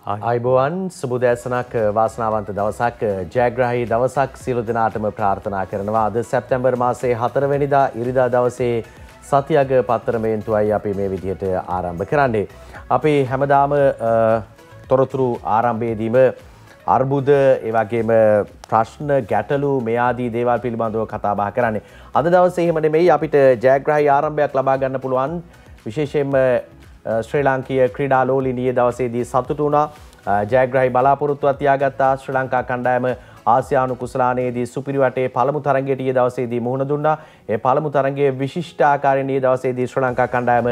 අයිබෝවන් සුබදෑසනක් වාසනාවන්ත දවසක් ජයග්‍රහී දවසක් සියලු දෙනාටම ප්‍රාර්ථනා කරනවා. අද සැප්තැම්බර් මාසයේ 4 වෙනිදා ඉරිදා දවසේ සතියග පත්තර මේන්තුවයි අපි මේ විදිහට ආරම්භ කරන්නේ. අපි හැමදාම තොරතුරු ආරම්භයේදීම අර්බුද ඒ වගේම ප්‍රශ්න ගැටලු මේ ආදී දේවල් පිළිබඳව කතා බහ කරන්නේ. අද දවසේ එහෙම නෙමෙයි අපිට ජයග්‍රහී ආරම්භයක් ලබා ගන්න පුළුවන් විශේෂයෙන්ම ශ්‍රී ලාංකීය ක්‍රීඩා ලෝලිනිය දවසේදී සතුටු වුණා. ජයග්‍රහී බලාපොරොත්තුවක් තියාගත්තා. ශ්‍රී ලංකා කණ්ඩායම ආසියානු කුසලානයේදී සුපිරි වටේ පළමු තරඟයට ඊයේ දවසේදී මුහුණ දුන්නා. ඒ පළමු තරඟයේ විශිෂ්ට ආකාරයෙන් ඊයේ දවසේදී ශ්‍රී ලංකා කණ්ඩායම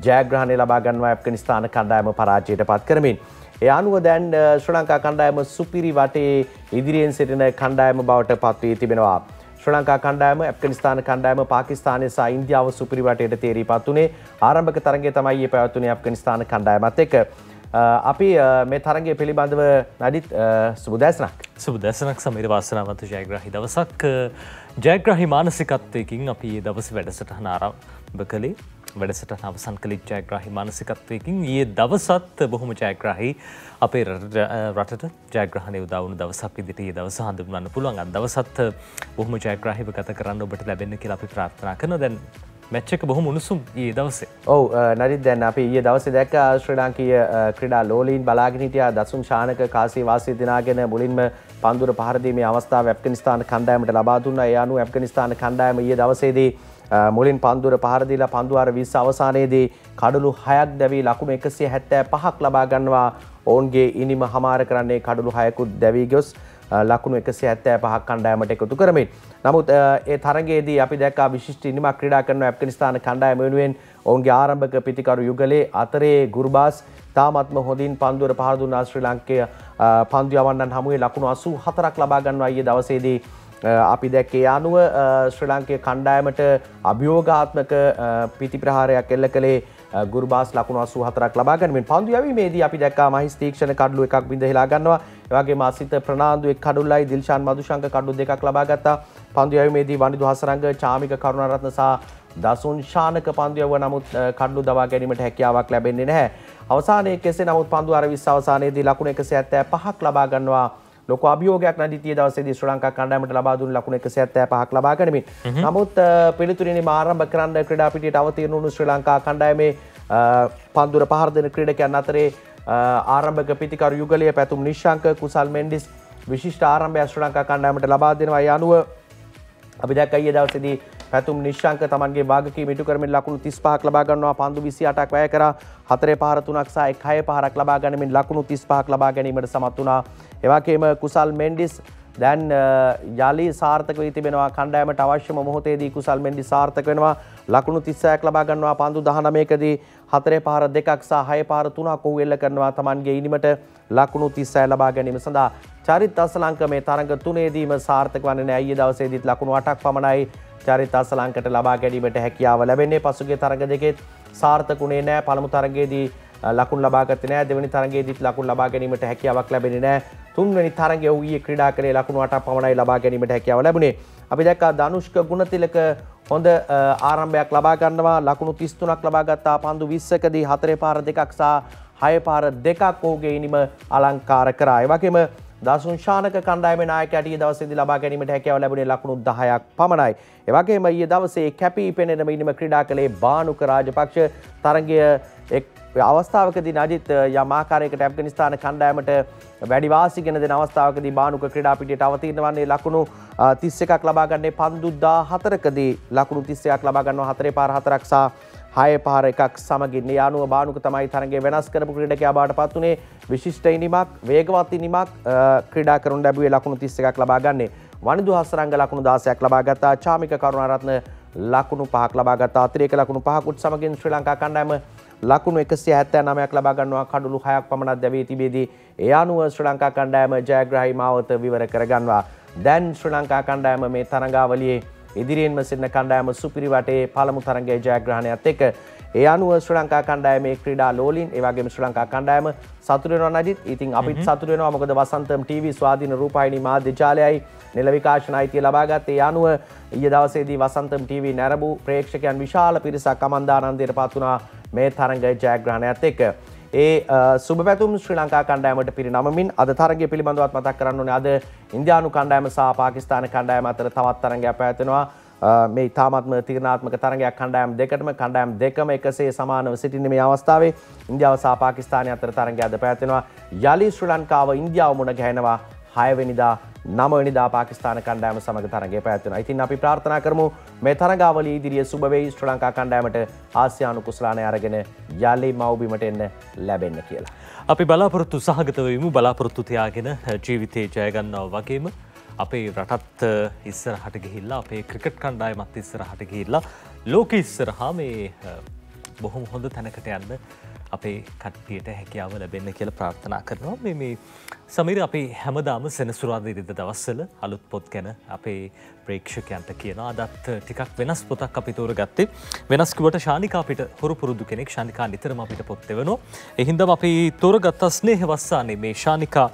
ජයග්‍රහණය ලබා ගන්නවා ඇෆ්ගනිස්තාන කණ්ඩායම පරාජයට පත් කරමින්. ඒ අනුව දැන් ශ්‍රී ලංකා කණ්ඩායම සුපිරි වටේ ඉදිරියෙන් සිටින කණ්ඩායම බවට පත් වී තිබෙනවා. ශ්‍රී ලංකා කණ්ඩායම ඇෆ්ගනිස්තාන කණ්ඩායම පාකිස්තානය සහ ඉන්දියාව සුපිරි වටේට තේරීපත් වුණේ. ආරම්භක තරඟය තමයි ඊයේ පැවැත්වුණේ ඇෆ්ගනිස්තාන කණ්ඩායමත් එක්ක. අපි මේ තරඟය පිළිබඳව නඩිත් සුබදෑසනක්. සුබදෑසනක් සමීර වාසනාවන්ත ජයග්‍රහී දවසක්. ජයග්‍රහී මානසිකත්වයකින් අපි මේ දවසේ වැඩසටහන ආරම්භ කළේ. වැඩසටහන අවසන් කළේ ජයග්‍රහී මානසිකත්වයකින්. ඊයේ දවසත් බොහොම ජයග්‍රහී අපේ රටට ජයග්‍රහණය උදා වුණු දවසක් විදිහට ඊයේ දවස හඳුන්වන්න පුළුවන්. අද දවසත් බොහොම ජයග්‍රහීව ගත කරන්න ඔබට ලැබෙන්න කියලා අපි ප්‍රාර්ථනා කරනවා. දැන් මැච් එක බොහොම උණුසුම් ඊයේ දවසේ. ඔව් නරිත් දැන් අපි ඊයේ දවසේ දැක්කා ශ්‍රී ලාංකීය ක්‍රීඩා ලෝලීන් බලාගෙන හිටියා. දසුන් ශානක කාසී වාසිය දිනාගෙන මුලින්ම පන්දුර පහර දීමේ අවස්ථාව ඇෆ්ගනිස්තාන කණ්ඩායමට ලබා දුන්නා. ඒ අනුව ඇෆ්ගනිස්තාන කණ්ඩායම ඊයේ දවසේදී මුලින් පන්දුර පහර දීලා පන්දුවාර 20 අවසානයේදී කඩලු 6ක් දැවී ලකුණු 175ක් ලබා ගන්නවා. ඔවුන්ගේ ඉනිම හමාර කරන්නේ කඩලු 6කුත් දැවී ගොස් ලකුණු 175ක් කණ්ඩායමට එකතු කරමින්. නමුත් ඒ තරගයේදී අපි දැක්කා විශිෂ්ට ඉනිමක් ක්‍රීඩා කරන ඇෆ්ගනිස්තාන කණ්ඩායම වෙනුවෙන් ඔවුන්ගේ ආරම්භක පිතිකරු යුගලේ අතරේ ගුර්බාස් තාමත්ම හොඳින් පන්දුවර පහර දුන්නා. ශ්‍රී ලාංකේය පන්දු යවන්නන් හමුවේ ලකුණු 84ක් ලබා ගන්නවා ඊයේ දවසේදී. අපි දැක්කේ අනුව ශ්‍රී ලාංකේය කණ්ඩායමට අභියෝගාත්මක පිති ප්‍රහාරයක් එල්ල කළේ ගුර්බාස් ලකුණු 84ක් ලබා ගැනීමෙන්. පන්දු යැවීමේදී අපි දැක්කා මහිස් තීක්ෂණ කඩලු එකක් බිඳ හෙලා ගන්නවා. ඒ වගේම අසිත ප්‍රනාන්දු එක් කඩුල්ලයි දිල්ෂාන් මදුශංක කඩලු දෙකක් ලබා ගත්තා. පන්දු යැවීමේදී වනිදු හසරංග චාමික කරුණාරත්න සහ දසුන් ශානක පන්දු යවුවා. නමුත් කඩලු දවා ගැනීමට හැකියාවක් ලැබෙන්නේ නැහැ. අවසානයේ කෙසේ නමුත් පන්දු අර 20 අවසානයේදී ලකුණු 175ක් ලබා ගන්නවා. ලොකු අභියෝගයක් නඩිතිය දවසේදී ශ්‍රී ලංකා කණ්ඩායමට ලබා දුන් ලකුණු 175ක් ලබා ගැනීම. නමුත් පිළිතුරින් ආරම්භ කරන්න ක්‍රීඩා පිටියට අවතීර්ණ වුණු ශ්‍රී ලංකා කණ්ඩායමේ පන්දුර පහර දෙන ක්‍රීඩකයන් අතරේ ආරම්භක පිතිකරු යුගලයේ පැතුම් නිශ්ශංක කුසල් මෙන්ඩිස් විශිෂ්ට ආරම්භයක් ශ්‍රී ලංකා කණ්ඩායමට ලබා දෙනවා. ඒ අනුව අපි දැක්කා ඊයේ දවසේදී පැතුම් නිශ්ශංක තමන්ගේ වාගකීම ඉටු කරමින් ලකුණු 35ක් ලබා ගන්නවා. පන්දු 28ක් වැය කරා. 4 පහර 3ක් සහ 1 පහරක් ලබා ගැනීමෙන් ලකුණු 35ක් ලබා ගැනීමට සමත් වුණා. ඒ වගේම කුසල් මෙන්ඩිස් දැන් යලි සාර්ථක වී තිබෙනවා. කණ්ඩායමට අවශ්‍යම මොහොතේදී කුසල් මෙන්ඩිස් සාර්ථක වෙනවා. ලකුණු 36ක් ලබා ගන්නවා. පන්දු 19කදී 4 පහර 2ක් සහ 6 පහර 3ක් ඔහු එල්ල කරනවා. තමන්ගේ ඉනිමට ලකුණු 36 ලබා ගැනීම සඳහා චරිත් අසලංක මේ තරඟ තුනේදීම සාර්ථක වන්නේ නැහැ. ඊයේ දවසේදීත් ලකුණු 8ක් පමණයි චරිත් අසලංකට ලබා ගැනීමට හැකියාව ලැබෙන්නේ. පසුගිය තරඟ දෙකෙත් සාර්ථක වුණේ නැහැ. පළමු තරඟයේදී ලකුණු ලබා ගත්තේ නැහැ. දෙවෙනි තරඟයේදීත් ලකුණු ලබා ගැනීමට හැකියාවක් ලැබෙන්නේ නැහැ. තුන්වෙනි තරඟයේ ඔහු ඊයේ ක්‍රීඩා කළේ ලකුණු 8ක් පමණයි ලබා ගැනීමට හැකියාව ලැබුණේ. අපි දැක්කා ධනුෂ්ක ගුණතිලක හොඳ ආරම්භයක් ලබා ගන්නවා. ලකුණු 33ක් ලබා ගත්තා. පන්දු 20කදී 4 පාර 2ක් සහ 6 පාර 2ක් ඔහුගේ ඉනිම අලංකාර කරා. ඒ වගේම දසුන් ශානක කණ්ඩායමේ නායකයාට ඊයේ දවසේදී ලබා ගැනීමට හැකියාව ලැබුණේ ලකුණු 10ක් පමණයි. ඒ වගේම ඊයේ දවසේ කැපී පෙනෙන ඉනිම ක්‍රීඩා කළේ බානුක රාජපක්ෂ. තරගය එක් අවස්ථාවකදී නජිත් යම් ආකාරයකට ඇෆ්ගනිස්තාන කණ්ඩායමට වැඩි වාසි ගෙන දෙන අවස්ථාවකදී බානුක ක්‍රීඩා පිටියට අවතීර්ණ වන්නේ ලකුණු 31ක් ලබා ගන්නේ. පන්දු 14කදී ලකුණු 31ක් ලබා ගන්නවා. 4 පාර 4ක් සහ 6 පාර 1ක් සමගින්. ඒ අනුව බානුක තමයි තරගයේ වෙනස් කරපු ක්‍රීඩකයා බවට පත් වුණේ. විශිෂ්ට ඉනිමක් වේගවත් ඉනිමක් ක්‍රීඩා කරනු ලැබුවේ ලකුණු 31ක් ලබා ගන්නේ. වනිදු හසරංග ලකුණු 16ක් ලබා ගත්තා. චාමික කරුණාරත්න ලකුණු 5ක් ලබා ගත්තා. අතිරේක ලකුණු 5කුත් සමගින් ශ්‍රී ලංකා කණ්ඩායම ලකුණු 179ක් ලබා ගන්නවා. කඩලු 6ක් පමණක් දැවී තිබේදී ඒ අනුව ශ්‍රී ලංකා කණ්ඩායම ජයග්‍රහී මාවත විවර කරගන්නවා. දැන් ශ්‍රී ලංකා කණ්ඩායම මේ තරඟාවලියේ ඉදිරියෙන්ම සිටින කණ්ඩායම සුපිරි වටේ පළමු තරඟයේ ජයග්‍රහණයත් එක්ක ඒ අනුව ශ්‍රී ලංකා කණ්ඩායමේ ක්‍රීඩා ලෝලින් ඒ වගේම ශ්‍රී ලංකා කණ්ඩායම සතුටු වෙනවා නජිත්. ඉතින් අපිත් සතුටු වෙනවා මොකද වසන්තම් ටීවී ස්වාධීන රූපවාහිනී මාධ්‍ය ජාලයයි නිල විකාශන අයිතිය ලබා ගත්තේ. ඒ අනුව ඊයේ දවසේදී වසන්තම් ටීවී නැරඹු ප්‍රේක්ෂකයන් විශාල පිරිසක් අමන්දානන්දයට පත් වුණා මේ තරඟ ජයග්‍රහණයත් එක්ක. ඒ සුබ පැතුම් ශ්‍රී ලංකා කණ්ඩායමට පිරිනමමින් අද තරගය පිළිබඳවත් මතක් කරන්න ඕනේ. අද ඉන්දියානු කණ්ඩායම සහ පාකිස්තාන කණ්ඩායම අතර තවත් තරගයක් පැවැත්වෙනවා. මේ තාමත්ම තීරණාත්මක තරගයක් කණ්ඩායම් දෙකම එකසේ සමානව සිටින මේ අවස්ථාවේ ඉන්දියාව සහ පාකිස්තානය අතර තරගයක් අද පැවැත්වෙනවා. යලි ශ්‍රී ලංකාව ඉන්දියාව මුණ ගැහෙනවා 6 වෙනිදා 9 වෙනිදා පාකිස්තාන කණ්ඩායම සමග තරගය පැවැත්වෙනවා. ඉතින් අපි ප්‍රාර්ථනා කරමු මේ තරගාවලිය ඉදිරියේ සුබ වෙයි ශ්‍රී ලංකා කණ්ඩායමට ආසියානු කුසලානය අරගෙන යලි මව්බිමට එන්න ලැබෙන්න කියලා. අපි බලාපොරොත්තු සහගතව වෙමු. බලාපොරොත්තු තියාගෙන ජීවිතේ ජය ගන්නවා වගේම අපේ රටත් ඉස්සරහට ගිහිල්ලා අපේ ක්‍රිකට් කණ්ඩායමත් ඉස්සරහට ගිහිල්ලා ලෝකෙ ඉස්සරහා මේ බොහොම හොඳ තැනකට යන්න අපේ කට්ටියට හැකියාව ලැබෙන්න කියලා ප්‍රාර්ථනා කරනවා. මේ සමීර අපි හැමදාම සෙනසුරාදා ඉරිදා දවස්වල අලුත් පොත් ගැන අපේ ප්‍රේක්ෂකයන්ට කියනවා. අදත් ටිකක් වෙනස් පොතක් අපි තෝරගත්තේ. වෙනස් කිව්වට ශානිකා අපිට හුරු පුරුදු කෙනෙක්. ශානිකා නිතරම අපිට පොත් දෙවනවා. ඒ හින්දාම අපි තෝරගත්ත ස්නේහවස්සානේ මේ ශානිකා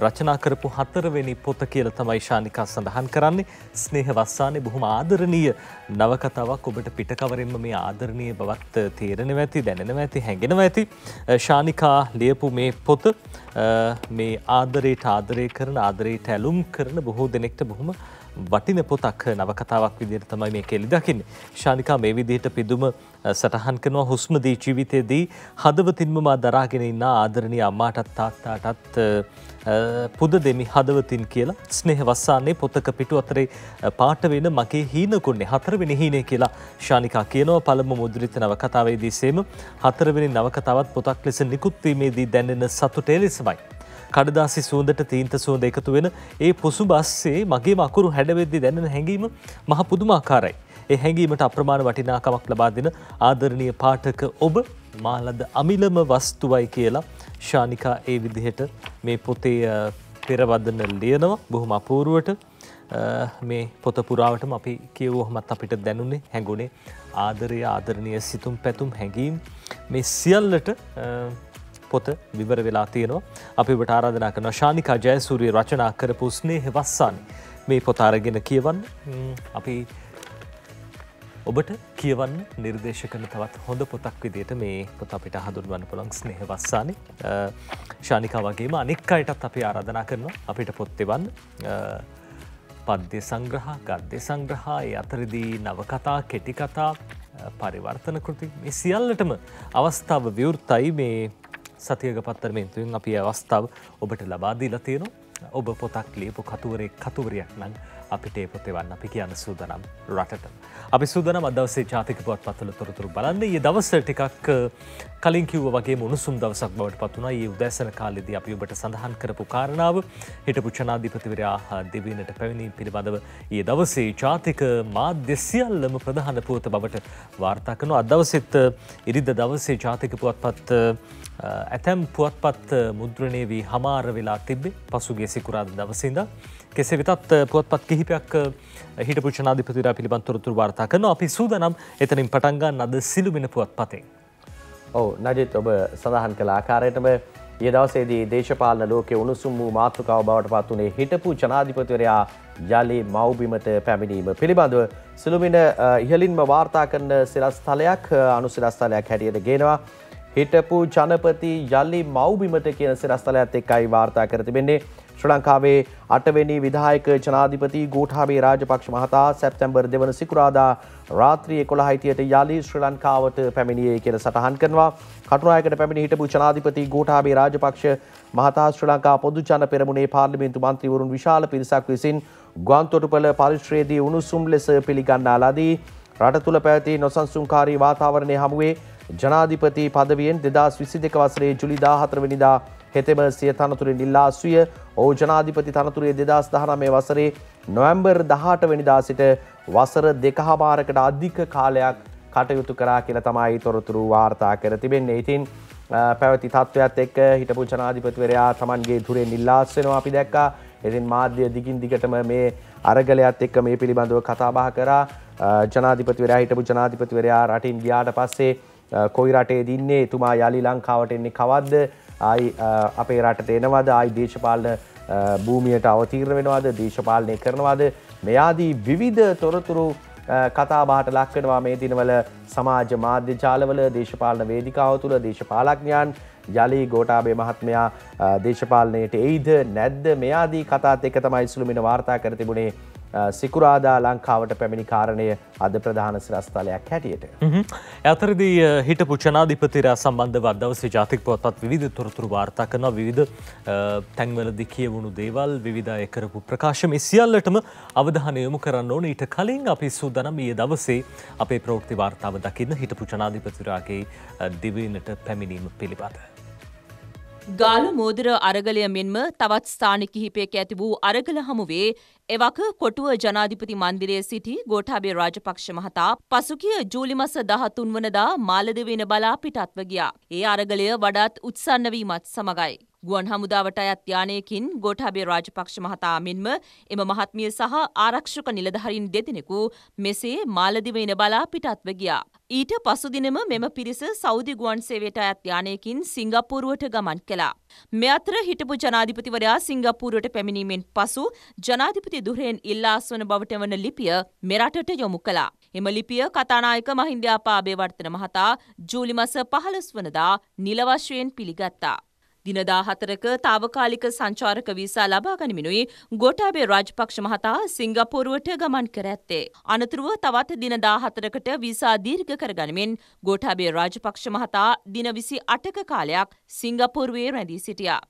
රචනා කරපු 4 වෙනි පොත කියලා තමයි ශානිකා සඳහන් කරන්නේ. ස්නේහවස්සානේ බොහොම ආදරණීය නවකතාවක්. ඔබට පිටකවරින්ම මේ ආදරණීය බවත් තේරෙනවා ඇති, දැනෙනවා ඇති, හැඟෙනවා ඇති. ශානිකා ලියපු මේ පොත මේ ආදරයට ආදරය කරන, ආදරයට ඇලුම් කරන බොහෝ දෙනෙක්ට බොහොම වටින පොතක් නවකතාවක් විදිහට තමයි මේක එළි දකින්නේ. ශානිකා මේ විදිහට පිදුම සටහන් කරනවා හුස්ම දී ජීවිතයේදී හදවතින්ම මා දරාගෙන ඉන්න ආදරණීය අම්මාටත් තාත්තාටත් පුද දෙමි හදවතින් කියලා. ස්නේහවස්සානේ පොතක පිටු අතරේ පාට වෙන මගේ හීනකුන්නේ 4 වෙනි හීනේ කියලා ශානිකා කියනවා. පළමු මුද්‍රිත නවකතාවේදී සේම 4 වෙනි නවකතාවත් පොතක් ලෙස නිකුත් වීමේදී දැනෙන සතුටේ ලෙසමයි. කඩදාසි සුවඳට තීන්ත සුවඳ එකතු වෙන ඒ පොසුබ අස්සේ මගේම අකුරු හැඩවෙද්දී දැනෙන හැඟීම මහ පුදුමාකාරයි. ඒ හැඟීමට අප්‍රමාණ වටිනාකමක් ලබා දෙන ආදරණීය පාඨක ඔබ මාලද අමිලම වස්තුවයි කියලා ශානිකා ඒ විදිහට මේ පොතේ පෙරවදන ලියනවා. බොහොම අපූර්වට මේ පොත පුරාවටම අපි කියවුවහමත් අපිට දැනුනේ හැඟුණේ ආදරය, ආදරණීය සිතුම් පැතුම් හැඟීම් මේ සියල්ලට පොත විවර වෙලා තියෙනවා. අපි ඔබට ආරාධනා කරනවා ශානිකා ජයසූරිය රචනා කරපු ස්නේහවස්සානේ මේ පොත අරගෙන කියවන්න. අපි ඔබට කියවන්න නිර්දේශ කරන තවත් හොඳ පොතක් විදිහට මේ පොත අපිට හඳුන්වන්න පුළුවන් ස්නේහවස්සානේ. ශානිකා වගේම අනෙක් අයටත් අපි ආරාධනා කරනවා අපිට පොත් දෙවන්න. පද්‍ය සංග්‍රහ, ගද්‍ය සංග්‍රහ, ඒ අතරදී නවකතා, කෙටි කතා, පරිවර්තන කෘති මේ සියල්ලටම අවස්ථාව විවෘතයි. මේ සතියක පත්තරමෙන්තුවෙන් අපි අවස්ථාව ඔබට ලබා දීලා තියෙනවා. ඔබ පොතක් ලියපු කතුවරයක් නම් අපිට ඒ පොත එවන්න අපි කියන්න සූදානම් රටට. අපි සූදානම් අද දවසේ ජාතික පුවත්පත්වල තොරතුරු බලන්න. ඊයේ දවස් ටිකක් කලින් කිව්වා වගේම උණුසුම් දවසක් බවට පත් වුණා. ඊයේ උදෑසන කාලෙදී අපි ඔබට සඳහන් කරපු කාරණාව හිටපු ජනාධිපතිවරයා දෙවියනට පැමිණීම පිළිබඳව ඊයේ දවසේ ජාතික මාධ්‍ය සියල්ලම ප්‍රධාන පුවත බවට වාර්තා කරනවා. අද දවසෙත් ඉරිදා දවසේ ජාතික පුවත්පත් ඇතැම් පුවත්පත් මුද්‍රණය වී හමාර වෙලා තිබ්බේ පසුගිය සිකුරාදා දවසේ ඉඳන්. කෙසේ වෙතත් පුවත්පත් කිහිපයක් හිටපු ජනාධිපතිවරයා පිළිබඳ තොරතුරු වාර්තා කරනවා. අපි සූදානම් එතනින් පටන් ගන්න අද සිළුමිණ පුවත්පතෙන්. ඔව් නජිත් ඔබ සඳහන් කළ ආකාරයටම ඊයේ දවසේදී දේශපාලන ලෝකයේ උණුසුම් වූ මාතෘකාව බවට පත් වුණේ හිටපු ජනාධිපතිවරයා යලි මව්බිමට පැමිණීම පිළිබඳව සිළුමිණ ඉහළින්ම වාර්තා කරන සිරස්තලයක් අනුසිරස්තලයක් හැටියට ගේනවා. හිටපු ජනපති යලි මව්බිමට කියන සිරස්තලයත් එක්කයි වාර්තා කර තිබෙන්නේ. ශ්‍රී ලංකාවේ 8 වෙනි විධායක ජනාධිපති ගෝඨාභය රාජපක්ෂ මහතා සැප්තැම්බර් 2 වන සිකුරාදා රාත්‍රී 11:30ට යලි ශ්‍රී ලංකාවට පැමිණියේ කියලා සටහන් කරනවා. කටුනායකට පැමිණි හිටපු ජනාධිපති ගෝඨාභය රාජපක්ෂ මහතා ශ්‍රී ලංකා පොදු ජන පෙරමුණේ පාර්ලිමේන්තු මන්ත්‍රීවරුන් විශාල පිරිසක් විසින් ගුවන්තොටුපළ පරිශ්‍රයේදී උණුසුම් ලෙස පිළිගන්නා ලදී. රට තුළ පැවති නොසන්සුන්කාරී වාතාවරණය හමුවේ ජනාධිපති පදවියෙන් 2022 වසරේ ජුලි 14 වෙනිදා හෙතෙම සිය තනතුරෙන් ඉල්ලා අස්විය. ඔහු ජනාධිපති තනතුරේ 2019 වසරේ නොවැම්බර් 18 වෙනිදා සිට වසර 2.5කට අධික කාලයක් කටයුතු කරා කියලා තමයි තොරතුරු වාර්තා කර තිබෙන්නේ. ඉතින් පැවති තත්ත්වයක් එක්ක හිටපු ජනාධිපතිවරයා Tamanගේ ධුරයෙන් ඉල්ලා අස්වෙනවා අපි දැක්කා. ඉතින් මාධ්‍ය දිගින් දිගටම මේ අරගලයත් එක්ක මේ පිළිබඳව කතා බහ කරා. ජනාධිපතිවරයා හිටපු ජනාධිපතිවරයා රටින් ගියාට පස්සේ කොයි රටේද ඉන්නේ, එතුමා යලි ලංකාවට එන්නේ කවද්ද, ආයි අපේ රටට එනවද, ආයි දේශපාලන භූමියට අවතීර්ණ වෙනවද, දේශපාලනය කරනවද, මේ ආදී විවිධ තොරතුරු කතා බහට ලක් වෙනවා මේ දිනවල සමාජ මාධ්‍ය ජාලවල දේශපාලන වේදිකාව තුළ දේශපාලඥයන් යලි ගෝඨාභය මහත්මයා දේශපාලනයට එයිද නැද්ද මේ ආදී කතාත් එක්ක තමයි සුළුමින වාර්තා කර තිබුණේ සිකුරාදා ලංකාවට පැමිණි කාරණය අද ප්‍රධාන සිරස්තලයක් හැටියට. අතරදී හිටපු ජනාධිපතිවරයා සම්බන්ධව අද දවසේ ජාතික පුවත්පත් විවිධ තොරතුරු වාර්තා කරනවා විවිධ තැන්වලදී කියවුණු දේවල් විවිධ අය කරපු ප්‍රකාශ මේ සියල්ලටම අවධානය යොමු කරන්න ඕනේ. ඊට කලින් අපි සූදානම් ඊයේ දවසේ අපේ ප්‍රවෘත්ති වාර්තාව දකින්න හිටපු ජනාධිපතිවරයාගේ දිවයිනට පැමිණීම පිළිබඳ. ගාල මෝදර අරගලය මෙන්ම තවත් ස්ථාන කිහිපයක ඇති වූ අරගල හමුවේ එවක කොටුව ජනාධිපති මන්දිරයේ සිටි ගෝඨාභය රාජපක්ෂ මහතා පසුගිය ජූලි මාස 13 වනදා මාලදිවයින බලා පිටත්ව ගියා. ඒ අරගලය වඩාත් උත්සන්න වීමත් සමගයි. ගුවන් හමුදාවට අයත් යානයකින් ගෝඨාභය රාජපක්ෂ මහතා මෙන්ම එම මහත්මිය සහ ආරක්ෂක නිලධාරීන් දෙදෙනෙකු මෙසේ මාලදිවයින බලා පිටත්ව ගියා. ඊට පසුදිනම මෙම පිරිස සෞදි ගුවන් සේවයට අයත් යානයකින් සිංගප්පූරුවට ගමන් කළා. මේ අතර හිටපු ජනාධිපතිවරයා සිංගප්පූරුවට පැමිණීමෙන් පසු ජනාධිපති දුරෙන් ඉල්ලා අස්වන බවට වන ලිපිය මෙරටට යොමු කළා. එම ලිපිය කතානායක මහින්දයාපා අබේවර්ධන මහතා ජූලි මාස 15 වනදා නිල වශයෙන් පිළිගත්තා. දින 14ක තාවකාලික සංචාරක වීසා ලබා ගනිමිනුයි ගෝඨාභය රාජපක්ෂ මහතා සිංගප්පූරුවට ගමන් කර ඇත්තේ. අනතුරුව තවත් දින 14කට වීසා දීර්ඝ කර ගනිමින් ගෝඨාභය රාජපක්ෂ මහතා දින 28ක කාලයක් සිංගප්පූරුවේ රැඳී සිටියා.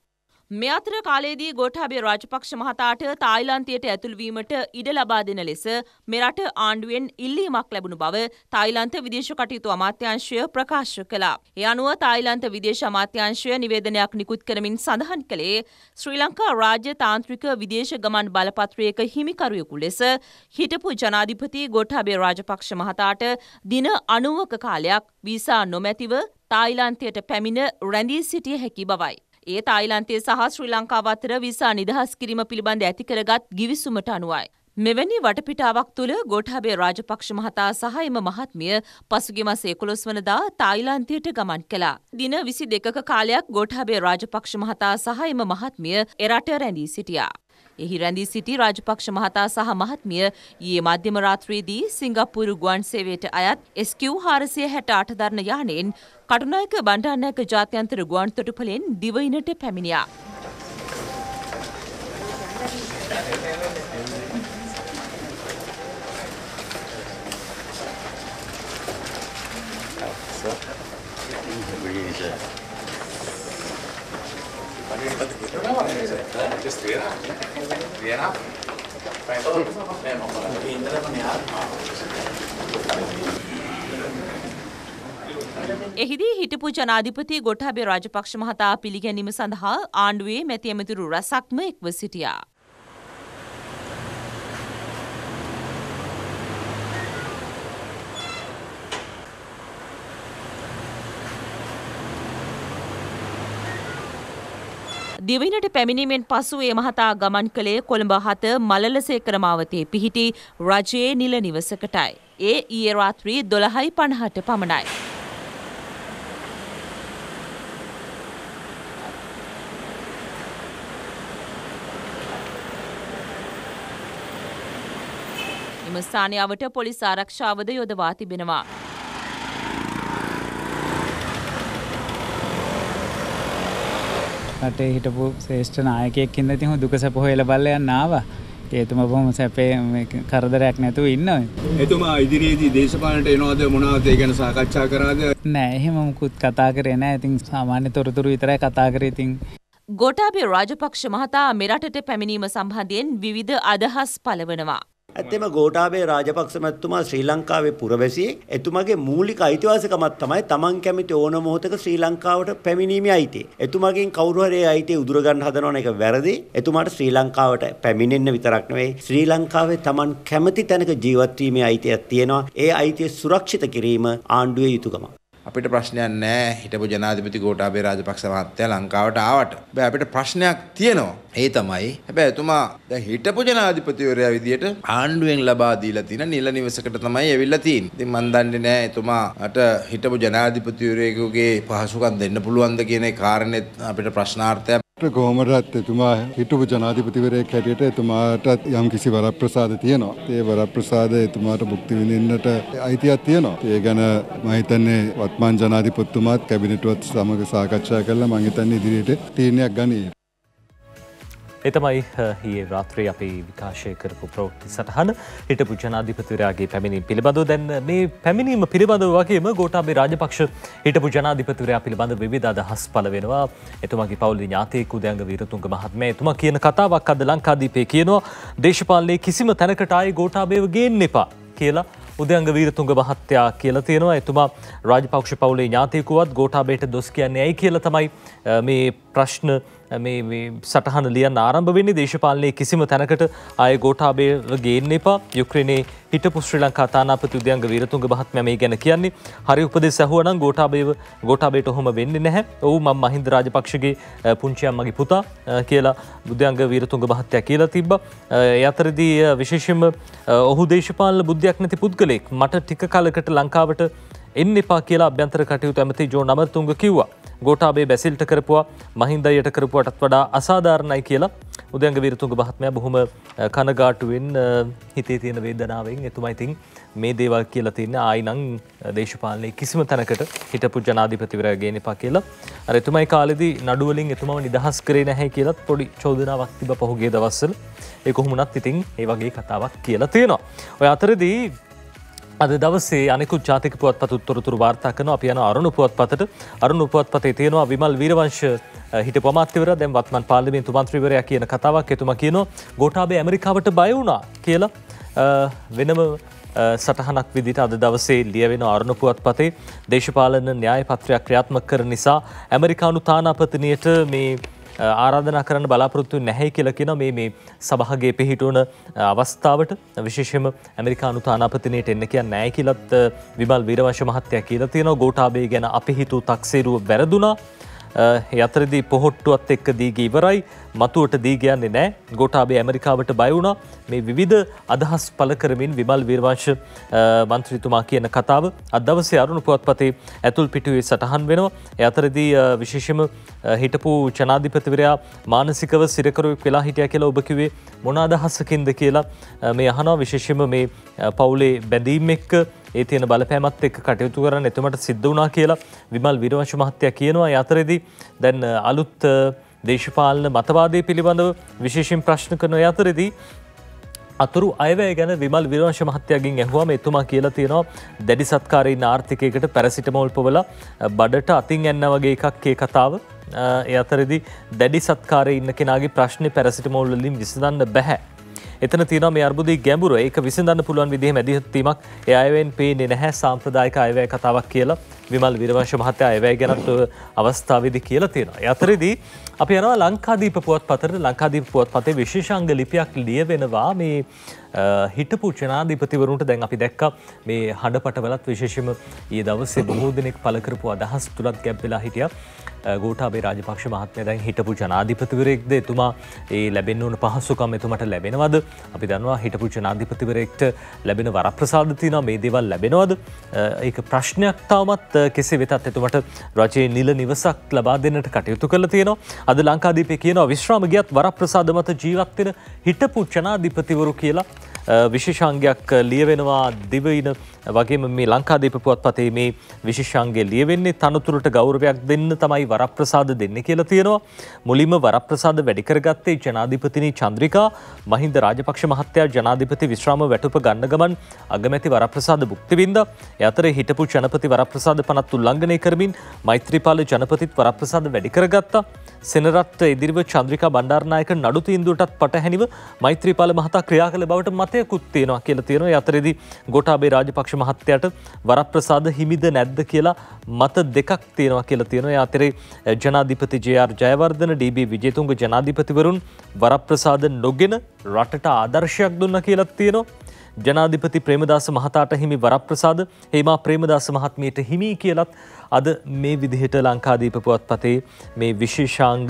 මේ අතර කාලයේදී ගෝඨාභය රාජපක්ෂ මහතාට තායිලන්තයට ඇතුළු වීමට ඉඩ ලබා දෙන ලෙස මෙරට ආණ්ඩුවෙන් ඉල්ලීමක් ලැබුණු බව තායිලන්ත විදේශ කටයුතු අමාත්‍යාංශය ප්‍රකාශ කළා. ඒ අනුව තායිලන්ත විදේශ අමාත්‍යාංශය නිවේදනයක් නිකුත් කරමින් සඳහන් කළේ ශ්‍රී ලංකා රාජ්‍ය තාන්ත්‍රික විදේශ ගමන් බලපත්‍රයක හිමිකරුවෙකු ලෙස හිටපු ජනාධිපති ගෝඨාභය රාජපක්ෂ මහතාට දින 90ක කාලයක් වීසා නොමැතිව තායිලන්තයට පැමිණ රැඳී සිටිය හැකි බවයි. ඒ තායිලන්තයේ සහ ශ්‍රී ලංකාව අතර වීසා නිදහස් කිරීම පිළිබඳ ඇති කරගත් ගිවිසුමට අනුවයි. මෙවැනි වටපිටාවක් තුළ ගෝඨාභය රාජපක්ෂ මහතා සහ එම මහත්මිය පසුගිය මාස 11 වනදා තායිලන්තයට ගමන් කළා. දින 22ක කාලයක් ගෝඨාභය රාජපක්ෂ මහතා සහ එම මහත්මිය එරට රැඳී සිටියා. එහි රැඳී සිටි රාජපක්ෂ මහතා සහ මහත්මිය ඊයේ මධ්‍යම රාත්‍රියේදී සිංගප්පූරු ගුවන් සේවයට අයත් SQ468 දරන යානයෙන් කටුනායක බණ්ඩාරනායක ජාත්‍යන්තර ගුවන් තොටුපළෙන් දිවයිනට පැමිණියා. එහිදී හිටපු ජනාධිපති ගෝඨාභය රාජපක්ෂ මහතා පිළිගැනීම සඳහා ආණ්ඩුවේ මැති ඇමතිවරු රැසක්ම එක්ව සිටියා. දිවයිනට පැමිණීමෙන් පසු ඒ මහතා ගමන් කළේ කොළඹ 7 මලලසේකර මාවතේ පිහිටි රජයේ නිල නිවසකටයි. ඒ ඊයේ රාත්‍රී 12:50ට පමණයි. එම ස්ථානයට පොලිස් ආරක්ෂාවද යොදවා තිබෙනවා. රටේ හිටපු ශ්‍රේෂ්ඨ නායකයෙක් ඉඳලා ඉතින් දුක සැප හොයලා බලලා යන්න ආවා. එතුමා බොහොම සැපේ කරදරයක් නැතුව ඉන්නවා. එතුමා ඉදිරියේදී දේශපාලනට එනවද මොනවද ඒ ගැන සාකච්ඡා කරාද? නෑ එහෙම මුකුත් කතා කරේ නෑ. ඉතින් සාමාන්‍ය තොරතුරු විතරයි කතා කරේ. ඉතින් ගෝඨාභය රාජපක්ෂ මහතා මෙරටට පැමිණීම සම්බන්ධයෙන් විවිධ අදහස් පළවනවා. ඇත්තම ගෝඨාභය රාජපක්ෂ මහත්මයා ශ්‍රී ලංකාවේ පුරවැසියෙක්. එතුමාගේ මූලික අයිතිවාසිකමක් තමයි තමන් කැමති ඕන මොහොතක ශ්‍රී ලංකාවට පැමිණීමේ අයිතිය. එතුමාගෙන් කවුරු හරි අයිතිය උදුර ගන්න හදනවන එක වැරදි. එතුමාට ශ්‍රී ලංකාවට පැමිණෙන්න විතරක් නෙවෙයි ශ්‍රී ලංකාවේ තමන් කැමති තැනක ජීවත් වීමේ අයිතියක් තියෙනවා. ඒ අයිතිය සුරක්ෂිත කිරීම ආණ්ඩුවේ යුතුයකමක්. අපිට ප්‍රශ්නයක් නැහැ හිටපු ජනාධිපති ගෝඨාභය රාජපක්ෂ මහත්තයා ලංකාවට ආවට. හැබැයි අපිට ප්‍රශ්නයක් තියෙනවා. ඒ තමයි හැබැයි එතුමා දැන් හිටපු ජනාධිපතිවරයා විදියට ආණ්ඩුවෙන් ලබා දීලා තියෙන නිල නිවසකට තමයි ඇවිල්ලා තියෙන්නේ. ඉතින් මන් දන්නේ නැහැ එතුමාට හිටපු ජනාධිපතිවරයෙකුගේ පහසුකම් දෙන්න පුළුවන්ද කියන ඒ කාරණේ අපිට ප්‍රශ්නාර්ථයක්. කොහොමදත් එතුමා හිටපු ජනාධිපතිවරයෙක් හැටියට එතුමාටත් යම් කිසි වරප්‍රසාද තියෙනවා. ඒ වරප්‍රසාද එතුමාට භුක්ති විඳින්නට අයිතියක් තියෙනවා. ඒ ගැන මම හිතන්නේ වත්මන් ජනාධිපතිතුමාත් කැබිනටුවත් සමග සාකච්ඡා කරලා මම හිතන්නේ ඉදිරියට තීරණයක් ගනී. එතමයි ඊයේ රාත්‍රියේ අපි විකාශය කරපු ප්‍රවෘත්ති සටහන හිටපු ජනාධිපතිවරයාගේ පැමිණීම පිළිබඳව. දැන් මේ පැමිණීම පිළිබඳව වගේම ගෝඨාභය රාජපක්ෂ හිටපු ජනාධිපතිවරයා පිළිබඳව විවිධ අදහස් පළ වෙනවා. එතුමාගේ පවුලේ ඥාතීෙකු උදයන්ග වීරතුංග මහත්මයා එතුමා කියන කතාවක් අද ලංකාදීපේ කියනවා. දේශපාලනයේ කිසිම තැනකට ආයේ ගෝඨාභයව ගේන්න එපා කියලා උදයන්ග වීරතුංග මහත්තයා කියලා තියෙනවා. එතුමා රාජපක්ෂ පවුලේ ඥාතීෙකුවත් ගෝඨාභයට දොස් කියන්නේ ඇයි කියලා තමයි මේ ප්‍රශ්න මේ සටහන ලියන්න ආරම්භ වෙන්නේ. දේශපාලනයේ කිසිම තැනකට ආයේ ගෝඨාභයව ගේන්න එපා. යුක්‍රේනයේ හිටපු ශ්‍රී ලංකා තානාපති උදයන්ග වීරතුංග මහත්මයා මේ ගැන කියන්නේ. හරි උපදෙස් ඇහුවා නම් ගෝඨාභයට ඔහොම වෙන්නේ නැහැ. ඔව් මම මහින්ද රාජපක්ෂගේ පුංචි අම්මගේ පුතා කියලා උදයන්ග වීරතුංග මහත්තයා කියලා තිබ්බා. ඒ අතරදී විශේෂයෙන්ම ඔහු දේශපාලන බුද්ධියක් නැති පුද්ගලෙක්. මට ටික කාලයකට ලංකාවට එන්න එපා කියලා අභ්‍යන්තර කටයුතු ඇමති ජෝන් අමරතුංග කිව්වා. ගෝඨාභය බැසිල්ට කරපුවා මහින්දයට කරපුවටත් වඩා අසාධාරණයි කියලා උදයන්ග වීරතුංග මහත්මයා බොහොම කනගාටුවෙන් හිතේ තියෙන වේදනාවෙන් එතුමා ඉතින් මේ දේවල් කියලා තියෙන ආයි නම් දේශපාලනයේ කිසිම තැනකට හිටපු ජනාධිපතිවරයා ගේන්න එපා කියලා. අර එතුමයි කාලෙදී නඩු වලින් එතුමව නිදහස් කරේ නැහැ කියලාත් පොඩි චෝදනාවක් තිබ්බ පහුගිය දවස්වල. ඒ කොහොමුණත් ඉතින් ඒ වගේ කතාවක් කියලා තියෙනවා. ඔය අතරදී අද දවසේ අනෙකුත් ජාතික පුවත්පත් තොරතුරු වාර්තා කරනවා. අපි යනවා අරුණ පුවත්පතට. අරුණ පුවත්පතේ තියෙනවා විමල් වීරවංශ හිටපු අමාත්‍යවරයා දැන් වත්මන් පාර්ලිමේන්තු මන්ත්‍රීවරයා කියන කතාවක්. එතුමා කියනවා ගෝඨාභය ඇමරිකාවට බය වුණා කියලා. වෙනම සටහනක් විදිහට අද දවසේ ලියවෙන අරුණ පුවත්පතේ දේශපාලන න්‍යාය පත්‍රයක් ක්‍රියාත්මක කරන නිසා ඇමරිකානු තානාපතිනියට මේ ආරාධනා කරන්න බලාපොරොත්තු නැහැ කියලා කියන මේ සභාවේ පිහිටුවන අවස්ථාවට විශේෂයෙන්ම ඇමරිකානු තානාපතිනියට එන්න කියන්නේ නැහැ කියලාත් විමල් වීරවංශ මහත්තයා කියලා තියෙනවා. ගෝඨාභය ගැන අපි හිතුව තක්සේරුව වැරදුනා. ඒ අතරදී පොහොට්ටුවත් එක්ක දීගී ඉවරයි. මතුවට දී කියන්නේ නැහැ. ගෝඨාභය ඇමරිකාවට බය වුණා. මේ විවිධ අදහස් පළ කරමින් විමල් වීරවංශ මන්ත්‍රීතුමා කියන කතාව අද දවසේ අරුණ පුවත්පතේ ඇතුල් පිටුවේ සටහන් වෙනවා. ඒ අතරදී විශේෂයෙන්ම හිටපු ජනාධිපතිවරයා මානසිකව සිරකරුවෙක් වෙලා හිටියා කියලා ඔබ කිව්වේ මොන අදහසකින්ද කියලා මේ අහනවා. විශේෂයෙන්ම මේ පවුලේ බැඳීම් එක්ක ඒ තියෙන බලපෑමත් එක්ක කටයුතු කරන්න එතුමට සිද්ධ වුණා කියලා විමල් වීරවංශ මහත්තයා කියනවා. ඒ අතරදී දැන් අලුත් දේශපාලන මතවාදය පිළිබඳව විශේෂයෙන් ප්‍රශ්න කරන අතරදී අතුරු අයවැය ගැන විමල් වීරවංශ මහත්තයාගෙන් ඇහුවාම එතුමා කියලා තියෙනවා දැඩි සත්කාරීන ආර්ථිකයකට පැරසිටමෝල් පොවලා බඩට අතින් යන්න වගේ එකක් ඒ කතාව. ඒ අතරදී දැඩි සත්කාරයේ ඉන්න කෙනාගේ ප්‍රශ්නේ පැරසිටමෝල් වලින් විසඳන්න බෑ. එතන තියෙනවා මේ අර්බුදයේ ගැඹුර. ඒක විසඳන්න පුළුවන් විදිහේ මැදිහත්වීමක් ඒ අයවැයෙන් පේන්නේ නැහැ. සාම්ප්‍රදායික අයවැය කතාවක් කියලා විමල් වීරවංශ මහත්තයා අයවැය ගැනත් අවස්ථාවේදී කියලා තියෙනවා. ඒ අතරදී අපි යනවා ලංකාදීප පුවත්පතට. ලංකාදීප පුවත්පතේ විශේෂාංග ලිපියක් ලියවෙනවා මේ හිටපු ජනාධිපතිවරුන්ට. දැන් අපි දැක්කා මේ හඬපටවලත් විශේෂයෙන්ම ඊයේ දවසේ බොහෝ දෙනෙක් පළ කරපු අදහස් තුලත් ගැබ් වෙලා හිටියා. ගෝඨාභය රාජපක්ෂ මහත්මයා දැන් හිටපු ජනාධිපතිවරයෙක්ද? එතුමා ඒ ලැබෙන්න ඕන පහසුකම් එතුමාට ලැබෙනවද? අපි දන්නවා හිටපු ජනාධිපතිවරයෙක්ට ලැබෙන වරප්‍රසාද තියෙනවා. මේ දේවල් ලැබෙනවද? ඒක ප්‍රශ්නයක් තවමත්. කෙසේ වෙතත් එතුමාට රජයේ නිල නිවසක් ලබා දෙන්නට කටයුතු කරලා තියෙනවා. අද ලංකාදීපේ කියනවා විශ්‍රාම ගියත් වරප්‍රසාද මත ජීවත් වෙන හිටපු ජනාධිපතිවරු කියලා විශේෂාංගයක් ලියවෙනවා. දිවයින වගේම මේ ලංකාදීප පුවත්පතේ මේ විශේෂාංගය ලියවෙන්නේ තනතුරට ගෞරවයක් දෙන්න තමයි වරප්‍රසාද දෙන්නේ කියලා තියෙනවා. මුලින්ම වරප්‍රසාද වැඩි කරගත්තේ ජනාධිපතිනි චන්ද්‍රිකා මහින්ද රාජපක්ෂ මහත්තයා ජනාධිපති විශ්‍රාම වැටුප ගන්න ගමන් අගමැති වරප්‍රසාද භුක්ති විඳා. ඒ අතරේ හිටපු ජනපති වරප්‍රසාද පනත් උල්ලංඝනය කරමින් මෛත්‍රීපාල ජනපතිත් වරප්‍රසාද වැඩි කරගත්තා. සෙනරත් ඉදිරිව චන්ද්‍රිකා බණ්ඩාරනායක නඩු තීන්දුවටත් පටහැනිව මෛත්‍රීපාල මහතා ක්‍රියා කළ බවට මතයකුත් තියෙනවා කියලා තියෙනවා. ඒ අතරේදී ගෝඨාභය රාජපක්ෂ මහත්තයාට වරප්‍රසාද හිමිද නැද්ද කියලා මත දෙකක් තියෙනවා කියලා තියෙනවා. ඒ අතරේ ජනාධිපති ජේ.ආර්. ජයවර්ධන ඩී.බී. විජේතුංග ජනාධිපතිවරුන් වරප්‍රසාද නොගෙන රටට ආදර්ශයක් දුන්නා කියලා තියෙනවා. ජනාධිපති ප්‍රේමදාස මහතාට හිමි වරප්‍රසාද හේමා ප්‍රේමදාස මහත්මියට හිමි කියලත් අද මේ විදිහට ලංකාදීප පුවත්පතේ මේ විශේෂාංග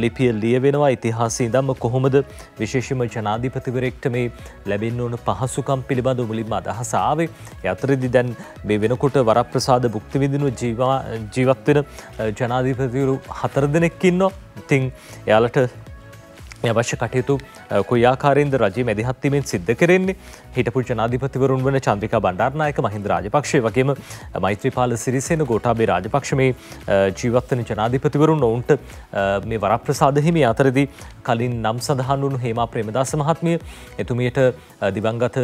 ලිපිය ලියවෙනවා. ඉතිහාසයේ ඉඳන්ම කොහොමද විශේෂම ජනාධිපතිවරයෙක්ට මේ ලැබෙන්න ඕන පහසුකම් පිළිබඳව මුලින්ම අදහස ආවේ. ඒ අතරේදී දැන් මේ වෙනකොට වරප්‍රසාද භුක්ති විඳිනු ජීවත් වෙන ජනාධිපතිවරු 4 දෙනෙක් ඉන්නවා. ඉතින් එයාලට අවශ්‍ය කටයුතු කොයි ආකාරයෙන්ද රජයේ මැදිහත්වීමෙන් සිද්ධ කරන්නේ? හිටපු ජනාධිපතිවරුන් වන චන්ද්‍රිකා බණ්ඩාරනායක මහින්ද රාජපක්ෂ වගේම මෛත්‍රීපාල සිරිසේන ගෝඨාභය රාජපක්ෂ මේ ජීවත් වෙන ජනාධිපතිවරුන් ඔවුන්ට මේ වරප්‍රසාද හිමි අතරදී කලින් නම් සඳහන් වුණු හේමා ප්‍රේමදාස මහත්මිය එතුමියට දිවංගත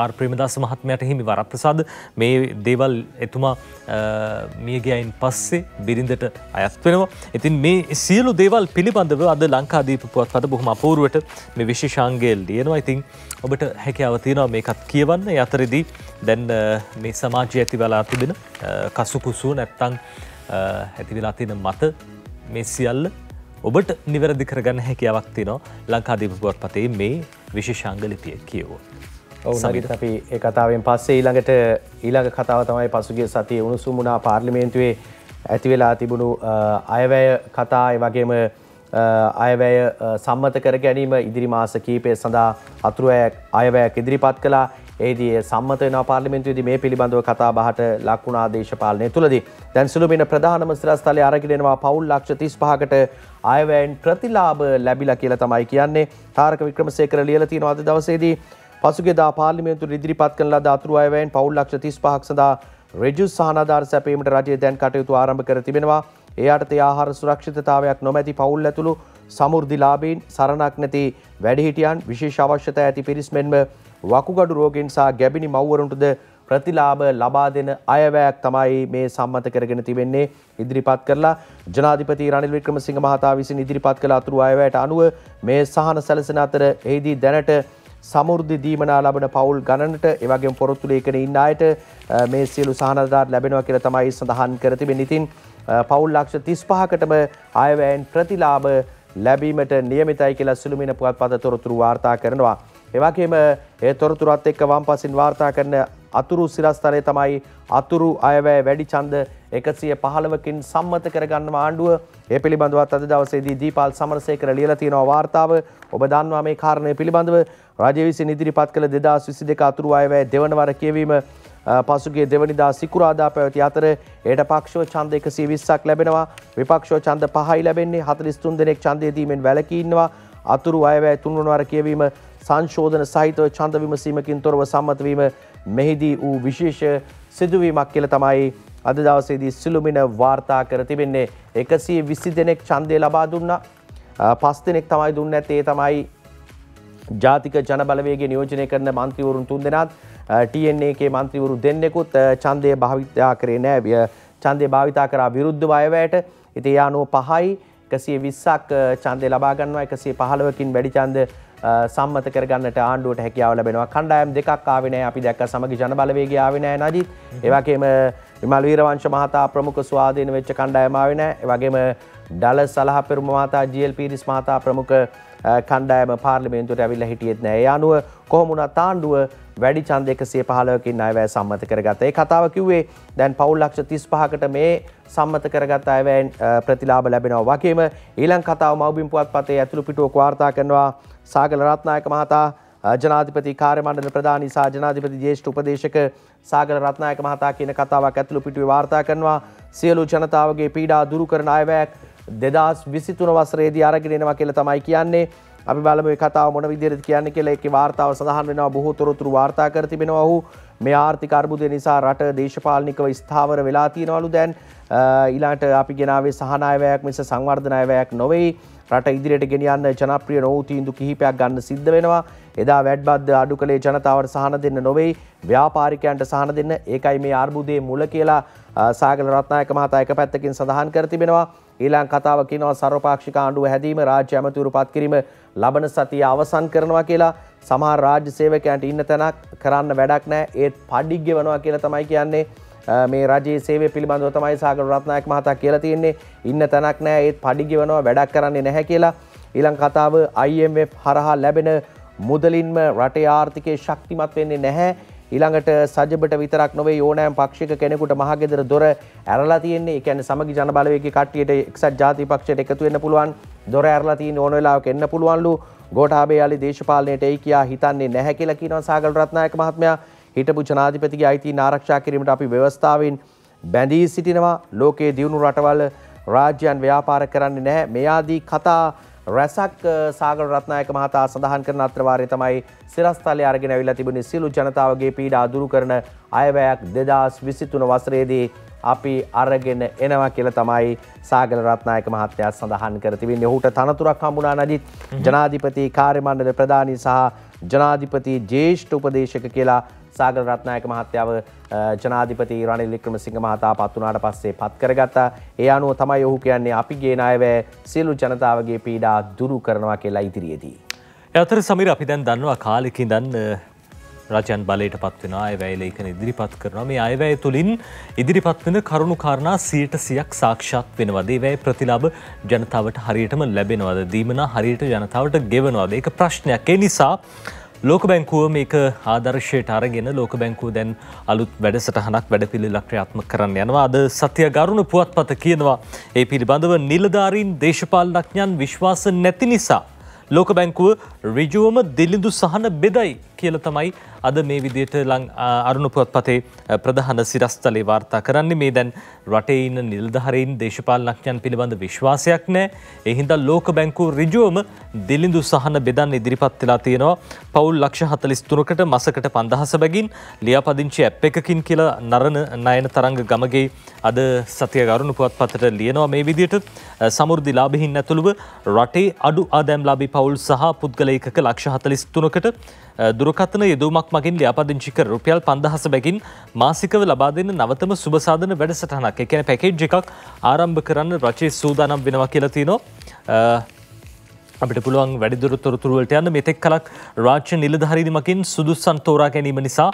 ආර් ප්‍රේමදාස මහත්මයාට හිමි වරප්‍රසාද මේ දේවල් එතුමා මිය ගියයින් පස්සේ බිරිඳට අයත් වෙනවා. ඉතින් මේ සියලු දේවල් පිළිබඳව අද ලංකාදීප පුවත්පත බොහොම අපූර්වට මේ විශේෂාංගය ලියනවා. ඉතින් ඔබට හැකියාව තියෙනවා මේකත් කියවන්න. ඒ අතරේදී දැන් මේ සමාජයේ ඇති වෙලා තිබෙන කසුකුසු නැත්තම් ඇති වෙලා තියෙන මත මේ සියල්ල ඔබට නිවැරදි කරගන්න හැකියාවක් තියෙනවා ලංකාදීප පුවත්පතේ මේ විශේෂාංග ලිපිය කියවුවොත්. ඔව් නගිත් අපි ඒ කතාවෙන් පස්සේ ඊළඟ කතාව තමයි පසුගිය සතියේ උණුසුම් වුණා පාර්ලිමේන්තුවේ ඇති වෙලා තිබුණු අයවැය කතා. ඒ වගේම අයවැය සම්මත කර ගැනීම ඉදිරි මාස කිහිපය සඳහා අතුරු අයවැයක් ඉදිරිපත් කළා. එහිදී සම්මත වෙනවා පාර්ලිමේන්තුවේදී මේ පිළිබඳව කතා බහට ලක් වුණා දේශපාලනය තුලදී. දැන් සුළුමින ප්‍රධානම සිරස්තලයේ අරගෙන එනවා පවුල් ලක්ෂ 35කට අයවැයෙන් ප්‍රතිලාභ ලැබිලා කියලා තමයි කියන්නේ. තාරක වික්‍රමසේකර ලියලා තියෙනවා අද දවසේදී පසුගියදා පාර්ලිමේන්තුවේ ඉදිරිපත් කරන ලද අතුරු අයවැයෙන් පවුල් ලක්ෂ 35ක් සඳහා රෙජු සහනාධාර සැපීමට රජය දැන් කටයුතු ආරම්භ කර තිබෙනවා. ඒ යටතේ ආහාර සුරක්ෂිතතාවයක් නොමැති පවුල් ඇතුළු සමෘද්ධිලාභීන්, සරණක් නැති වැඩිහිටියන්, විශේෂ අවශ්‍යතා ඇති පිරිස් මෙන්ම වකුගඩු රෝගීන් සහ ගැබිණි මව්වරුන්ටද ප්‍රතිලාභ ලබා දෙන අයවැයක් තමයි මේ සම්මත කරගෙන තිබෙන්නේ. ඉදිරිපත් කරලා ජනාධිපති රනිල් වික්‍රමසිංහ මහතා විසින් ඉදිරිපත් කළ අතුරු අයවැයට අනුව මේ සහන සැලසෙන අතර එහිදී දැනට සමෘද්ධි දීමනා ලබන පවුල් ගණනට එවැගේම පොරොත්තු ලේඛන ඉන්න අයට මේ සියලු සහනාධාර ලැබෙනවා කියලා තමයි සඳහන් කර තිබෙන්නේ. ඉතින් පවුල් ලක්ෂ 35කටම අයවැයෙන් ප්‍රතිලාභ ලැබීමට නියමිතයි කියලා සුළුමින පුවත්පත තොරතුරු වාර්තා කරනවා. එවැගේම ඒ තොරතුරත් එක්ක වම්පසින් වාර්තා කරන අතුරු සිරස්තරය තමයි අතුරු අයවැය වැඩි ඡන්ද 115කින් සම්මත කරගන්නවා ආණ්ඩුව. ඒ පිළිබඳවත් අද දවසේදී දීපාල් සමරසේකර ලියලා තියෙනවා වාර්තාව. ඔබ දන්නවා මේ කාරණය පිළිබඳව රජය විසින් ඉදිරිපත් කළ 2022 අතුරු අයවැය දෙවන වර කියවීම පසුගිය දෙවනිදා සිකුරාදා පැවති අතර එයට පක්ෂව ඡන්ද 120ක් ලැබෙනවා. විපක්ෂව ඡන්ද 5යි ලැබෙන්නේ. 43 දෙනෙක් ඡන්දය දීමෙන් වැළකී ඉන්නවා. අතුරු අයවැය තුන්වන වර කියවීම සංශෝධන සහිතව ඡන්ද විමසීමකින් තොරව සම්මත වීම මෙහිදී වූ විශේෂ සිදුවීමක් කියලා තමයි අද දවසේදී සුළුමින වාර්තා කර තිබෙන්නේ. 120 දෙනෙක් ඡන්දය ලබා දුන්නා. 5 දෙනෙක් තමයි දුන්නේ නැත්තේ. ඒ තමයි ජාතික ජන බලවේගය නියෝජනය කරන මන්ත්‍රීවරුන් 3 දෙනාත් TNAK මන්ත්‍රීවරු දෙන්නෙකුත් ඡන්දය භාවිතා කරේ නැහැ. ඡන්දය භාවිතා කරා විරුද්ධව අයවැයට. ඉතින් ඒ අනුව 5යි 120ක් ඡන්දය ලබා ගන්නවා. 115කින් වැඩි ඡන්ද සම්මත කරගන්නට ආණ්ඩුවට හැකියාව ලැබෙනවා. කණ්ඩායම් දෙකක් ආවේ නැහැ. අපි දැක්ක සමගි ජන බලවේගය ආවේ නැහැ නජිත්. ඒ වගේම විමල් වීරවංශ මහතා ප්‍රමුඛ ස්වාධීන වෙච්ච කණ්ඩායම ආවේ නැහැ. ඒ වගේම ඩල සලහපෙරුම මහතා GL පීරිස් මහතා ප්‍රමුඛ කණ්ඩායම පාර්ලිමේන්තුවට ඇවිල්ලා හිටියෙත් නැහැ. ඒ අනුව කොහොම වුණත් ආණ්ඩුව වැඩි ඡන්ද 115කින් අයවැය සම්මත කරගත්තා. ඒ කතාව කිව්වේ දැන් පවුල් ලක්ෂ 35කට මේ සම්මත කරගත් අයවැයෙන් ප්‍රතිලාභ ලැබෙනවා. වගේම ඊළඟ කතාව මව්බිම් පුවත්පතේ ඇතුළු පිටුවක වාර්තා කරනවා සාගල රත්නායක මහතා ජනාධිපති කාර්ය මණ්ඩල ප්‍රධානී සහ ජනාධිපති ජ්‍යෙෂ්ඨ උපදේශක සාගල රත්නායක මහතා කියන කතාවක් ඇතුළු පිටුවේ වාර්තා කරනවා. සියලු ජනතාවගේ පීඩා දුරු කරන අයවැයක් 2023 වසරේදී අරගෙන එනවා කියලා තමයි කියන්නේ. අපි බලමු මේ කතාව මොන විදිහටද කියන්නේ කියලා. ඒකේ වාර්තාව සඳහන් වෙනවා. බොහෝ තොරතුරු වාර්තා කර තිබෙනවා. ඔහු මේ ආර්ථික අර්බුදය නිසා රට දේශපාලනිකව ස්ථාවර වෙලා තියෙනවලු දැන්. ඊළඟට අපි ගෙනාවේ සහන අයවැයක් මිස සංවර්ධන අයවැයක් නොවේ. රට ඉදිරියට ගෙනියන්න ජනප්‍රිය නොවූ තීන්දුව කිහිපයක් ගන්න සිද්ධ වෙනවා. එදා වැඩබද්ද අඩු කළේ ජනතාවට සහන දෙන්න නොවේ, ව්‍යාපාරිකයන්ට සහන දෙන්න. ඒකයි මේ අර්බුදයේ මුල කියලා සාගල රත්නායක මහතා එක පැත්තකින් සඳහන් කර තිබෙනවා. ඊළඟ කතාව කියනවා සර්වපාක්ෂික ආණ්ඩුව හැදීම, රාජ්‍ය ඇමතිවරු පත් කිරීම ලබන සතිය අවසන් කරනවා කියලා. සමහර රාජ්‍ය සේවකයන්ට ඉන්න තැනක් කරන්න වැඩක් නැහැ. ඒත් පඩි ගෙවනවා කියලා තමයි කියන්නේ. මේ රජයේ සේවය පිළිබඳව තමයි සාගල රත්නායක මහතා කියලා තියෙන්නේ. ඉන්න තැනක් නැහැ, ඒත් පඩි ගෙවනවා, වැඩක් කරන්නේ නැහැ කියලා. ඊළඟ කතාව IMF හරහා ලැබෙන මුදලින්ම රටේ ආර්ථිකය ශක්තිමත් වෙන්නේ නැහැ. ඊළඟට සජබට විතරක් නොවේ ඕනෑම පක්ෂික කෙනෙකුට මහගෙදර දොර ඇරලා තියෙන්නේ. ඒ කියන්නේ සමගි ජන බලවේගයේ කට්ටියට එක්සත් ජාතික පක්ෂයට එකතු වෙන්න පුළුවන්. දොර ඇරලා තියෙන ඕන වෙලාවක එන්න පුළුවන්ලු. ගෝඨාභය යාලි දේශපාලනයට එයි කියා හිතන්නේ නැහැ කියලා කියනවා සාගල රත්නායක මහත්මයා. හිටපු ජනාධිපතිගේ අයිතීන් ආරක්ෂා කිරීමට අපි ව්‍යවස්ථාවෙන් බැඳී සිටිනවා. ලෝකයේ දියුණු රටවල් රාජ්‍යයන් ව්‍යාපාර කරන්නේ නැහැ. මේ ආදී කතා රැසක් සාගල රත්නායක මහතා සඳහන් කරන අත්‍රවාරයේ තමයි සිරස්තලයේ අරගෙන ඇවිල්ලා තිබුණේ සියලු ජනතාවගේ පීඩා දුරු කරන අයවැයක් 2023 වසරේදී අපි අරගෙන එනවා කියලා තමයි සාගල රත්නායක මහත්තයා සඳහන් කර තිබෙන්නේ. ඔහුට තනතුරක් හම්බුණා නජිත් ජනාධිපති කාර්ය මණ්ඩල ප්‍රධානී සහ ජනාධිපති ජ්‍යෙෂ්ඨ උපදේශක කියලා සාගල රත්නායක මහත්තයාව ජනාධිපති රනිල් වික්‍රමසිංහ මහතා පත් වුණාට පස්සේ පත් කරගත්තා. ඒ අනුව තමයි ඔහු කියන්නේ අපි ගේ ණයවැය සියලු ජනතාවගේ පීඩා දුරු කරනවා කියලා ඉදිරියේදී. ඒ අතර සමීර අපි දැන් දන්නවා කාලෙක ඉඳන් රජයන් බලයට පත් වෙනවා අයවැය ලේඛන ඉදිරිපත් කරනවා. මේ අයවැය තුලින් ඉදිරිපත් වෙන කරුණු කාරණා 100% සාක්ෂාත් වෙනවද? ඒ වැය ප්‍රතිලාභ ජනතාවට හරියටම ලැබෙනවද? දීමනා හරියට ජනතාවට ගෙවනවද? ඒක ප්‍රශ්නයක්. ඒ නිසා ලෝක බැංකුව මේක ආදර්ශයට අරගෙන ලෝක බැංකුව දැන් අලුත් වැඩසටහනක් වැඩපිළිවෙලක් ක්‍රියාත්මක කරන්න යනවා. අද සත්‍ය ගරුණ පුවත්පත කියනවා ඒ පිළිබඳව නිලධාරීන් දේශපාලනඥයන් විශ්වාස නැති නිසා ලෝක බැංකුව ඍජුවම දිලිඳු සහන බෙදයි කියලා තමයි අද මේ විදිහට අරුණ පුවත්පතේ ප්‍රධාන සිරස්තලේ වාර්තා කරන්නේ. මේ දැන් රටේ ඉන්න නිලධාරීන් දේශපාලනඥයන් පිළිබඳ විශ්වාසයක් නැහැ. ඒ හින්දා ලෝක බැංකුව ඍජුවම දිලිඳු සහන බෙදන්න ඉදිරිපත් වෙලා තියෙනවා. පවුල් ලක්ෂ 43කට මසකට 5000 බැගින් ලියාපදිංචි ඇප් එකකින් කියලා නයන තරංග ගමගේ අද සතිය අරුණ පුවත්පතට ලියනවා මේ විදිහට සමෘද්ධි ලාභීන් ඇතුළුව රටේ අඩු ආදායම්ලාභී පවුල් සහ පුද්ගල ඒකක ලක්ෂ 43කට දුරකථන යෙදවීමක් මගින් ලියාපදිංචි කර රුපියල් 5000 බැගින් මාසිකව ලබා දෙන නවතම සුබ සාධන වැඩසටහනක්. ඒ කියන්නේ පැකේජ් එකක් ආරම්භ කරන්න රජයේ සූදානම් වෙනවා කියලා තියෙනවා. අපිට පුළුවන් වැඩිදුර තොරතුරු වලට යන්න. මෙතෙක් කලක් රාජ්‍ය නිලධාරීන් මගින් සුදුස්සන් තෝරා ගැනීම නිසා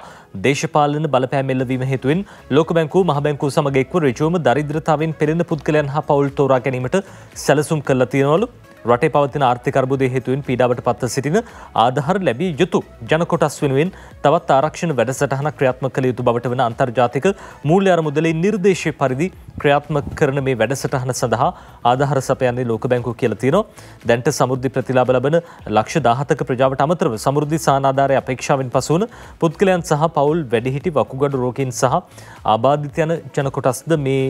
දේශපාලන බලපෑම් එල්ලවීම හේතුවෙන් ලෝක බැංකුව මහ බැංකුව සමග එක්ව ඍජුවම දරිද්‍රතාවෙන් පෙළෙන පුද්ගලයන් හා පවුල් තෝරා ගැනීමට සැලසුම් කළා තියෙනවලු. රටේ පවතින ආර්ථික අර්බුදය හේතුවෙන් පීඩාවට පත්ව සිටින ආධාර ලැබිය යුතු ජන කොටස් වෙනුවෙන් තවත් ආරක්ෂණ වැඩසටහනක් ක්‍රියාත්මක කළ යුතු බවට වන අන්තර්ජාතික මූල්‍ය අරමුදලේ නිර්දේශය පරිදි ක්‍රියාත්මක කරන මේ වැඩසටහන සඳහා ආධාර සපයන්නේ ලෝක බැංකුව කියලා තියෙනවා. දැන්ට සමෘද්ධි ප්‍රතිලාභ ලබන ලක්ෂ 17ක ප්‍රජාවට අමතරව සමෘද්ධි සානාධාරය අපේක්ෂාවෙන් පසු වන පුද්ගලයන් සහ පවුල් වැඩිහිටි වකුගඩු රෝගීන් සහ ආබාධිත යන ජන කොටස්ද මේ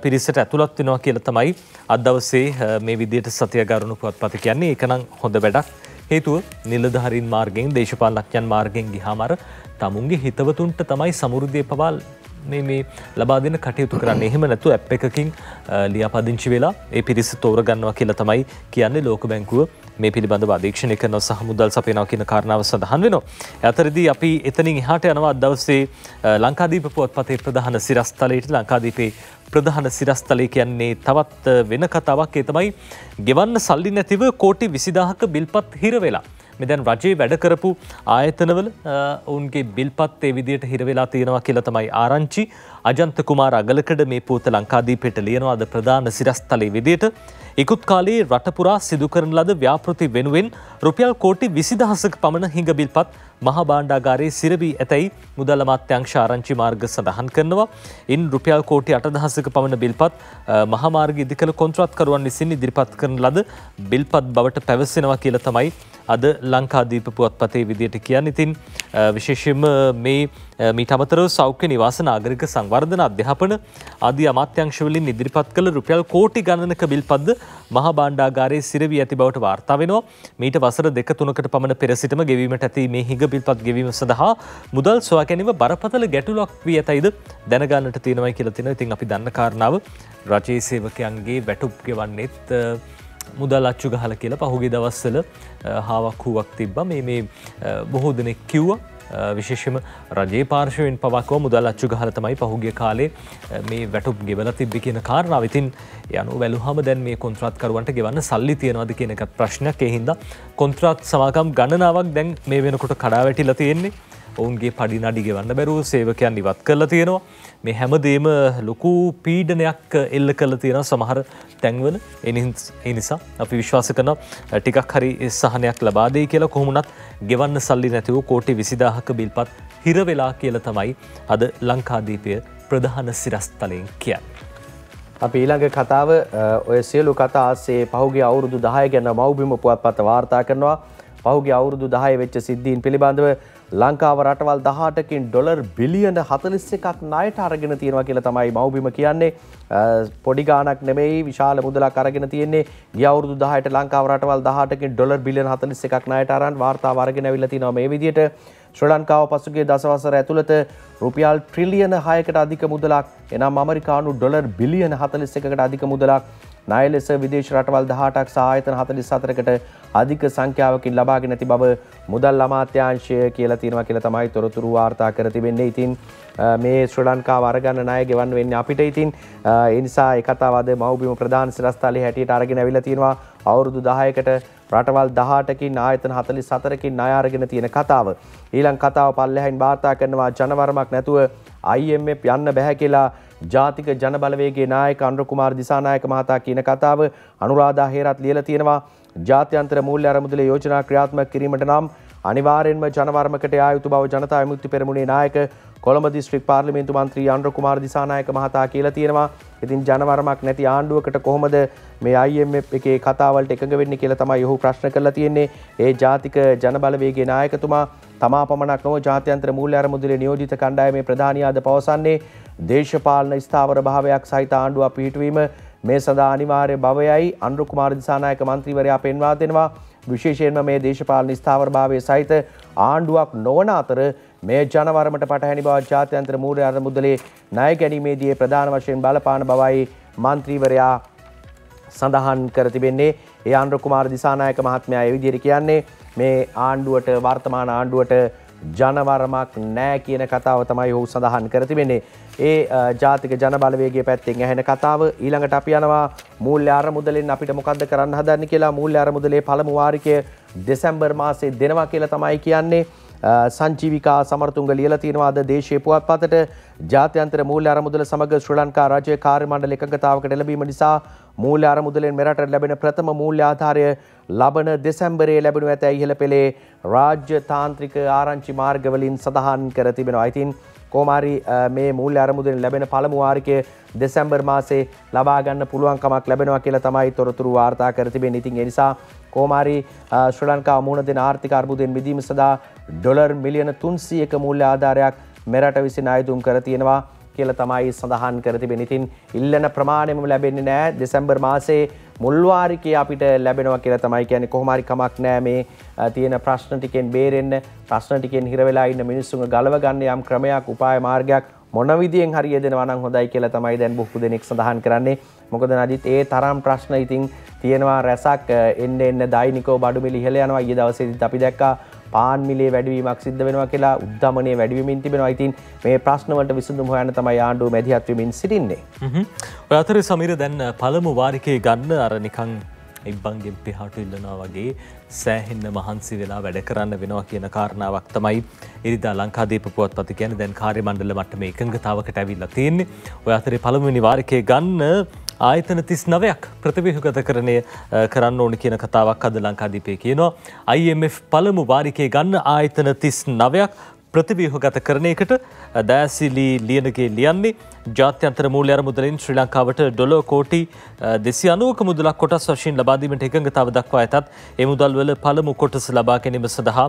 පිරිසට ඇතුළත් වෙනවා කියලා තමයි අද දවසේ මේ විදිහට සතිය ගරුණු පුවත්පත කියන්නේ. ඒක නම් හොඳ වැඩක්. හේතුව නිලධාරීන් මාර්ගයෙන් දේශපාලනඥයන් මාර්ගයෙන් ගියාම අර තමුන්ගේ හිතවතුන්ට තමයි සමෘද්ධිය පවා මේ ලබා දෙන කටයුතු කරන්නේ. එහෙම නැතු ඇප් එකකින් ලියාපදිංචි වෙලා ඒ පිරිස තෝරගන්නවා කියලා තමයි කියන්නේ ලෝක බැංකුව මේ පිළිබඳව අධීක්ෂණය කරනවා සහ මුදල් සපයනවා කියන කාරණාව සඳහන් වෙනවා. අතරදී අපි එතනින් එහාට යනවා අද දවසේ ලංකාදීප පුවත්පතේ ප්‍රධාන සිරස්තලයට. ලංකාදීපේ ප්‍රධාන සිරස්තලය කියන්නේ තවත් වෙන කතාවක්. ඒ තමයි ගෙවන්න සල්ලි නැතිව කෝටි 20000ක බිල්පත් හිර වෙලා. මේ දැන් රජයේ වැඩ කරපු ආයතනවල ඔවුන්ගේ බිල්පත් ඒ විදිහට හිර වෙලා තියෙනවා කියලා තමයි ආරංචි. අජන්ත කුමාර අගලකඩ මේ පුවත ලංකාදීපයට ලියනවා අද ප්‍රධාන සිරස්තලයේ විදිහට. ඉකුත් කාලයේ රට පුරා සිදු කරන ලද ව්‍යාපෘති වෙනුවෙන් රුපියල් කෝටි 20000ක පමණ හිඟ බිල්පත් මහා භාණ්ඩාගාරයේ සිරවි ඇතැයි මුදල් අමාත්‍යාංශ ආරංචි මාර්ග සඳහන් කරනවා. ඉන් රුපියල් කෝටි 8000ක පමණ බිල්පත් මහා මාර්ග ඉදිකළ කොන්ත්‍රාත්කරුවන් විසින් ඉදිරිපත් කරන ලද බිල්පත් බවට පැවසෙනවා කියලා තමයි අද ලංකාදීප පුවත්පතේ විදියට කියන්නේ. ඉතින් විශේෂයෙන්ම මීට අමතරව සෞඛ්‍ය නිවාස නාගරික සංවර්ධන අධ්‍යාපන ආදී අමාත්‍යාංශ වලින් ඉදිරිපත් කළ රුපියල් කෝටි ගණනක බිල්පත්ද මහා භාණ්ඩාගාරයේ සිරවි ඇති බවට වාර්තා වෙනවා. මීට වසර 2-3කට පමණ පෙර සිටම ගෙවීමට ඇති මේ හිඟ බිල්පත් ගෙවීම සඳහා මුදල් සොයා ගැනීම බරපතල ගැටලුවක් වී ඇතයිද දැනගන්නට තියෙනවා කියලා තියෙනවා. ඉතින් අපි දන්න කාරණාව රජයේ සේවකයන්ගේ වැටුප් ගෙවන්නෙත් මුදල් අච්චු ගහලා කියලා පහුගිය දවස්වල හාවක් හුවක් තිබ්බා. මේ බොහෝ දෙනෙක් කිව්වා විශේෂයෙන්ම රජයේ පාර්ශවයෙන් පවක්ව මුදල් අච්චු ගහලා තමයි පහුගිය කාලේ මේ වැටුප් ගෙවලා තිබ්බේ කියන කාරණාව. ඉතින් යනු වැළුවම දැන් මේ කොන්ත්‍රාත්කරුවන්ට ගෙවන්න සල්ලි තියනවාද කියන එකත් ප්‍රශ්නයක්. ඒ හින්දා කොන්ත්‍රාත් සමාගම් ගණනාවක් දැන් මේ වෙනකොට කඩා වැටිලා තියෙන්නේ. ඔවුන්ගේ පඩි නඩි ගෙවන්න බැරුව සේවකයන් ඉවත් කරලා තියෙනවා. මේ හැමදේම ලොකු පීඩනයක් එල්ල කරලා තියෙනවා සමහර තැන්වල. ඒ නිසා අපි විශ්වාස කරනවා ටිකක් හරි සහනයක් ලබා දෙයි කියලා. කොහොමුණත් ගෙවන්න සල්ලි නැතිව කෝටි 20000ක බිල්පත් හිර වෙලා කියලා තමයි අද ලංකාදීපය ප්‍රධාන සිරස්තලයෙන් කියන්නේ. අපි ඊළඟ කතාව ඔය සියලු කතා ආසේ පහුගිය අවුරුදු 10 ගැන මව්බිම පුවත්පත වාර්තා කරනවා. පහුගිය අවුරුදු 10 වෙච්ච සිද්ධීන් පිළිබඳව ලංකාව රටවල් 18කින් ඩොලර් බිලියන 41ක් ණයට අරගෙන තියෙනවා කියලා තමයි මව්බිම කියන්නේ. පොඩි ගාණක් නෙමෙයි විශාල මුදලක් අරගෙන තියෙන්නේ. ගිය අවුරුදු 10ට ලංකාව රටවල් 18කින් ඩොලර් බිලියන 41ක් ණයට අරන් වාර්තාව අරගෙන අවිල්ලා තිනවා මේ විදිහට. ශ්‍රී ලංකාව පසුගිය දසවසර ඇතුළත රුපියල් ට්‍රිලියන 6කට අධික මුදලක් එනම් ඇමරිකානු ඩොලර් බිලියන 41කට අධික මුදලක් ණය ලෙස විදේශ රටවල් 18ක් සහ ආයතන 44කට අධික සංඛ්‍යාවකින් ලබාගෙන ඇති බව මුදල් අමාත්‍යාංශය කියලා තියෙනවා කියලා තමයි තොරතුරු වාර්තා කර තිබෙන්නේ. ඉතින් මේ ශ්‍රී ලංකාව අරගන්න ණය ගෙවන්න වෙන්නේ අපිට. ඉතින් ඒ නිසා ඒ කතාව අද මව්බිම ප්‍රධාන සිරස්තලයේ හැටියට අරගෙන අවිලා තියෙනවා. අවුරුදු 10කට රටවල් 18කින් ආයතන 44කින් ණය අරගෙන තියෙන කතාව. ඊළඟ කතාව පල්ලෙහායින් වාර්තා කරනවා ජනවරමක් නැතුව IMF යන්න බෑ කියලා ජාතික ජන බලවේගයේ නායක අනුර කුමාර දිසානායක මහතා කියන කතාව. අනුරාධා හේරත් ලියලා තියෙනවා ජාත්‍යන්තර මූල්‍ය අරමුදල යෝජනා ක්‍රියාත්මක කිරීමට නම් අනිවාර්යෙන්ම ජනවරමකට යා යුතු බව ජනතා විමුක්ති පෙරමුණේ නායක කොළඹ දිස්ත්‍රික් පාර්ලිමේන්තු මන්ත්‍රී අනුර කුමාර දිසානායක මහතා කියලා තියෙනවා. ඉතින් ජනවරමක් නැති ආණ්ඩුවකට කොහොමද මේ IMF එකේ කතාවලට එකඟ වෙන්නේ කියලා තමයි ඔහු ප්‍රශ්න කරලා තියෙන්නේ. ඒ ජාතික ජන බලවේගයේ නායකතුමා තමා පමණක් නොව ජාත්‍යන්තර මූල්‍ය අරමුදලේ නියෝජිත කණ්ඩායමේ ප්‍රධානියාද පවසන්නේ දේශපාලන ස්ථාවර භාවයක් සහිත ආණ්ඩුවක් පිහිටුවීම මේ සඳහා අනිවාර්ය බවයයි අනුර කුමාර දිසානායක මන්ත්‍රීවරයා පෙන්වා දෙනවා. විශේෂයෙන්ම මේ දේශපාලන ස්ථාවර භාවයේ සහිත ආණ්ඩුවක් නොවන අතර මේ ජනවරමට පටහැනි බව ජාත්‍යන්තර මූල්‍ය අරමුදලේ ණය ගැනීමේදී ප්‍රධාන වශයෙන් බලපාන බවයි මන්ත්‍රීවරයා සඳහන් කර තිබෙන්නේ. ඒ අනුර කුමාර දිසානායක මහත්මයා ඒ විදිහට කියන්නේ මේ ආණ්ඩුවට වර්තමාන ආණ්ඩුවට ජනවරමක් නැහැ කියන කතාව තමයි ඔහු සඳහන් කර තිබෙන්නේ. ඒ ජාතික ජන බලවේගයේ පැත්තෙන් ඇහෙන කතාව. ඊළඟට අපි යනවා මූල්‍ය අරමුදලෙන් අපිට මොකද්ද කරන්න හදන්නේ කියලා. මූල්‍ය අරමුදලේ පළමු වාරිකය දෙසැම්බර් මාසයේ දෙනවා කියලා තමයි කියන්නේ. සංජීවිකා සමරතුංග ලියලා තියෙනවා අද දේශීය පුවත්පතට. ජාත්‍යන්තර මූල්‍ය අරමුදල සමග ශ්‍රී ලංකා රාජ්‍ය කාර්ය මණ්ඩල එකඟතාවකට එළඹීම නිසා මූල්‍ය අරමුදලෙන් මෙරට ලැබෙන ප්‍රථම මූල්‍ය ආධාරය ලබන දෙසැම්බරයේ ලැබෙනු ඇතැයි ඉහළ පෙළේ රාජ්‍ය තාන්ත්‍රික ආරංචි මාර්ගවලින් සඳහන් කර තිබෙනවා. ඉතින් කොමාරි මේ මූල්‍ය අරමුදලෙන් ලැබෙන පළමු වාරිකය දෙසැම්බර් මාසයේ ලබා ගන්න පුළුවන්කමක් ලැබෙනවා කියලා තමයි තොරතුරු වාර්තා කර තිබෙන්නේ. ඉතින් ඒ නිසා කොමාරි ශ්‍රී ලංකාව මුහුණ දෙන ආර්ථික අර්බුදයෙන් මිදීම සඳහා ඩොලර් මිලියන 300ක මූල්‍ය ආධාරයක් මෙරට විසින් අයදුම් කර තියෙනවා කියලා තමයි සඳහන් කර තිබෙන්නේ. ඉතින් ඉල්ලන ප්‍රමාණයම ලැබෙන්නේ නැහැ. දෙසැම්බර් මාසයේ මුල් වාරිකයේ අපිට ලැබෙනවා කියලා තමයි කියන්නේ. කොහොම හරි කමක් නැහැ මේ තියෙන ප්‍රශ්න ටිකෙන් බේරෙන්න. ප්‍රශ්න ටිකෙන් හිර වෙලා ඉන්න මිනිස්සුන්ව ගලව ගන්න යම් ක්‍රමයක් උපාය මාර්ගයක් මොන විදියෙන් හරි යෙදෙනවා නම් හොඳයි කියලා තමයි දැන් බොහෝ දෙනෙක් සඳහන් කරන්නේ. මොකද නජිත් ඒ තරම් ප්‍රශ්න ඉතින් තියෙනවා රැසක් එන්න දෛනිකව බඩු මිල ඉහළ යනවා. ඊයේ දවසේදීත් අපි දැක්කා පාන් මිලේ වැඩිවීමක් සිද්ධ වෙනවා කියලා. උද්දමනයේ වැඩිවීමින් තිබෙනවා. ඉතින් මේ ප්‍රශ්න වලට විසඳුම් හොයන්න තමයි ආණ්ඩුව මැදිහත් වෙමින් සිටින්නේ. ඔය අතරේ සමීර දැන් පළමු වාරිකයේ ගන්න අර නිකන් ඉබ්බන්ගෙන් පිහාටු ඉල්ලනවා වගේ සෑහෙන්න මහන්සි වෙලා වැඩ කරන්න වෙනවා කියන කාරණාවක් තමයි ඉරිදා ලංකාදීප පුවත්පත කියන්නේ. දැන් කාර්ය මණ්ඩල මට්ටමේ එකඟතාවකට ඇවිල්ලා තියෙන්නේ. ඔය අතරේ පළමුවෙනි වාරිකයේ ගන්න ආයතන 39ක් ප්‍රතිව්‍යුහගත කරන්න ඕන කියන කතාවක් අද ලංකාදීපේ කියනවා. IMF පළමු වාරිකයේ ගන්න ආයතන 39ක් ප්‍රතිව්‍යුහගත කරන එකට දෑසිලි ලියනගේ ලියන්නේ ජාත්‍යන්තර මූල්‍ය අරමුදලින් ශ්‍රී ලංකාවට ඩොලර් කෝටි 290ක මුදලක් කොටස් වශයෙන් ලබා දීමට එකඟතාව දක්වා ඇතත් ඒ මුදල් වල පළමු කොටස ලබා ගැනීම සඳහා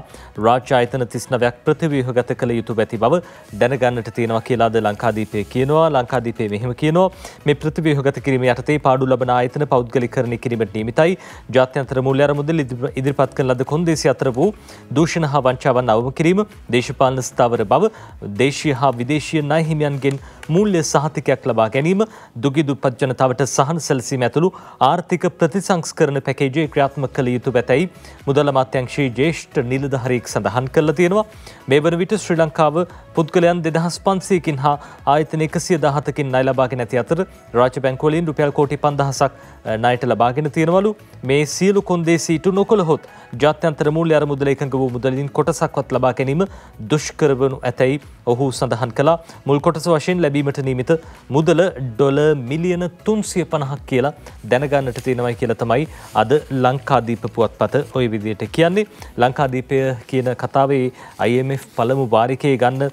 රාජ්‍ය ආයතන 39ක් ප්‍රතිව්‍යුහගත කළ යුතු ඇති බව දැනගන්නට තියෙනවා කියලා අද ලංකාදීපේ කියනවා. ලංකාදීපේ මෙහෙම කියනවා මේ ප්‍රතිව්‍යුහගත කිරීම යටතේ පාඩු ලබන ආයතන පෞද්ගලිකකරණය කිරීමට නියමිතයි. ජාත්‍යන්තර මූල්‍ය අරමුදල ඉදිරිපත් කරන ලද කොන්දේසි අතර වූ දූෂණ හා වංචාවන් අවම කිරීම, දේශපාලන ස්ථාවර බව, දේශීය හා විදේශීය ණය හිමියන්ගෙන් මූල්‍ය සහතිකයක් ලබා ගැනීම, දුගී දුප්පත් ජනතාවට සහන සැලසීම ඇතුළු ආර්ථික ප්‍රතිසංස්කරණ පැකේජය ක්‍රියාත්මක කළ යුතු ඇතැයි මුදල් අමාත්‍යාංශයේ ජ්‍යෙෂ්ඨ නිලධාරියෙක් සඳහන් කළා තියෙනවා. මේ වන විට ශ්‍රී ලංකාව පුද්ගලයන් 2500කින් හා ආයතන 117කින් ණය ලබාගෙන ඇති අතර රාජ්‍ය බැංකුවලින් රුපියල් කෝටි 5000ක් ණයට ලබාගෙන තියෙනවලු. මේ සියලු කොන්දේසි ඉටු නොකළහොත් ජාත්‍යන්තර මූල්‍ය අරමුදල එකඟ වූ මුදලින් කොටසක්වත් ලබා ගැනීම දුෂ්කර වනු ඇතැයි ඔහු සඳහන් කළා. මුල් කොටස වශයෙන් ලැබීමට නියමිත මුදල ඩොලර් මිලියන 350ක් කියලා දැනගන්නට තියෙනවයි කියලා තමයි අද ලංකාදීප පුවත්පත ওই විදිහට කියන්නේ. ලංකාදීපය කියන කතාවේ IMF පළමු වාරිකයේ ගන්න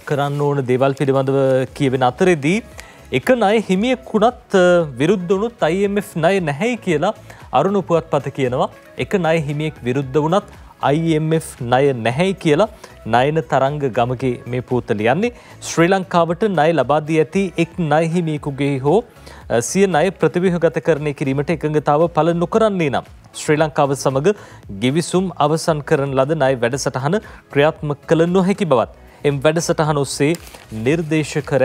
කරන්න ඕන දේවල් පිළිබඳව කියවෙන අතරේදී එක ණය හිමියෙකුණත් විරුද්ධ වුණොත් IMF ණය නැහැයි කියලා අරුණ පුවත්පත කියනවා. එක ණය හිමියෙක් විරුද්ධ වුණත් IMF ණය නැහැයි කියලා නයන තරංග ගමගේ මේ පුවත ලියන්නේ. ශ්‍රී ලංකාවට ණය ලබා දී ඇති එක් ණය හිමියෙකුගේ හෝ සිය ණය ප්‍රතිව්‍යුහගතකරණය කිරීමට එකඟතාව පළ නොකරන්නේ නම් ශ්‍රී ලංකාව සමග ගිවිසුම් අවසන් කරන ලද ණය වැඩසටහන ක්‍රියාත්මක කළ නොහැකි බවත් එම් වැඩසටහන ඔස්සේ නිර්දේශ කර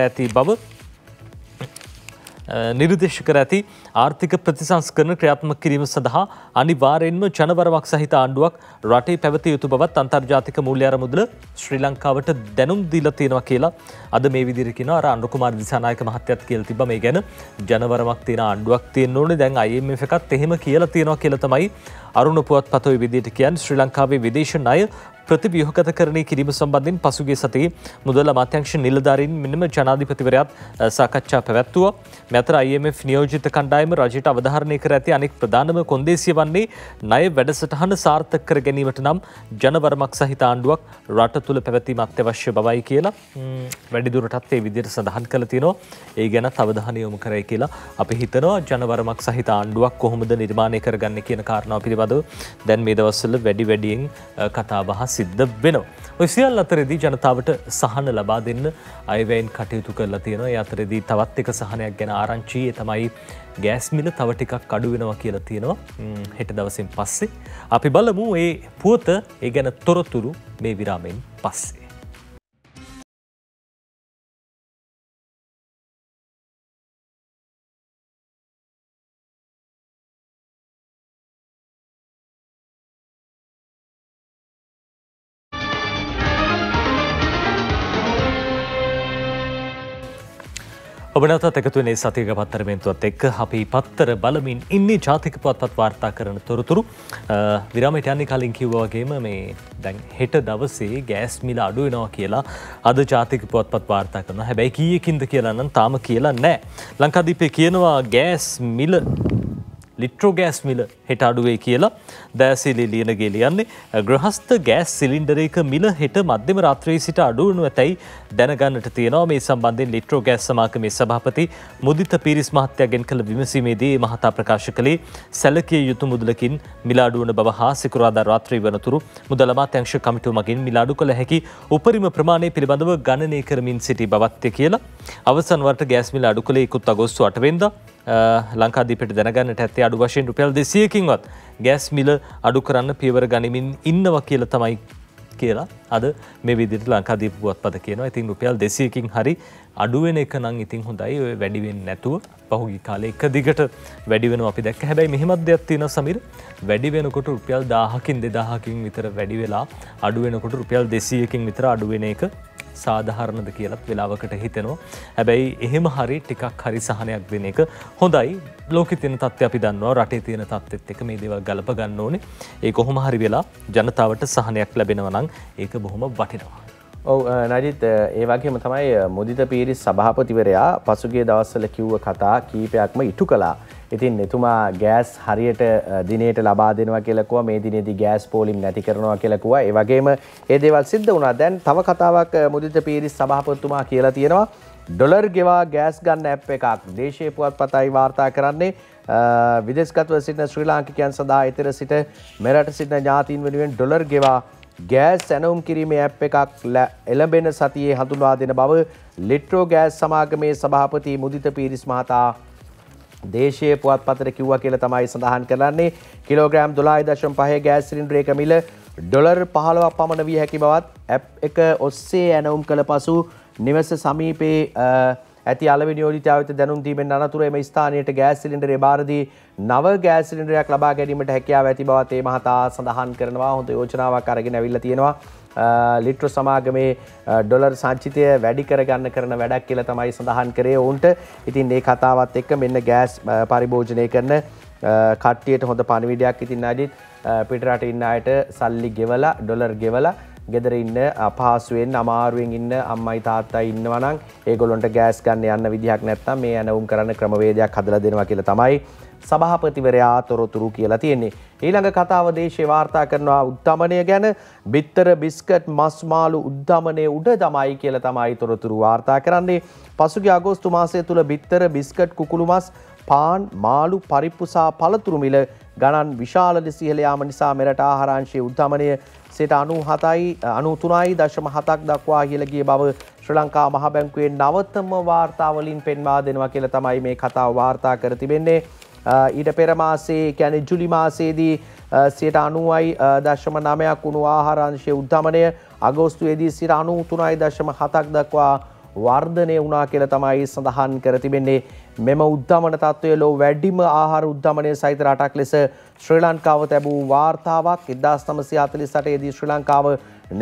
ඇති ආර්ථික ප්‍රතිසංස්කරණ ක්‍රියාත්මක කිරීම සඳහා අනිවාර්යෙන්ම ජනවරමක් සහිත ආණ්ඩුවක් රටේ පැවතිය යුතු බවත් අන්තර්ජාතික මූල්‍ය අරමුදල ශ්‍රී ලංකාවට දැනුම් දීලා තියෙනවා කියලා අද මේ විදිහට කියනවා. අර අනුර කුමාර දිසානායක මහත්තයත් කියලා තිබ්බා මේ ගැන ජනවරමක් තියෙන ආණ්ඩුවක් තියෙන්න ඕනේ. දැන් IMF එකත් එහෙම කියලා තියෙනවා කියලා තමයි අරුණ පුවත්පත ඔය විදිහට කියන්නේ. ශ්‍රී ලංකාවේ විදේශ ණය ප්‍රතිව්‍යුහගතකරණය කිරීම සම්බන්ධයෙන් පසුගිය සතියේ මුදල් අමාත්‍යාංශ නිලධාරීන් මෙන්ම ජනාධිපතිවරයාත් සාකච්ඡා පැවැත්වුවා. මේ අතර IMF නියෝජිත කණ්ඩායම රජයට අවධාරණය කර ඇති අනෙක් ප්‍රධානම කොන්දේසිය වන්නේ ණය වැඩසටහන සාර්ථක කර ගැනීමට නම් ජනවරමක් සහිත ආණ්ඩුවක් රට තුළ පැවතීම අත්‍යවශ්‍ය බවයි කියලා වැඩිදුරටත් ඒ විදිහට සඳහන් කරලා තියෙනවා. ඒ ගැන අවධානය යොමු කරයි කියලා අපි හිතනවා. ජනවරමක් සහිත ආණ්ඩුවක් කොහොමද නිර්මාණය කරගන්නේ කියන කාරණාව පිළිබඳව දැන් මේ දවස්වල වැඩියෙන් කතා බහ සිද්ධ වෙනවා. ඔය සියල්ල අතරේදී ජනතාවට සහන ලබා දෙන්න අයවැයෙන් කටයුතු කරලා තියෙනවා. ඒ අතරේදී තවත් එක සහනයක් ගැන ආරංචි තමයි ගෑස් මිල තව ටිකක් අඩු වෙනවා කියලා තියෙනවා. හෙට දවසින් පස්සේ අපි බලමු ඒ පුවත ඒ ගැන තොරතුරු මේ විරාමයෙන් පස්සේ. ඔබ නැවතත් එකතු වෙන්නේ සතියක පත්තරමෙන්තුවත් එක්ක අපි පත්තර බලමින් ඉන්නේ ජාතික පුවත්පත් වාර්තා කරන තොරතුරු. විරාමයට යන්නේ කලින් කිව්වා වගේම මේ දැන් හෙට දවසේ ගෑස් මිල අඩු වෙනවා කියලා අද ජාතික පුවත්පත් වාර්තා කරනවා. හැබැයි කීයකින්ද කියලා නම් තාම කියලා නැහැ. ලංකාදීපේ කියනවා ගෑස් මිල ලිට්‍රෝ ගෑස් මිල හෙට අඩුවේ කියලා. දෑසිලි ලියනගේ ලියන්නේ ග්‍රහස්ත ගෑස් සිලින්ඩරයක මිල හෙට මධ්‍යම රාත්‍රියේ සිට අඩු වනු ඇතැයි දැනගන්නට තියෙනවා. මේ සම්බන්ධයෙන් ලිට්‍රෝ ගෑස් සමාගමේ සභාපති මුදිත පීරිස් මහත්තයාගෙන් කළ විමසීමේදී මහතා ප්‍රකාශ කළේ සැලකිය යුතු මුදලකින් මිල අඩු වන බව හා සිකුරාදා රාත්‍රියේ වනතුරු මුදල් අමාත්‍යාංශ කමිටුව මගින් මිල අඩු කළ හැකි උපරිම ප්‍රමාණය පිළිබඳව ගණනය කරමින් සිටි බවත්ය කියලා. අවසන් වරට ගෑස් මිල අඩු කළේ ඉකුත් අගෝස්තු 8 වෙනිදා. ලංකාදීපට දැනගන්නට ඇත්තේ අඩු වශයෙන් රුපියල් 200කින්වත් ගෑස් මිල අඩු කරන්න පියවර ගනිමින් ඉන්නවා කියලා තමයි කියලා අද මේ විදිහට ලංකාදීප පුවත්පත කියනවා. ඉතින් රුපියල් 200කින් හරි අඩු වෙන එක නම් ඉතින් හොඳයි. ඔය වැඩි වෙන්නේ නැතුව පහුගිය කාලේ එක දිගට වැඩි වෙනවා අපි දැක්ක. හැබැයි මෙහෙමත් දෙයක් තියෙනවා සමීර. වැඩි වෙනකොට රුපියල් 1000කින් 2000කින් විතර වැඩි වෙලා අඩු වෙනකොට රුපියල් 200කින් විතර අඩු වෙන එක සාධාරණද කියලත් වෙලාවකට හිතෙනවා. හැබැයි එහෙම හරි ටිකක් හරි සහනයක් දෙන එක හොඳයි. ලෝකෙ තියෙන තත්ත්වය අපි දන්නවා. රටේ තියෙන තත්ත්වෙත් එක්ක මේ දේවල් ගලප ගන්න ඕනේ. ඒ කොහොම හරි වෙලා ජනතාවට සහනයක් ලැබෙනවා නම් ඒක බොහොම වටිනවා. ඔව් නජිත් ඒ වගේම තමයි මුදිත පීරිස් සභාපතිවරයා පසුගිය දවස්වල කිව්ව කතා කීපයක්ම ඉටු කළා. ඉතින් එතුමා ගෑස් හරියට දිනේට ලබා දෙනවා කියලා කිව්වා. මේ දිනේදී ගෑස් පෝලිම් නැති කරනවා කියලා කිව්වා. ඒ වගේම ඒ දේවල් සිද්ධ වුණා. දැන් තව කතාවක් මුදිත පීරිස් සභාපතිතුමා කියලා තියෙනවා. ඩොලර් ගෙවා ගෑස් ගන්න ඇප් එකක් දේශීය පුවත්පතයි වාර්තා කරන්නේ. විදේශගතව සිටින ශ්‍රී ලාංකිකයන් සඳහා ඊතර සිට මෙරට සිටින ඥාතීන් වෙනුවෙන් ඩොලර් ගෙවා ගෑස් සැනවුම් කිරීමේ ඇප් එකක් එළඹෙන සතියේ හඳුන්වා දෙන බව ලිට්‍රෝ ගෑස් සමාගමේ සභාපති මුදිත පීරිස් මහතා දේශීය පුවත්පතට කිව්වා කියලා තමයි සඳහන් කරන්නේ. කිලෝග්‍රෑම් 12.5 ගෑස් සිලින්ඩරයක මිල ඩොලර් 15ක් පමණ විය හැකි බවත් ඇප් එක ඔස්සේ ඇනවුම් කළ පසු නිවස සමීපයේ ඇති අලෙවි නියෝජිතයා වෙත දැනුම් දීමෙන් අනතුරු එම ස්ථානයට ගෑස් සිලින්ඩරේ බාරදී නව ගෑස් සිලින්ඩරයක් ලබා ගැනීමට හැකියාව ඇති බවත් ඒ මහතා සඳහන් කරනවා. හොඳ යෝජනාවක් අරගෙන ඇවිල්ලා තියෙනවා. ලිට්‍ර සමාගමේ ඩොලර් සංචිතය වැඩි කරගන්න කරන වැඩක් කියලා තමයි සඳහන් කරේ ඔවුන්ට. ඉතින් මේ කතාවත් එක්ක මෙන්න ගෑස් පරිභෝජනය කරන කට්ටියට හොඳ පණිවිඩයක්. ඉතින් අදිත් පිටරට ඉන්න අයට සල්ලි ගෙවලා ඩොලර් ගෙවලා ගෙදර ඉන්න අපහසුවෙන් අමාරුවෙන් ඉන්න අම්මයි තාත්තයි ඉන්නවා නම් ඒගොල්ලන්ට ගෑස් ගන්න යන්න විදිහක් නැත්නම් මේ ඇනවුම් කරන්න ක්‍රමවේදයක් හදලා දෙනවා කියලා තමයි සභාපතිවරයා තොරතුරු කියලා තියෙන්නේ. ඊළඟ කතාව දේශීය වාර්තා කරනවා උද්ධමනය ගැන. බිත්තර බිස්කට් මස් මාළු උද්ධමනය උඩ තමයි කියලා තමයි තොරතුරු වාර්තා කරන්නේ. පසුගිය අගෝස්තු මාසය තුල බිත්තර බිස්කට් කුකුළු මස් පාන් මාළු පරිප්පු සහ පළතුරු මිල ගණන් විශාල ලෙස ඉහළ යාම නිසා මෙරට ආහාරාංශයේ උද්ධමනය 93.7ක් දක්වා ඉහළ ගිය බව ශ්‍රී ලංකා මහ බැංකුවේ නවතම වාර්තා වලින් පෙන්වා දෙනවා කියලා තමයි මේ කතාව වාර්තා කර තිබෙන්නේ. ඊට පෙර මාසයේ කියන්නේ ජුලි මාසයේදී 90.9ක් වුණු ආහාරාංශයේ උද්ධමනය අගෝස්තුවේදී 93.7ක් දක්වා වර්ධනය වුණා කියලා තමයි සඳහන් කර තිබෙන්නේ. මෙම උද්ධමන තත්ත්වය ලෝ වැඩිම ආහාර උද්ධමනය සහිත රටක් ලෙස ශ්‍රී ලංකාව ලැබූ වාර්තාවක්. 1948 දී ශ්‍රී ලංකාව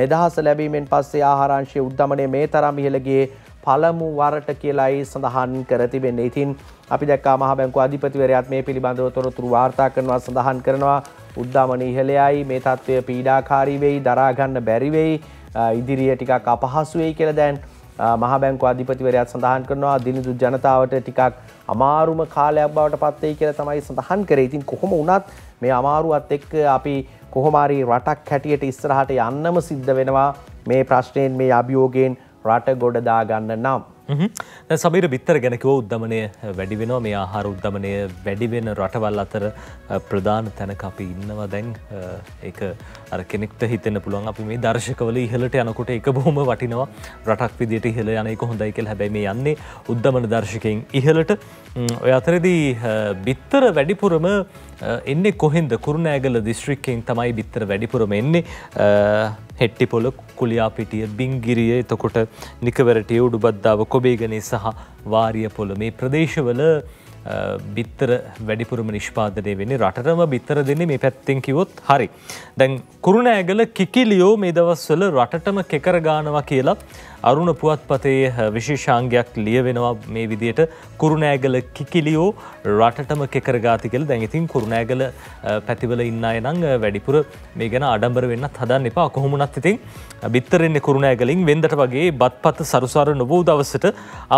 නිදහස ලැබීමෙන් පස්සේ ආහාරාංශයේ උද්ධමනය මේ තරම් ඉහළ ගියේ පළමු වරට කියලායි සඳහන් කර තිබෙන්නේ. ඉතින් අපි දැක්කා මහ බැංකුව අධිපතිවරයාත් මේ පිළිබඳව තොරතුරු වාර්තා කරනවා සඳහන් කරනවා උද්ධමන ඉහළයයි මේ තත්ත්වය පීඩාකාරී වෙයි දරා ගන්න බැරි වෙයි ඉදිරිය ටිකක් අපහසු වෙයි කියලා දැන් මහ බැංකුව අධිපතිවරයාත් සඳහන් කරනවා දිනිදු ජනතාවට ටිකක් අමාරුම කාලයක් බවට පත් වෙයි කියලා තමයි සඳහන් කරේ. ඉතින් කොහොම වුණත් මේ අමාරුවත් එක්ක අපි කොහොම හරි රටක් හැටියට ඉස්සරහට යන්නම සිද්ධ වෙනවා මේ ප්‍රශ්නයෙන් මේ අභියෝගයෙන් රට ගොඩ දා ගන්න නම්. දැන් සමීර බිත්තර ගැන කිව්ව උද්ධමනය වැඩි වෙනවා. මේ ආහාර උද්ධමනය වැඩි වෙන රටවල් අතර ප්‍රධාන තැනක අපි ඉන්නවා දැන්. ඒක අර කෙනෙක්ට හිතෙන්න පුළුවන් අපි මේ දර්ශකවල ඉහළට යනකොට ඒක බොහොම වටිනවා රටක් විදියට ඉහළ යන එක හොඳයි කියලා. හැබැයි මේ යන්නේ උද්ධමන දර්ශකයෙන් ඉහළට. ඔය අතරේදී බිත්තර වැඩිපුරම එන්නේ කොහෙන්ද? කුරුණෑගල දිස්ත්‍රික්කයෙන් තමයි බිත්තර වැඩිපුරම එන්නේ. හෙට්ටිපොළ, කුලියාපිටිය, බිංගිරිය, එතකොට නිකවරටිය, උඩුබද්දාව, කොබේගනේ සහ වාරියපොළ මේ ප්‍රදේශවල බිත්තර වැඩිපුරම නිෂ්පාදනය වෙන්නේ. රටටම බිත්තර දෙන්නේ මේ පැත්තෙන් කිව්වොත් හරි. දැන් කුරුණෑගල කිකිලියෝ මේ දවස්වල රටටම කෙකර ගානවා කියලා අරුණ පුවත්පතේ විශේෂාංගයක් ලියවෙනවා මේ විදියට. කුරුණෑගල කිකිලියෝ රටටම කෙකර ගාති කියලා. දැන් ඉතින් කුරුණෑගල පැතිවල ඉන්න අය නම් වැඩිපුර මේ ගැන ආඩම්බර වෙන්නත් හදන්න එපා. කොහොම වුණත් ඉතින් බිත්තර එන්නේ කුරුණෑගලින්. වෙන්දට වගේ බත්පත් සරුසාර නොවූ දවසට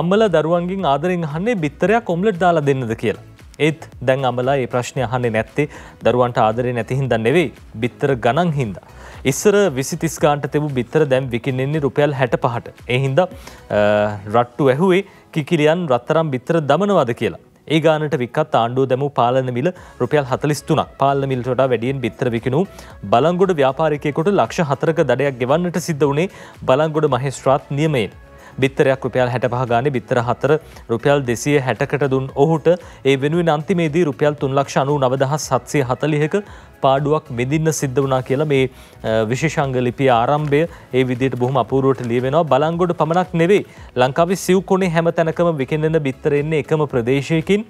අම්මලා දරුවන්ගෙන් ආදරෙන් අහන්නේ බිත්තරයක් ඔම්ලට් දාලා දෙන්නද කියලා. ඒත් දැන් අම්මලා මේ ප්‍රශ්නේ අහන්නේ නැත්තේ දරුවන්ට ආදරේ නැති හින්දා නෙවෙයි, බිත්තර ගණන් හින්දා. ඉස්සර 20-30 ගානට තිබු බිත්තර දැන් විකිනෙන්නේ රුපියල් 65ට. ඒ හින්දා රට්ටු ඇහුවේ කිකිලියන් රත්තරන් බිත්තර දමනවාද කියලා. ඒ ගානට වික්කත් ආණ්ඩුව දැමූ පාලන මිල රුපියල් 43ක්. පාලන මිලට වඩා වැඩියෙන් බිත්තර විකිණු බලංගොඩ ව්‍යාපාරිකයෙකුට ලක්ෂ 4ක දඩයක් ගෙවන්නට සිද්ධ වුණේ බලංගොඩ මහේස්ත්‍රාත් නියමයෙන්. බිත්තරයක් රුපියල් 65 ගානේ බිත්තර 4 රුපියල් 260කට දුන් ඔහුට ඒ වෙනුවෙන් අන්තිමේදී රුපියල් 3,99,740ක පාඩුවක් මෙදින්න සිද්ධ වුණා කියලා මේ විශේෂාංග ලිපිය ආරම්භය ඒ විදිහට බොහොම අපූර්වට ලියවෙනවා. බලංගොඩ පමණක් නෙවෙයි ලංකාවේ සිව් කොනේ හැම තැනකම විකිනෙන බිත්තර එන්නේ එකම ප්‍රදේශයකින්.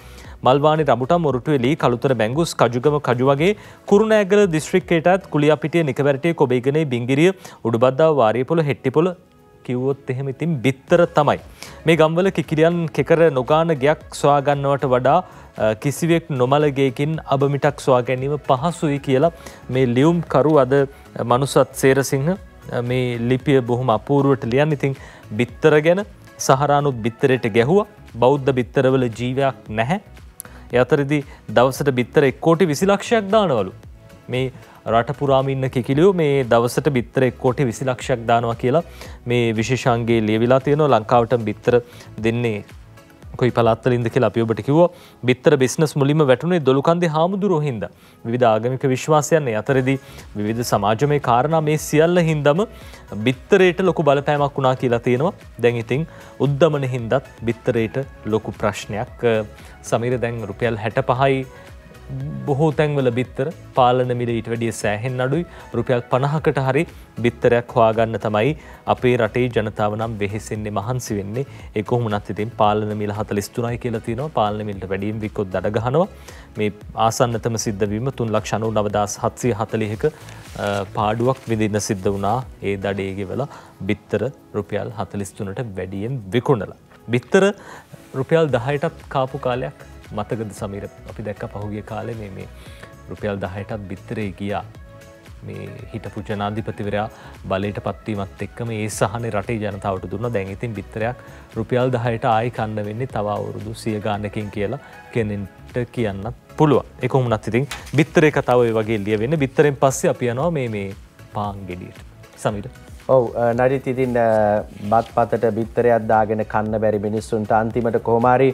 මල්වානි රඹුටන් මොරටුවේ ලී කළුතර බැංගුස් කජුගම කජු වගේ කුරුණෑගල දිස්ත්‍රික්කයටත් කුලියාපිටිය නිකවැරටිය කොබේගනේ බිංගිරිය උඩුබද්දාව වාරියපොළ හෙට්ටිපොළ කිව්වොත් එහෙම ඉතින් බිත්තර තමයි. මේ ගම්වල කිකිලියන් කෙකර නොගාන ගයක් සොයා ගන්නවට වඩා කිසිවෙක් නොමල ගයකින් අබමිටක් සොයා ගැනීම පහසුයි කියලා මේ ලියුම් කරු අද මනුසත් සේරසිංහ මේ ලිපිය බොහොම අපූර්වට ලියන්න. ඉතින් බිත්තර ගැන සහරානුත් බිත්තරයට ගැහුවා. බෞද්ධ බිත්තරවල ජීවයක් නැහැ. ඒ අතරේදී දවසට බිත්තර 1 කෝටි 20 ලක්ෂයක් දානවලු. මේ රට පුරාම ඉන්න කිකිලියෝ මේ දවසට බිත්තර 1 කෝටි 20 ලක්ෂයක් දානවා කියලා මේ විශේෂාංගයේ ලියවිලා තියෙනවා. ලංකාවට බිත්තර දෙන්නේ කොයි පළාත්වලින්ද කියලා අපි ඔබට කිව්වා. බිත්තර බිස්නස් මුලින්ම වැටුනේ දොළුකන්දේ හාමුදුරුවෝ හින්දා. විවිධ ආගමික විශ්වාසයන් අතරදී විවිධ සමාජමය කාරණා මේ සියල්ල හින්දාම බිත්තරේට ලොකු බලපෑමක් වුණා කියලා තියෙනවා. දැන් ඉතින් උද්දමන හින්දාත් බිත්තරේට ලොකු ප්‍රශ්නයක්. සමීර දැන් රුපියල් 65යි බොහෝ තැන්වල බිත්තර පාලන මිල ඊට වැඩිය සෑහෙන් අඩුයි. රුපියල් 50කට හරි බිත්තරයක් හොයාගන්න තමයි අපේ රටේ ජනතාව නම් වෙහෙසෙන්නේ මහන්සි වෙන්නේ. ඒ කොහොමුණත් ඉතින් පාලන මිල 43යි කියලා තියෙනවා. පාලන මිලට වැඩියෙන් විකොත් දඩ ගහනවා. මේ ආසන්නතම සිද්ධ වීම 3,99,740ක පාඩුවක් විඳින්න සිද්ධ වුණා. ඒ දඩේ ගෙවලා බිත්තර රුපියල් 43ට වැඩියෙන් විකුණලා. බිත්තර රුපියල් 10ටත් කාපු කාලයක් මතකද සමීර? අපි දැක්ක පහුගිය කාලේ මේ රුපියල් 10ටත් බිත්තරේ ගියා. මේ හිටපු ජනාධිපතිවරයා බලයට පත්වීමත් එක්කම ඒ සහනේ රටේ ජනතාවට දුන්නා. දැන් ඉතින් බිත්තරයක් රුපියල් 10ට ආයි කන්න වෙන්නේ තව අවුරුදු 100 ගානකින් කියලා කෙනෙක්ට කියන්නත් පුළුවන්. ඒක වුණත් ඉතින් බිත්තරේ කතාව ඒ වගේ ලියවෙන්නේ. බිත්තරෙන් පස්සේ අපි යනවා මේ පාන් ගෙඩියට. සමීර. ඔව් නඩිත් ඉතින් බත් පතට බිත්තරයක් දාගෙන කන්න බැරි මිනිස්සුන්ට අන්තිමට කොහොම හරි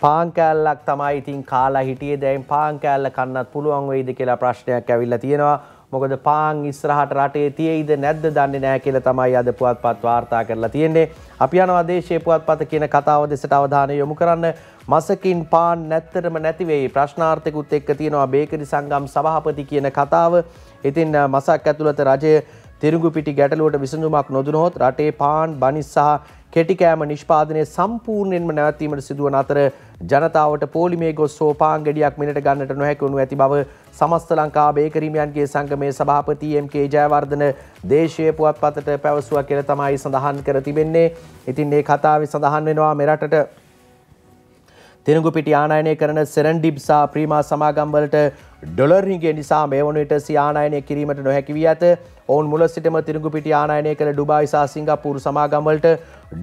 පාන් කෑල්ලක් තමයි ඉතින් කාලා හිටියේ. දැන් පාන් කෑල්ල කන්නත් පුළුවන් වෙයිද කියලා ප්‍රශ්නයක් ඇවිල්ලා තියෙනවා. මොකද පාන් ඉස්සරහට රටේ තියෙයිද නැද්ද දන්නේ නැහැ කියලා තමයි අද පුවත්පත් වාර්තා කරලා තියෙන්නේ. අපි යනවා දේශීය පුවත්පත කියන කතාව දෙසට අවධානය යොමු කරන්න. මසකින් පාන් නැත්තරම නැති වෙයි ප්‍රශ්නාර්ථකුත් එක්ක තියෙනවා බේකරි සංගම් සභාපති කියන කතාව. ඉතින් මසක් ඇතුළත රජය තිරුඟු පිටි ගැටලුවට විසඳුමක් නොදුනොත් රටේ පාන් බනිස් සහ කෙටි කෑම නිෂ්පාදනය සම්පූර්ණයෙන්ම නැවැත්වීමට සිදුවන අතර ජනතාවට පොලිමේ ගොස් හෝ පාන් ගෙඩියක් මිලට ගන්නට නොහැකි වනු ඇති බව සමස්ත ලංකා බේකරීමයන්ගේ සංගමේ සභාපති එම්.කේ. ජයවර්ධන දේශීය පුවත්පතට පැවසුවා කියලා තමයි සඳහන් කර තිබෙන්නේ. ඉතින් මේ කතාවේ සඳහන් වෙනවා මෙරටට තිරුඟු පිටි ආනයනය කරන සෙරන්ඩිබ් සහ ප්‍රීමා සමාගම් වලට ඩොලර් හිඟය නිසා මේ වන විට සිය ආනයනය කිරීමට නොහැකි වී ඇත. ඔවුන් මුල සිටම තිරුඟු පිටි ආනයනය කළ ඩුබායි සහ සිංගප්පූරු සමාගම් වලට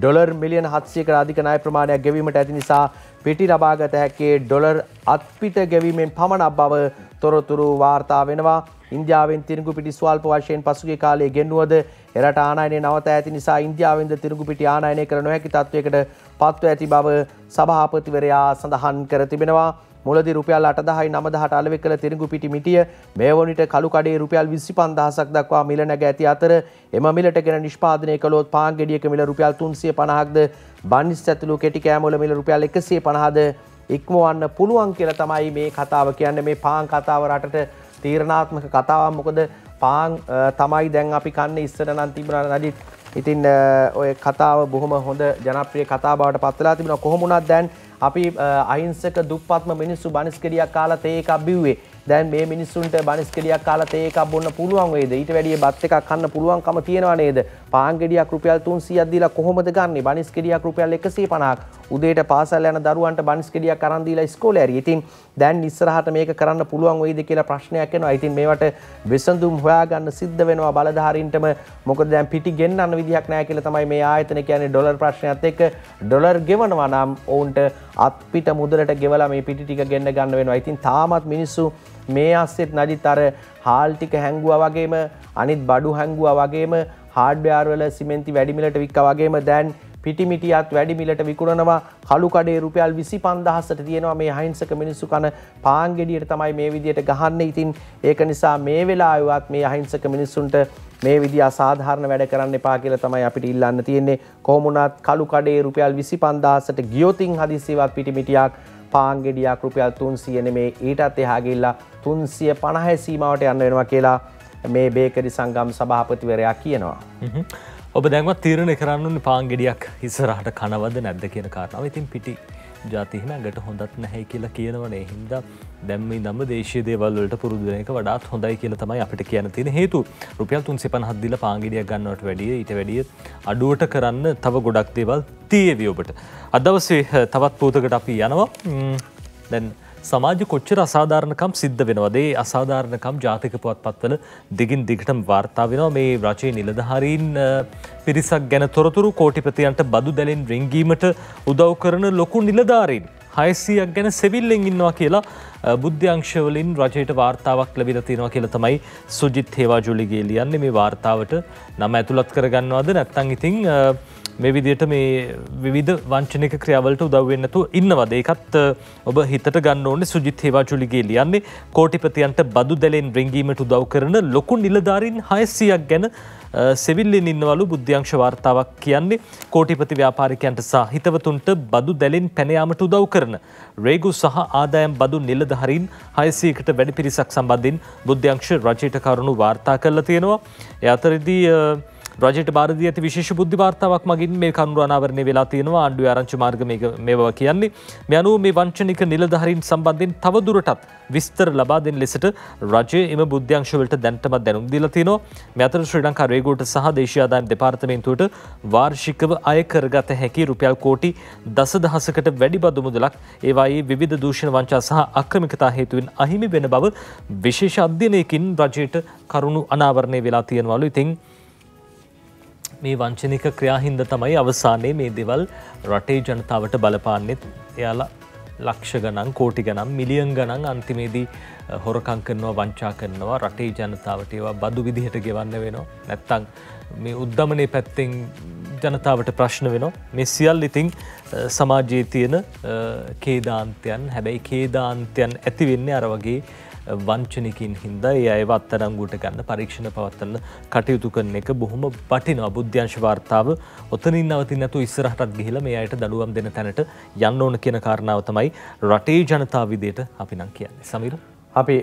ඩොලර් මිලියන 700කට අධික ණය ප්‍රමාණයක් ගෙවීමට ඇති නිසා පිටි ලබාගත හැකි ඩොලර් අත්පිට ගෙවීමෙන් පමණක් බව තොරතුරු වාර්තා වෙනවා. ඉන්දියාවෙන් තිරුඟු පිටි ස්වල්ප වශයෙන් පසුගිය කාලයේ ගෙන්වුවද එරට ආනයනය නවතා ඇති නිසා ඉන්දියාවෙන්ද තිරුඟු පිටි ආනයනය කර නොහැකි තත්වයකට පත්ව ඇති බව සභාපතිවරයා සඳහන් කර තිබෙනවා. මුලදී රුපියල් 8,000යි 9,000ට අලෙවි කළ තිරිඟු පිටි මිටිය මේ වන විට කළු කඩේ රුපියල් 25,000ක් දක්වා මිල නැග ඇති අතර එම මිලටගෙන නිෂ්පාදනය කළොත් පාන් ගෙඩියක මිල රුපියල් 350ක්ද බනිස් ඇතුළු කෙටි කෑම වල මිල රුපියල් 150ද ඉක්මවන්න පුළුවන් කියලා තමයි මේ කතාව කියන්නේ. මේ පාන් කතාව රටට තීරණාත්මක කතාවක්. මොකද පාන් තමයි දැන් අපි කන්නේ. ඉස්සර නම් තිබුණා නඩි. ඉතින් ඔය කතාව බොහොම හොඳ ජනප්‍රිය කතාව බවට පත් වෙලා තිබෙනවා. කොහොම වුණත් දැන් අපි අහිංසක දුප්පත්ම මිනිස්සු බනිස් කෙඩියක් කාලා තේ එකක් බිව්වේ. දැන් මේ මිනිස්සුන්ට බනිස් කෙඩියක් කාලා තේ එකක් බොන්න පුළුවන් වේද? ඊට වැඩිය බත් එකක් කන්න පුළුවන්කම තියෙනව නේද? පාන් ගෙඩියක් රුපියල් 300ක් දීලා කොහොමද ගන්නෙ? බනිස් කෙඩියක් රුපියල් 150ක්. උදේට පාසල් යන දරුවන්ට බනිස් කෙඩියක් අරන් දීලා ඉස්කෝලේ හරි. ඉතින් දැන් ඉස්සරහට මේක කරන්න පුළුවන් වෙයිද කියලා ප්‍රශ්නයක් එනවා. ඉතින් මේවට විසඳුම් හොයාගන්න සිද්ධ වෙනවා බලධාරීන්ටම. මොකද දැන් පිටි ගෙන්නන්න විදිහක් නැහැ කියලා තමයි මේ ආයතන කියන්නේ. ඩොලර් ප්‍රශ්නයත් එක්ක ඩොලර් ගෙවනවා නම් ඔවුන්ට අත්පිට මුදලට ගෙවලා මේ පිටි ටික ගෙන්න ගන්න වෙනවා. ඉතින් තාමත් මිනිස්සු මේ අස්සෙත් නදිත් අර හාල් ටික හැංගුවා වගේම අනිත් බඩු හැංගුවා වගේම හાર્ඩ්වෙයාර් වල සිමෙන්ති වැඩි මිලට වික්කා වගේම දැන් පිටි මිටියත් වැඩි මිලට විකුණනවා. කළු කඩේ රුපියල් 25,000ට තියෙනවා මේ අහිංසක මිනිස්සු කන පාන් ගෙඩියට තමයි මේ විදියට ගහන්නේ. ඉතින් ඒක නිසා මේ වෙලාවෙවත් මේ අහිංසක මිනිස්සුන්ට මේ විදිහ අසාධාරණ වැඩ කරන්න එපා කියලා තමයි අපිට ඉල්ලන්න තියෙන්නේ. කොහොම වුණත් කළු කඩේ රුපියල් 25,000ට ගියොතින් හදිස්සියවත් පිටි මිටියක් පාන් ගෙඩියක් රුපියල් 300 නෙමේ ඊටත් එහා ගිහිල්ලා 350 සීමාවට යන්න වෙනවා කියලා මේ බේකරි සංගම් සභාපතිවරයා කියනවා. ඔබ දැන්වත් තීරණය කරන්න ඕනේ පාන් ගෙඩියක් ඉස්සරහට කනවද නැද්ද කියන කාරණාව. ඉතින් පිටි ජාති හිම ඇඟට හොඳත් නැහැ කියලා කියනවනේ. හින්දා දැන් මේ නම දේශීය දේවල් වලට පුරුදු වෙන එක වඩාත් හොඳයි කියලා තමයි අපිට කියන්න තියෙන හේතුව. රුපියල් 350ක් දීලා පාන් ගෙඩියක් ගන්නවට වැඩිය ඊට වැඩිය අඩුවට කරන්න තව ගොඩක් දේවල් තියෙවි ඔබට. අද දවසේ තවත් පුවතකට අපි යනවා. දැන් සමාජ කොච්චර අසාධාරණකම් සිද්ධ වෙනවද? ඒ අසාධාරණකම් ජාතික පුවත්පත්වල දිගින් දිගටම වාර්තා වෙනවා. මේ රජයේ නිලධාරීන් පිරිසක් ගැන තොරතුරු කෝටිපතියන්ට බදු දැලෙන් රිංගීමට උදව් කරන ලොකු නිලධාරීන් 600ක් ගැන සෙවිල්ලෙන් ඉන්නවා කියලා බුද්ධ්‍යංශ වලින් රජයට වාර්තාවක් ලැබිලා තියෙනවා කියලා තමයි සුජිත් හේවාජුලිගේ ලියන්නේ. මේ වාර්තාවට නම ඇතුළත් කරගන්නවද නැත්නම් ඉතින් මේ විදිහට මේ විවිධ වංචනික ක්‍රියාවලට උදව් වෙන්නේ නැතුව ඉන්නවද? ඒකත් ඔබ හිතට ගන්න ඕනේ. සුජිත් හේවාචුලිගේ ලියන්නේ කෝටිපතියන්ට බදු දැලෙන් රිංගීමට උදව් කරන ලොකු නිලධාරීන් 600ක් ගැන සෙවිල්ලෙන් ඉන්නවලු බුද්ධ්‍යංශ වාර්තාවක් කියන්නේ. කෝටිපති ව්‍යාපාරිකයන්ට සහ හිතවතුන්ට බදු දැලෙන් පැන යාමට උදව් කරන රේගු සහ ආදායම් බදු නිලධාරීන් 600කට වැඩි පිරිසක් සම්බන්ධයෙන් බුද්ධ්‍යංශ රජයට කරුණු වාර්තා කරලා තියෙනවා. ඒ අතරදී රජයට බාර දී ඇති විශේෂ බුද්ධි වාර්තාවක් මගින් මේ කරුණු අනාවරණය වෙලා තියෙනවා. ආණ්ඩුවේ ආරංචි මාර්ග මේවා කියන්නේ. මේ අනුව මේ වංචනික නිලධාරීන් සම්බන්ධයෙන් තවදුරටත් විස්තර ලබා දෙන ලෙසට රජය එම බුද්ධ්‍යංශ වලට දැනටමත් දැනුම් දීලා තිනවා. මේ අතර ශ්‍රී ලංකා රේගුවට සහ දේශීය ආදායම් දෙපාර්තමේන්තුවට වාර්ෂිකව අය කරගත හැකි රුපියල් කෝටි දසදහසකට වැඩි බදු මුදලක් ඒවායේ විවිධ දූෂණ වංචා සහ අක්‍රමිකතා හේතුවෙන් අහිමි වෙන බව විශේෂ අධ්‍යයනයකින් රජයට කරුණු අනාවරණය වෙලා තියෙනවලු. ඉතින් මේ වංචනික ක්‍රියාහින්ද තමයි අවසානයේ මේ දේවල් රටේ ජනතාවට බලපාන්නෙත්. එයාලා ලක්ෂ ගණන්, කෝටි ගණන්, මිලියන් ගණන් අන්තිමේදී හොරකම් කරනවා, වංචා කරනවා. රටේ ජනතාවට ඒවා බදු විදිහට ගෙවන්න වෙනවා. නැත්තම් මේ උද්දමනයේ පැත්තෙන් ජනතාවට ප්‍රශ්න වෙනවා. මේ සියල්ල ඉතින් සමාජයේ තියෙන ඛේදාන්තයන්. හැබැයි ඛේදාන්තයන් ඇති වෙන්නේ අර වගේ වංචනිකින් හින්දා. ඒ අයව අත්අඩංගුවට ගන්න පරීක්ෂණ පවත්වන්න කටයුතු කරන එක බොහොම වටිනවා. බුද්ධ්‍යංශ වාර්තාව ඔතනින් නවතින්නේ නැතුව ඉස්සරහටත් ගිහිලා මේ අයට දඬුවම් දෙන තැනට යන්න ඕන කියන කාරණාව තමයි රටේ ජනතාව විදියට අපි නම් කියන්නේ. සමීර, අපි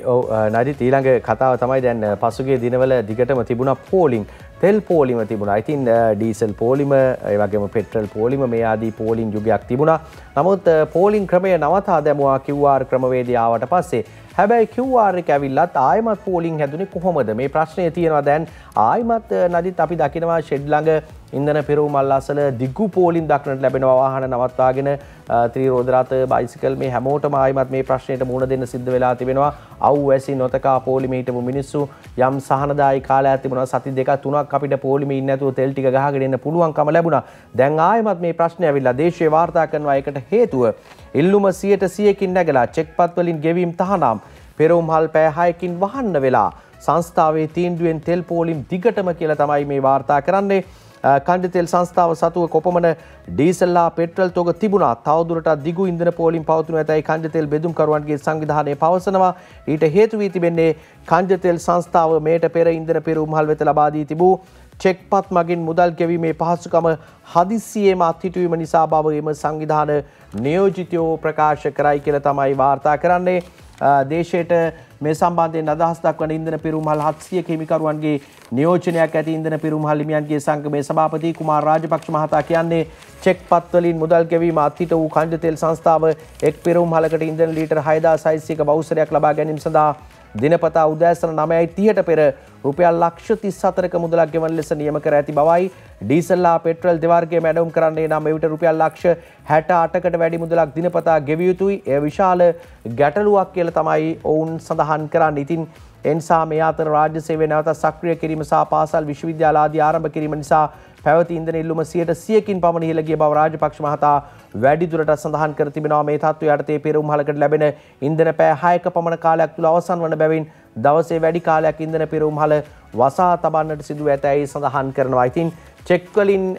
නදිත් ඊළඟ කතාව තමයි දැන් පසුගිය දිනවල දිගටම තිබුණා පෝලිං. තෙල් පෝලිම තිබුණා. ඉතින් ඩීසල් පෝලිම, ඒ වගේම පෙට්‍රල් පෝලිම මේ ආදී පෝලිං යුගයක් තිබුණා. නමුත් පෝලිං ක්‍රමය නවතා දැමුවා QR ක්‍රමවේදය ආවට පස්සේ. හැබැයි QR එක ඇවිල්ලත් ආයමත් පෝලිං හැදුනේ කොහොමද? මේ ප්‍රශ්නේ තියෙනවා. දැන් ආයමත් නදිත් අපි දකිනවා ෂෙඩ් ළඟ ඉන්ධන පෙරවුමල් අසල දිගු පෝලිං දක්නට ලැබෙනවා. වාහන නවත්වාගෙන ත්‍රිරෝද රථ, බයිසිකල් මේ හැමෝටම ආයමත් මේ ප්‍රශ්නෙට මුහුණ දෙන්න සිද්ධ වෙලා තිබෙනවා. අවුවැසි නොතකා පෝලිමේ හිටපු මිනිස්සු යම් සහනදායි කාලයක් තිබුණා. සති දෙක තුනක් අපිට පෝලිමේ ඉන්නේ නැතුව තෙල් ටික ගහගෙන එන්න පුළුවන්කම ලැබුණා. දැන් ආයමත් මේ ප්‍රශ්නේ ඇවිල්ලා දේශීය වාර්තා කරනවා. ඒකට හේතුව ඉල්ලුම 100%කින් නැගලා චෙක්පත් වලින් ගෙවීම් තහනම් පෙරවුම්හල් පැය 6කින් වහන්න වෙලා සංස්ථාවේ තීන්දුවෙන් තෙල් පෝලිම් දිගටම කියලා තමයි මේ වාර්තා කරන්නේ. කණ්ඩ තෙල් සංස්ථාව සතුව කොපමණ ඩීසල්ලා පෙට්‍රල් තොග තිබුණා තවදුරටත් දිගු ඉන්ධන පෝලිම් පවතුණු ඇතැයි කණ්ඩ තෙල් බෙදුම්කරුවන්ගේ සංවිධානය පවසනවා. ඊට හේතු වී තිබෙන්නේ කණ්ඩ තෙල් සංස්ථාව මේට පෙර ඉන්ධන පෙරවුම්හල් වෙත ලබා දී තිබූ චෙක්පත් මගින් මුදල් ගෙවීමේ පහසුකම හදිස්සියේම අත්හිටුවීම නිසා බව එම සංවිධාන නියෝජිතයෝ ප්‍රකාශ කරයි කියලා තමයි වාර්තා කරන්නේ. දේශයට මේ සම්බන්ධයෙන් අදහස් දක්වන ඉන්ධන පිරුම්හල් 700ක හිමිකරුවන්ගේ නියෝජනයක් ඇති ඉන්ධන පිරුම්හල් හිමියන්ගේ සංගමේ සභාපති කුමාර රාජපක්ෂ මහතා කියන්නේ චෙක්පත් වලින් මුදල් ගෙවීම අත්හිට වූ කණ්ඩ තෙල් සංස්ථාව එක් පිරුම්හලකට ඉන්ධන ලීටර් 6600ක බවුසරයක් ලබා ගැනීම සඳහා දිනපතා උදෑසන 9:30ට පෙර රුපියල් ලක්ෂ 34ක මුදලක් ගෙවන ලෙස නියම කර ඇති බවයි. ඩීසල්ලා පෙට්‍රල් දෙවර්ගයේ මැඩවුම් කරන්නේ නම් එවිට රුපියල් ලක්ෂ 68කට වැඩි මුදලක් දිනපතා ගෙවිය යුතුයි. එය විශාල ගැටලුවක් කියලා තමයි ඔවුන් සඳහන් කරන්නේ. ඉතින් එනිසා මේ අතර රාජ්‍ය සේවය නැවත සක්‍රිය කිරීම සහ පාසල් විශ්වවිද්‍යාල ආදී ආරම්භ කිරීම නිසා පැවති ඉන්ධන ඉල්ලුම 100%කින් පමණ ඉහළ ගිය බව රාජපක්ෂ මහතා වැඩිදුරටත් සඳහන් කර තිබෙනවා. මේ තත්ත්වය යටතේ පෙරවුම්හලකට ලැබෙන ඉන්ධන පැය 6ක පමණ කාලයක් තුළ අවසන් වන බැවින් දවසේ වැඩි කාලයක් ඉන්ධන පෙරවුම්හල වසා තබන්නට සිදු ඇතැයි සඳහන් කරනවා. ඉතින් චෙක් වලින්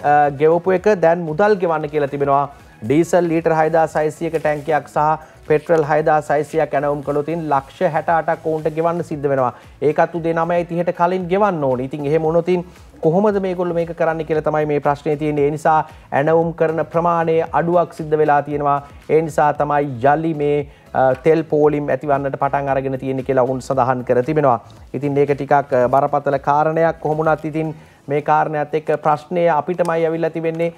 ගෙවපු එක දැන් මුදල් ගෙවන්න කියලා තිබෙනවා. ඩීසල් ලීටර් 6600ක ටැංකියක් සහ පෙට්‍රල් 6600ක් ඇනවුම් කළොත් ලක්ෂ 68ක් ඔවුන්ට ගෙවන්න සිද්ධ වෙනවා. ඒකත් උදේ 9:30ට කලින් ගෙවන්න ඕනේ. ඉතින් එහෙම වුණොත් කොහොමද මේගොල්ලෝ මේක කරන්න කියලා තමයි මේ ප්‍රශ්නේ තියෙන්නේ. ඒ නිසා ඇනවුම් කරන ප්‍රමාණයේ අඩුවක් සිද්ධ වෙලා තියෙනවා. ඒ නිසා තමයි යලි මේ තෙල් පෝලිම් ඇතිවන්නට පටන් අරගෙන තියෙන්නේ කියලා ඔවුන් සඳහන් කර තිබෙනවා. ඉතින් මේක ටිකක් බරපතල කාරණයක්. කොහොම වුණත් ඉතින් මේ කාරණයත් එක්ක ප්‍රශ්නය අපිටමයි ඇවිල්ලා තිබෙන්නේ.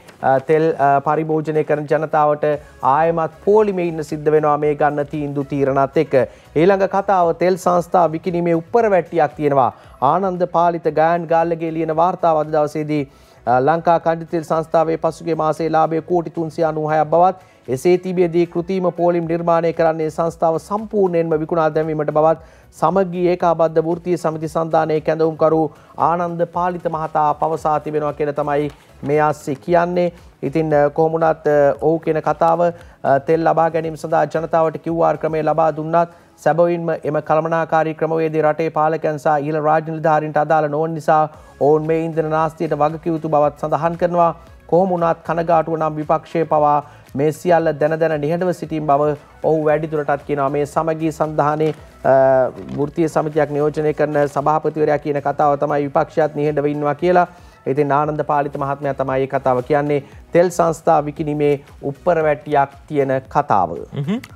තෙල් පරිභෝජනය කරන ජනතාවට ආයමත් පෝලිමේ ඉන්න සිද්ධ වෙනවා මේ ගන්න තීන්දුව තීරණත් එක්ක. ඊළඟ කතාව තෙල් සංස්ථා විකිණීමේ උප්පරවැට්ටියක් තියෙනවා. ආනන්ද පාලිත ගායන් ගාල්ලගේ ලියන වාර්තාව අද දවසේදී ලංකා කණ්ඩ තෙල් සංස්ථාවේ පසුගිය මාසයේ ලාභය කෝටි 396ක් බවත් එසේ තිබියදී කෘතිම පෝලිම් නිර්මාණය කරන්නේ සංස්ථාව සම්පූර්ණයෙන්ම විකුණා දැමීමට බවත් සමගී ඒකාබද්ධ වෘත්තීය සමිති සන්ධානයේ කැඳවුම්කරු ආනන්ද පාලිත මහතා පවසා තිබෙනවා කියලා තමයි මේ ආස්සේ කියන්නේ. ඉතින් කොහොම වුණත් ඔහු කියන කතාව තෙල් ලබා ගැනීම සඳහා ජනතාවට QR ක්‍රමය ලබා දුන්නත් සැබවින්ම එම කළමනාකාරී ක්‍රමවේදී රටේ පාලකයන් සහ ඉහළ රාජ්‍ය නිලධාරීන්ට අදාළ නොවන නිසා ඔවුන් මේ ඉන්ධන නාස්තියට වගකිව යුතු බවත් සඳහන් කරනවා. කොහොම වුණත් කනගාටුව නම් විපක්ෂයේ පවා මේ සියල්ල දැන නිහඬව සිටීම බව ඔහු වැඩිදුරටත් කියනවා. මේ සමගී සන්ධානයේ වෘත්තීය සමිතියක් නියෝජනය කරන සභාපතිවරයා කියන කතාව තමයි විපක්ෂයත් නිහඬව ඉන්නවා කියලා. ඉතින් ආනන්ද පාලිත මහත්මයා තමයි මේ කතාව කියන්නේ. තෙල් සංස්ථා විකිණීමේ උප්පරවැටියක් තියෙන කතාව.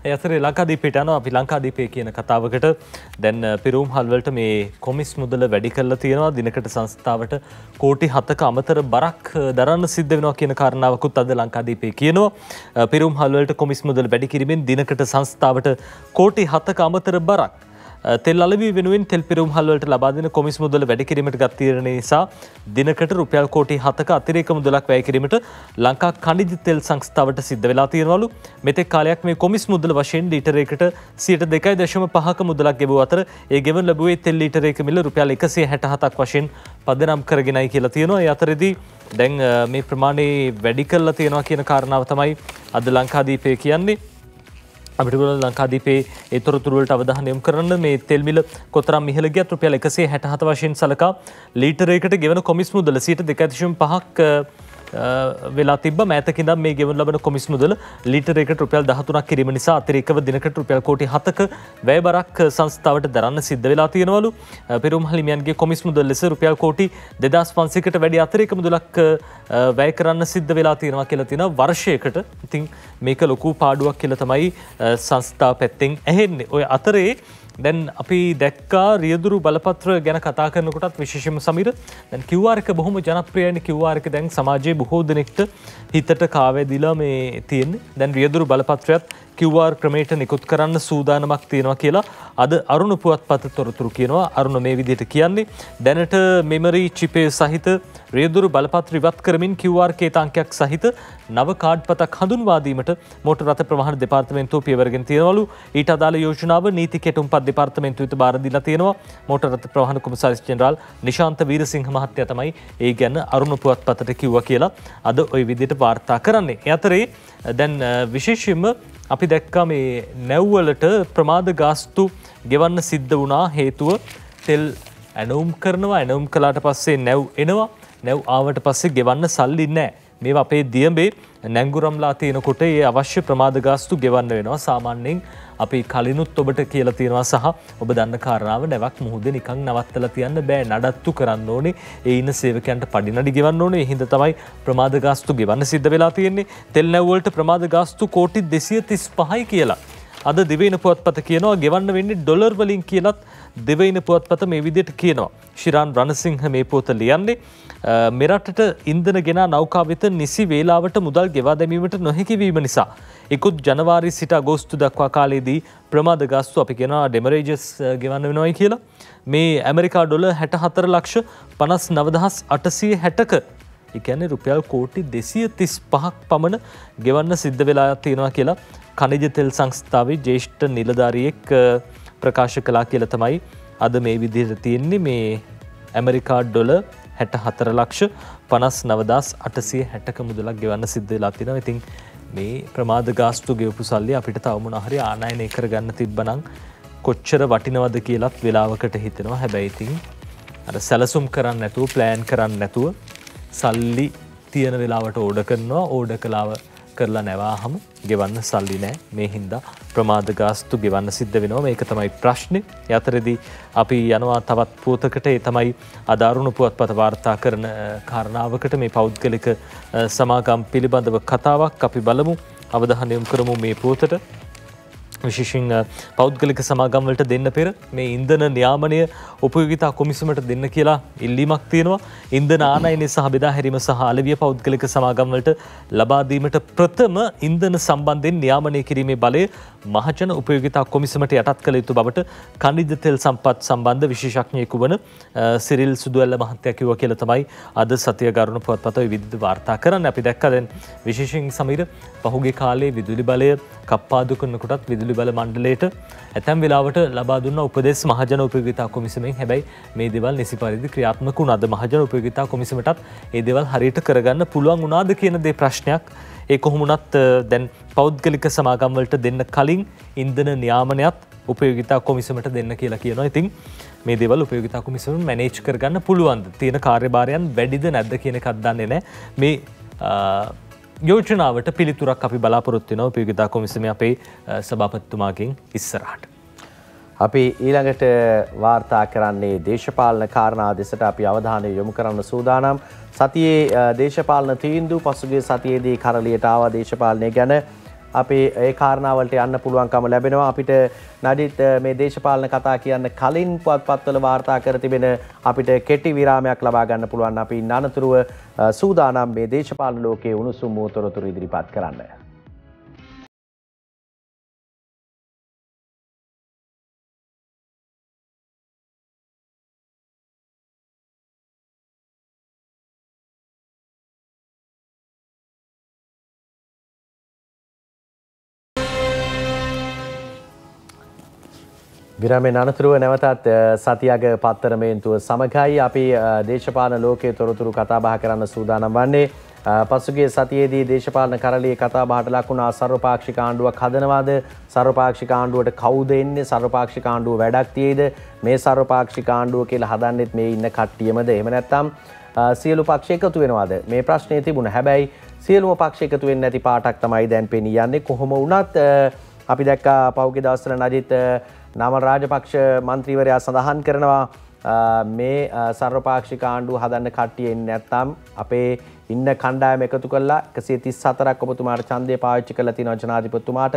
ඒ අතරේ ලංකාදීපයට යනවා. අපි ලංකාදීපේ කියන කතාවකට දැන් පිරුම්හල් වලට මේ කොමිස් මුදල වැඩි කරලා තියෙනවා. දිනකට සංස්ථාවට කෝටි 7ක අමතර බරක් දරන්න සිද්ධ වෙනවා කියන කාරණාවකුත් අද ලංකාදීපේ කියනවා. පිරුම්හල් වලට කොමිස් මුදල වැඩි කිරීමෙන් දිනකට සංස්ථාවට කෝටි 7ක අමතර බරක් තෙල් අලෙවි වෙනුවෙන් තෙල් පිරුම්හල් වලට ලබා දෙන කොමිස් මුදල වැඩි කිරීමට ගත් තීරණය නිසා දිනකට රුපියල් කෝටි 7ක අතිරේක මුදලක් වැය කිරීමට ලංකා ඛනිජ තෙල් සංස්ථාවට සිද්ධ වෙලා තියෙනවලු. මෙතෙක් කාලයක් මේ කොමිස් මුදල වශයෙන් ලීටරයකට 2.5ක මුදලක් ගෙවුව අතර ඒ ගෙවන ලැබුවේ තෙල් ලීටරයක මිල රුපියල් 167ක් වශයෙන් පදනම් කරගෙනයි කියලා තියෙනවා. ඒ අතරේදී දැන් මේ ප්‍රමාණය වැඩි කරලා තියෙනවා කියන කාරණාව තමයි අද ලංකාදීපේ කියන්නේ. අපිට ලංකාදීපේ ඒ තොරතුරු වලට අවධානය යොමු කරන්න මේ තෙල් මිල කොතරම් ඉහළ ගියත් රුපියල් 167 වශයෙන් සලකා ලීටරයකට ගෙවන කොමිස් මුදල 2.5ක් වෙලා තිබ්බ. මෑතක ඉඳන් මේ ගෙවන ලබන කොමිස් මුදල ලීටරයකට රුපියල් 13ක් කිරීම නිසා අතිරේකව දිනකට රුපියල් කෝටි 7ක වැය බරක් සංස්ථාවට දරන්න සිද්ධ වෙලා තියෙනවලු. පිරුම්හල් හිමියන්ගේ කොමිස් මුදල ලෙස රුපියල් කෝටි 2500කට වැඩි අතිරේක මුදලක් වැය කරන්න සිද්ධ වෙලා තියෙනවා කියලා තියෙනවා වර්ෂයකට. ඉතින් මේක ලොකු පාඩුවක් කියලා තමයි සංස්ථාව පැත්තෙන් ඇහෙන්නේ. ඔය අතරේ දැන් අපි දැක්කා රියදුරු බලපත්‍ර ගැන කතා කරනකොටත් විශේෂයෙන්ම සමීර දැන් QR එක බොහොම ජනප්‍රියයිනේ. QR එක දැන් සමාජයේ බොහෝ දෙනෙක්ට හිතට කාවැදිලා මේ තියෙන්නේ. දැන් රියදුරු බලපත්‍රයත් QR ක්‍රමයට නිකුත් කරන්න සූදානමක් තියෙනවා කියලා අද අරුණ පුවත්පත තොරතුරු කියනවා. අරුණ මේ විදිහට කියන්නේ දැනට මෙමරි චිපේ සහිත රියදුරු බලපත්‍ර ඉවත් කරමින් QR කේතාංකයක් සහිත නව කාඩ් පතක් හඳුන්වා දීමට මෝටර් රථ ප්‍රවාහන දෙපාර්තමේන්තුව පියවරගෙන තියෙනවලු. ඊට අදාළ යෝජනාව නීති කෙටුම්පත් දෙපාර්තමේන්තුවට බාර දීලා තියෙනවා. මෝටර් රථ ප්‍රවාහන කොමසාරිස් ජෙනරාල් නිශාන්ත වීරසිංහ මහත්තයා තමයි ඒ ගැන අරුණ පුවත්පතට කිව්වා කියලා අද ওই විදිහට වාර්තා කරන්නේ. ඒ අතරේ දැන් විශේෂයෙන්ම අපි දැක්කා මේ නැව්වලට ප්‍රමාද ගාස්තු ගෙවන්න සිද්ධ වුණා. හේතුව තෙල් ඇනවුම් කරනවා. ඇනවුම් කළාට පස්සේ නැව් එනවා. නැව් ආවට පස්සේ ගෙවන්න සල්ලි නැහැ. මේවා අපේ දියඹේ නැංගුරම්ලා තියෙනකොට ඒ අවශ්‍ය ප්‍රමාද ගාස්තු ගෙවන්න වෙනවා. සාමාන්‍යයෙන් අපි කලිනුත් ඔබට කියලා තියෙනවා සහ ඔබ දන්න කාරණාව නැවක් මුහුදේ නිකන් නවත්තලා තියන්න බෑ. නඩත්තු කරන්න ඕනේ. ඒ ඉන්න සේවකයන්ට පඩිනඩි ගෙවන්න ඕනේ. ඒ හින්දා තමයි ප්‍රමාද ගාස්තු ගෙවන්න සිද්ධ වෙලා තියෙන්නේ. තෙල් නැව් වලට ප්‍රමාද ගාස්තු කෝටි 235යි කියලා අද දිවයින පුවත්පත කියනවා. ගෙවන්න වෙන්නේ ඩොලර් වලින් කියලත් දිවයින පුවත්පත මේ විදිහට කියනවා. ශිරාන් රණසිංහ මේ පොත ලියන්නේ මෙරටට ඉන්ධන ගෙනා නෞකා වෙත නිසි වේලාවට මුදල් ගෙවා දැමීමට නොහැකි වීම නිසා ඉකුත් ජනවාරි සිට අගෝස්තු දක්වා කාලයේදී ප්‍රමාද ගාස්තු අපි කියනවා ඩෙමරේජස් ගෙවන්න වෙනවයි කියලා. මේ ඇමරිකා ඩොලර් 64,59,860ක ඒ කියන්නේ රුපියල් කෝටි 235ක් පමණ ගෙවන්න සිද්ධ වෙලා තියෙනවා කියලා ඛනිජ තෙල් සංස්ථාවේ ජ්‍යෙෂ්ඨ නිලධාරියෙක් ප්‍රකාශ කළා කියලා තමයි අද මේ විදිහට තියෙන්නේ. මේ ඇමරිකා ඩොලර් 64,59,860ක මුදලක් ගෙවන්න සිද්ධ වෙලා තියෙනවා. ඉතින් මේ ප්‍රමාද ගාස්තු ගෙවපු සල්ලි අපිට තව මොන හරි ආනයනය කරගන්න තිබ්බනම් කොච්චර වටිනවද කියලාත් වෙලාවකට හිතෙනවා. හැබැයි ඉතින් අර සැලසුම් කරන්න නැතුව ප්ලෑන් කරන්න නැතුව සල්ලි තියෙන වෙලාවට ඕඩර් කරනවා. ඕඩර් කළාව කරලා නැවාහම ගෙවන්න සල්ලි නැහැ. මේ හින්දා ප්‍රමාද ගාස්තු ගෙවන්න සිද්ධ වෙනවා. මේක තමයි ප්‍රශ්නේ. ඒ අතරේදී අපි යනවා තවත් පුවතකට. ඒ තමයි අදාරුණු පුවත්පත වාර්තා කරන කාරණාවකට මේ පෞද්ගලික සමාගම් පිළිබඳව කතාවක් අපි බලමු. අවධානය යොමු කරමු මේ පුවතට. විශේෂයෙන් පෞද්ගලික සමාගම් වලට දෙන්න පෙර මේ ඉන්ධන නියාමනය උපයෝගිතා කොමිසමට දෙන්න කියලා ඉල්ලීමක් තියෙනවා. ඉන්ධන ආනයනය සහ බෙදා හැරීම සහ අලෙවිය පෞද්ගලික සමාගම් වලට ලබා දීමට ප්‍රථම ඉන්ධන සම්බන්ධයෙන් නියාමනය කිරීමේ බලය මහජන උපයෝගිතා කොමිසමට යටත් කළ යුතු බවට ඛනිජ තෙල් සම්පත් සම්බන්ධ විශේෂඥයෙකු වන සිරිල් සුදුවැල්ල මහත්තයා කිව්වා කියලා තමයි අද සතිය ගරුණ පුවත්පත විවිධ වාර්තා කරන්නේ. අපි දැක්කා දැන් විශේෂයෙන් සමීර පහුගිය කාලේ විදුලි බලය කප්පාදු කරනකොටත් විදුලි බල මණ්ඩලයට ඇතැම් වෙලාවට ලබා දුන්න උපදෙස් මහජන උපයෝගිතා කොමිසමෙන් හැබැයි මේ දේවල් නිසි පරිදි ක්‍රියාත්මක වුණාද මහජන උපයෝගිතා කොමිසමටත් ඒ දේවල් හරියට කරගන්න පුළුවන් වුණාද කියන දේ ප්‍රශ්නයක්. ඒ කොහොම වුණත් දැන් පෞද්ගලික සමාගම් වලට දෙන්න කලින් ඉන්ධන නියාමනයත් උපයෝගිතා කොමිසමට දෙන්න කියලා කියනවා. ඉතින් මේ දේවල් උපයෝගිතා කොමිසම මැනේජ් කරගන්න පුළුවන්ද? තියෙන කාර්යභාරයන් වැඩිද නැද්ද කියන එකක් දන්නේ නැහැ. මේ යෝජනාවට පිළිතුරක් අපි බලාපොරොත්තු වෙනවා උපයෝගිතා කොමිසමේ අපේ සභාපතිතුමාගෙන් ඉස්සරහට. අපි ඊළඟට වාර්තා කරන්නේ දේශපාලන කාරණා දෙසට අපි අවධානය යොමු කරන්න සූදානම්. සතියේ දේශපාලන තීන්දුව පසුගිය සතියේදී කරලියට ආවා දේශපාලනය ගැන අපි ඒ කාරණාවලට යන්න පුළුවන්කම ලැබෙනවා. අපිට නඩිත් මේ දේශපාලන කතා කියන්න කලින් පුවත්පත්වල වාර්තා කර තිබෙන අපිට කෙටි විරාමයක් ලබා ගන්න පුළුවන්. අපි අනතුරුව සූදානම් මේ දේශපාලන ලෝකයේ උණුසුම් වූ තොරතුරු ඉදිරිපත් කරන්න. විරාමයෙන් අනතුරුව නැවතත් සතියක පත්තර මේන්තුව සමගයි අපි දේශපාලන ලෝකයේ තොරතුරු කතා බහ කරන්න සූදානම් වන්නේ. පසුගිය සතියේදී දේශපාලන කරළියේ කතා බහට ලක් වුණා සර්වපාක්ෂික ආණ්ඩුවක් හදනවාද? සර්වපාක්ෂික ආණ්ඩුවට කවුද එන්නේ? සර්වපාක්ෂික ආණ්ඩුව වැඩක් තියේද? මේ සර්වපාක්ෂික ආණ්ඩුව කියලා හදන්නෙත් මේ ඉන්න කට්ටියමද? එහෙම නැත්නම් සියලු පක්ෂ එකතු වෙනවද? මේ ප්‍රශ්නේ තිබුණා. හැබැයි සියලුම පක්ෂ එකතු වෙන්නේ නැති පාටක් තමයි දැන් පෙනී යන්නේ. කොහොම වුණත් අපි දැක්කා පෞගේ දවස්වල නජිත් නාමල් රාජපක්ෂ මන්ත්‍රීවරයා සඳහන් කරනවා මේ සර්වපාක්ෂික ආණ්ඩුව හදන්න කට්ටිය එන්නේ නැත්නම් අපේ ඉන්න කණ්ඩායම එකතු කළා 134ක් ඔබතුමාට ඡන්දය පාවිච්චි කරලා තිනවා ජනාධිපතිතුමාට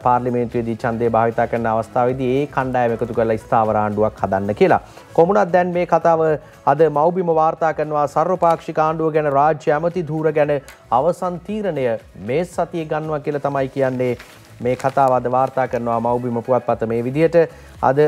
පාර්ලිමේන්තුවේදී ඡන්දය භාවිතා කරන අවස්ථාවේදී ඒ කණ්ඩායම එකතු කරලා ස්ථාවර ආණ්ඩුවක් හදන්න කියලා. කොමුණත් දැන් මේ කතාව අද මව්බිම වාර්තා කරනවා සර්වපාක්ෂික ආණ්ඩුව ගැන රාජ්‍ය ඇමති ධූර ගැන අවසන් තීරණය මේ සතියේ ගන්නවා කියලා තමයි කියන්නේ. මේ කතාව අද වාර්තා කරනවා මව්බිම පුවත්පත මේ විදිහට. අද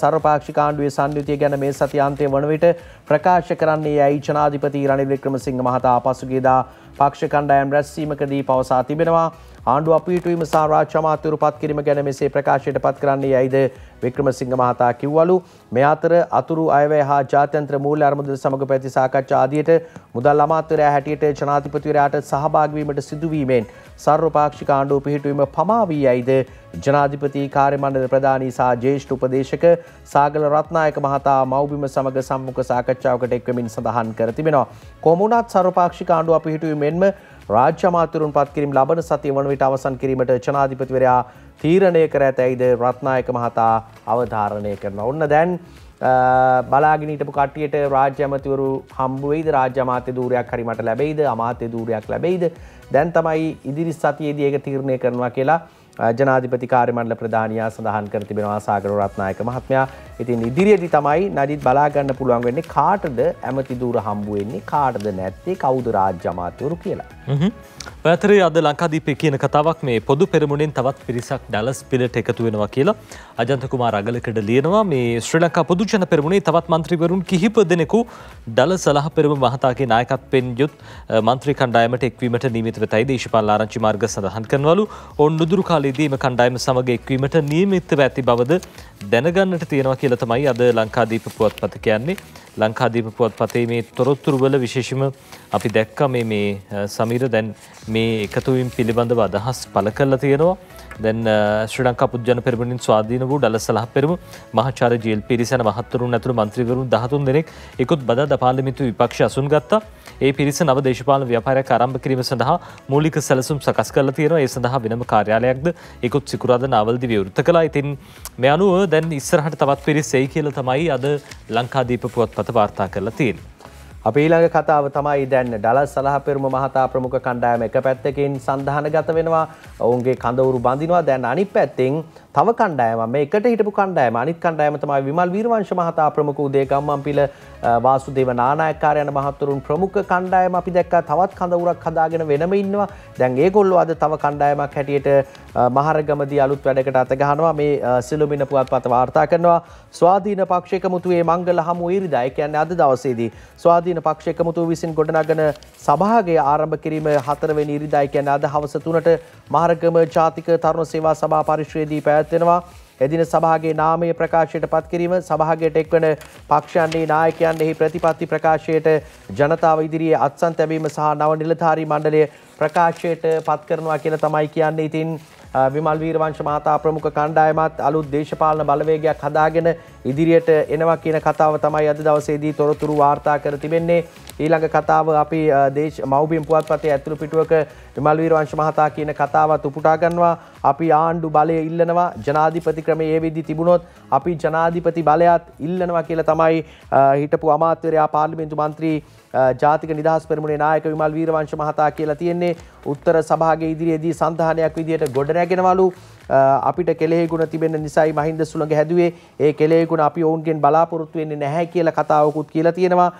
සර්වපාක්ෂික ආණ්ඩුවේ සංයුතිය ගැන මේ සති අන්තයේ වන විට ප්‍රකාශ කරන්නේ යයි ජනාධිපති රනිල් වික්‍රමසිංහ මහතා පසුගියදා පක්ෂ කණ්ඩායම් රැස්වීමකදී පවසා තිබෙනවා. ආණ්ඩුව අපීටුවීම සහ රාජ්‍ය අමාත්‍යවරු පත් කිරීම ගැන මෙසේ ප්‍රකාශයට පත් කරන්නේ යයිද වික්‍රමසිංහ මහතා කිව්වලු. මේ අතර අතුරු අයවැය හා ජාත්‍යන්තර මූල්‍ය අරමුදල් සමග පැවති සාකච්ඡා ආදියට මුදල් අමාත්‍යවරයා හැටියට ජනාධිපතිවරයාට සහභාගී වීමට සිදුවීමෙන් සර්වපාක්ෂික ආණ්ඩුව පිහිටුවීම පමා වී යයිද ජනාධිපති කාර්ය මණ්ඩල ප්‍රධානී සහ ජ්‍යෙෂ්ඨ උපදේශක සාගල රත්නායක මහතා මව්බිම සමග සම්මුඛ සාකච්ඡාවකට එක්වමින් සඳහන් කර තිබෙනවා. කොහොම වුණත් සර්වපාක්ෂික ආණ්ඩුව පිහිටුවීමෙන්ම රාජ්‍ය අමාත්‍යවරුන් පත් කිරීම ලබන සතිය වන විට අවසන් කිරීමට ජනාධිපතිවරයා තීරණය කර ඇතැයිද රත්නායක මහතා අවධාරණය කරනවා. ඔන්න දැන් බලාගෙන හිටපු කට්ටියට රාජ්‍ය අමාත්‍යවරු හම්බ වෙයිද? රාජ්‍ය අමාත්‍ය ධූරයක් හරි මට ලැබෙයිද? අමාත්‍ය ධූරයක් ලැබෙයිද? දැන් තමයි ඉදිරි සතියේදී ඒක තීරණය කරනවා කියලා ජනාධිපති කාර්ය මණ්ඩල ප්‍රධානියා සඳහන් කර තිබෙනවා සාගර රත්නායක මහත්මයා. ඉතින් ඉදිරියේදී තමයි නඩිත් බලා ගන්න පුළුවන් වෙන්නේ කාටද ඇමති ධූර හම්බ වෙන්නේ කාටද නැත්තේ කවුද රාජ්‍ය අමාත්‍යවරු කියලා. පැතරේ අද ලංකාදීපේ කියන කතාවක් මේ පොදු පෙරමුණෙන් තවත් පිරිසක් ඩලස් පිළට එකතු වෙනවා කියලා අජන්ත කුමාර අගලකඩ ලියනවා. මේ ශ්‍රී ලංකා පොදු ජන පෙරමුණේ තවත් මන්ත්‍රීවරුන් කිහිප දෙනෙකු ඩලස් සලහ පෙරමුණ මහතාගේ නායකත්වයෙන් යුත් මන්ත්‍රී කණ්ඩායමට එක්වීමට නියමිත වෙතයි දේශපාලන ආරංචි මාර්ග සඳහන් කරනවලු. ඔවුන් නුදුරු කාලයේදී එම කණ්ඩායම සමග එක්වීමට නියමිතව ඇති බවද දැනගන්නට තියෙනවා කියලා තමයි අද ලංකාදීප පුවත්පත කියන්නේ. ලංකාදීප පුවත්පතේ මේ තොරතුරු වල විශේෂම අපි දැක්ක මේ සමීර දැන් මේ එකතුවීම පිළිබඳව අදහස් පළ කරලා තියෙනවා. දැන් ශ්‍රී ලංකා පොදු ජන පෙරමුණින් ස්වාධීන වූ ඩලස් සලහ පෙරමුණ මහාචාර්ය ජී.එල්. පිරිස යන මහත්වරුන් ඇතුළු මන්ත්‍රීවරුන් 13 දෙනෙක් ඉක්ුත් බදාදා පාර්ලිමේන්තු විපක්ෂ අසුන් ගත්තා. ඒ පිරිස නව දේශපාලන ව්‍යාපාරයක් ආරම්භ කිරීම සඳහා මූලික සැලසුම් සකස් කරලා තියෙනවා. ඒ සඳහා වෙනම කාර්යාලයක්ද ඉක්ුත් සිකුරාදා නාවල්දි විවෘත කළා. ඉතින් මේ අනුව දැන් ඉස්සරහට තවත් පිරිස් එයි කියලා තමයි අද ලංකාදීප පුවත්පත වාර්තා කරලා තියෙන්නේ. අපි ඊළඟ කතාව තමයි දැන් ඩලස් සලහ පෙරමුණ මහතා ප්‍රමුඛ කණ්ඩායම එක පැත්තකින් සන්ධානගත වෙනවා. ඔවුන්ගේ කඳවුරු බඳිනවා. දැන් අනිත් පැත්තෙන් තව කණ්ඩායමක් මේ එකට හිටපු කණ්ඩායම අනිත් කණ්ඩායම තමයි විමල් වීරවංශ මහතා ප්‍රමුඛ උදේ ගම්මන්පිල වාසුදේව නානායක්කාර යන මහතුරුන් ප්‍රමුඛ කණ්ඩායම අපි දැක්කා තවත් කඳවුරක් හදාගෙන වෙනම ඉන්නවා. දැන් ඒගොල්ලෝ අද තව කණ්ඩායමක් හැටියට මහරගමදී අලුත් වැඩකට අත ගහනවා. මේ සිළුමිණ පුවත්පත වාර්තා කරනවා. ස්වාධීන පක්ෂ එකමුතුවේ මංගල හමුව ඉරිදා ඒ කියන්නේ අද දවසේදී ස්වාධීන පක්ෂ එකමුතුව විසින් ගොඩනගන සභාගය ආරම්භ කිරීම 4 වෙනි ඉරිදා ඒ කියන්නේ අද හවස 3ට මහරගම ජාතික තරුණ සේවා සභා පරිශ්‍රයේදී පැවැත්වෙනවා. එදින සභාවේ නාමය ප්‍රකාශයට පත් කිරීම සභාවයට එක්වන පක්ෂයන්ගේ නායකයන් එහි ප්‍රතිපත්ති ප්‍රකාශයට ජනතාව ඉදිරියේ අත්සන් තැබීම සහ නව නිලධාරී මණ්ඩලය ප්‍රකාශයට පත් කරනවා කියලා තමයි කියන්නේ. ඉතින් විමල් වීරවංශ මහතා ප්‍රමුඛ කණ්ඩායමත් අලුත් දේශපාලන බලවේගයක් හදාගෙන ඉදිරියට එනවා කියන කතාව තමයි අද දවසේදී තොරතුරු වාර්තා කර තිබෙන්නේ. ඊළඟ කතාව අපි මව්බිම් පුවත්පතේ ඇතුළු පිටුවක විමල් වීරවංශ මහතා කියන කතාවත් උපුටා ගන්නවා. අපි ආණ්ඩු බලය ඉල්ලනවා, ජනාධිපති ක්‍රමයේ ඒ විදි තිබුණොත් අපි ජනාධිපති බලයත් ඉල්ලනවා කියලා තමයි හිටපු අමාත්‍යවරයා පාර්ලිමේන්තු මන්ත්‍රී ජාතික නිදහස් පෙරමුණේ නායක විමල් වීරවංශ මහතා කියලා තියෙන්නේ. උත්තර සභාවේ ඉදිරියේදී සන්ධානයක් විදියට ගොඩ නැගෙනවලු. අපිට කෙලෙහි ගුණ තිබෙන නිසායි මහින්ද සුළඟ හැදුවේ. ඒ කෙලෙහි ගුණ අපි ඔවුන්ගෙන් බලාපොරොත්තු වෙන්නේ නැහැ කියලා කතාවකුත් කියලා තියෙනවා.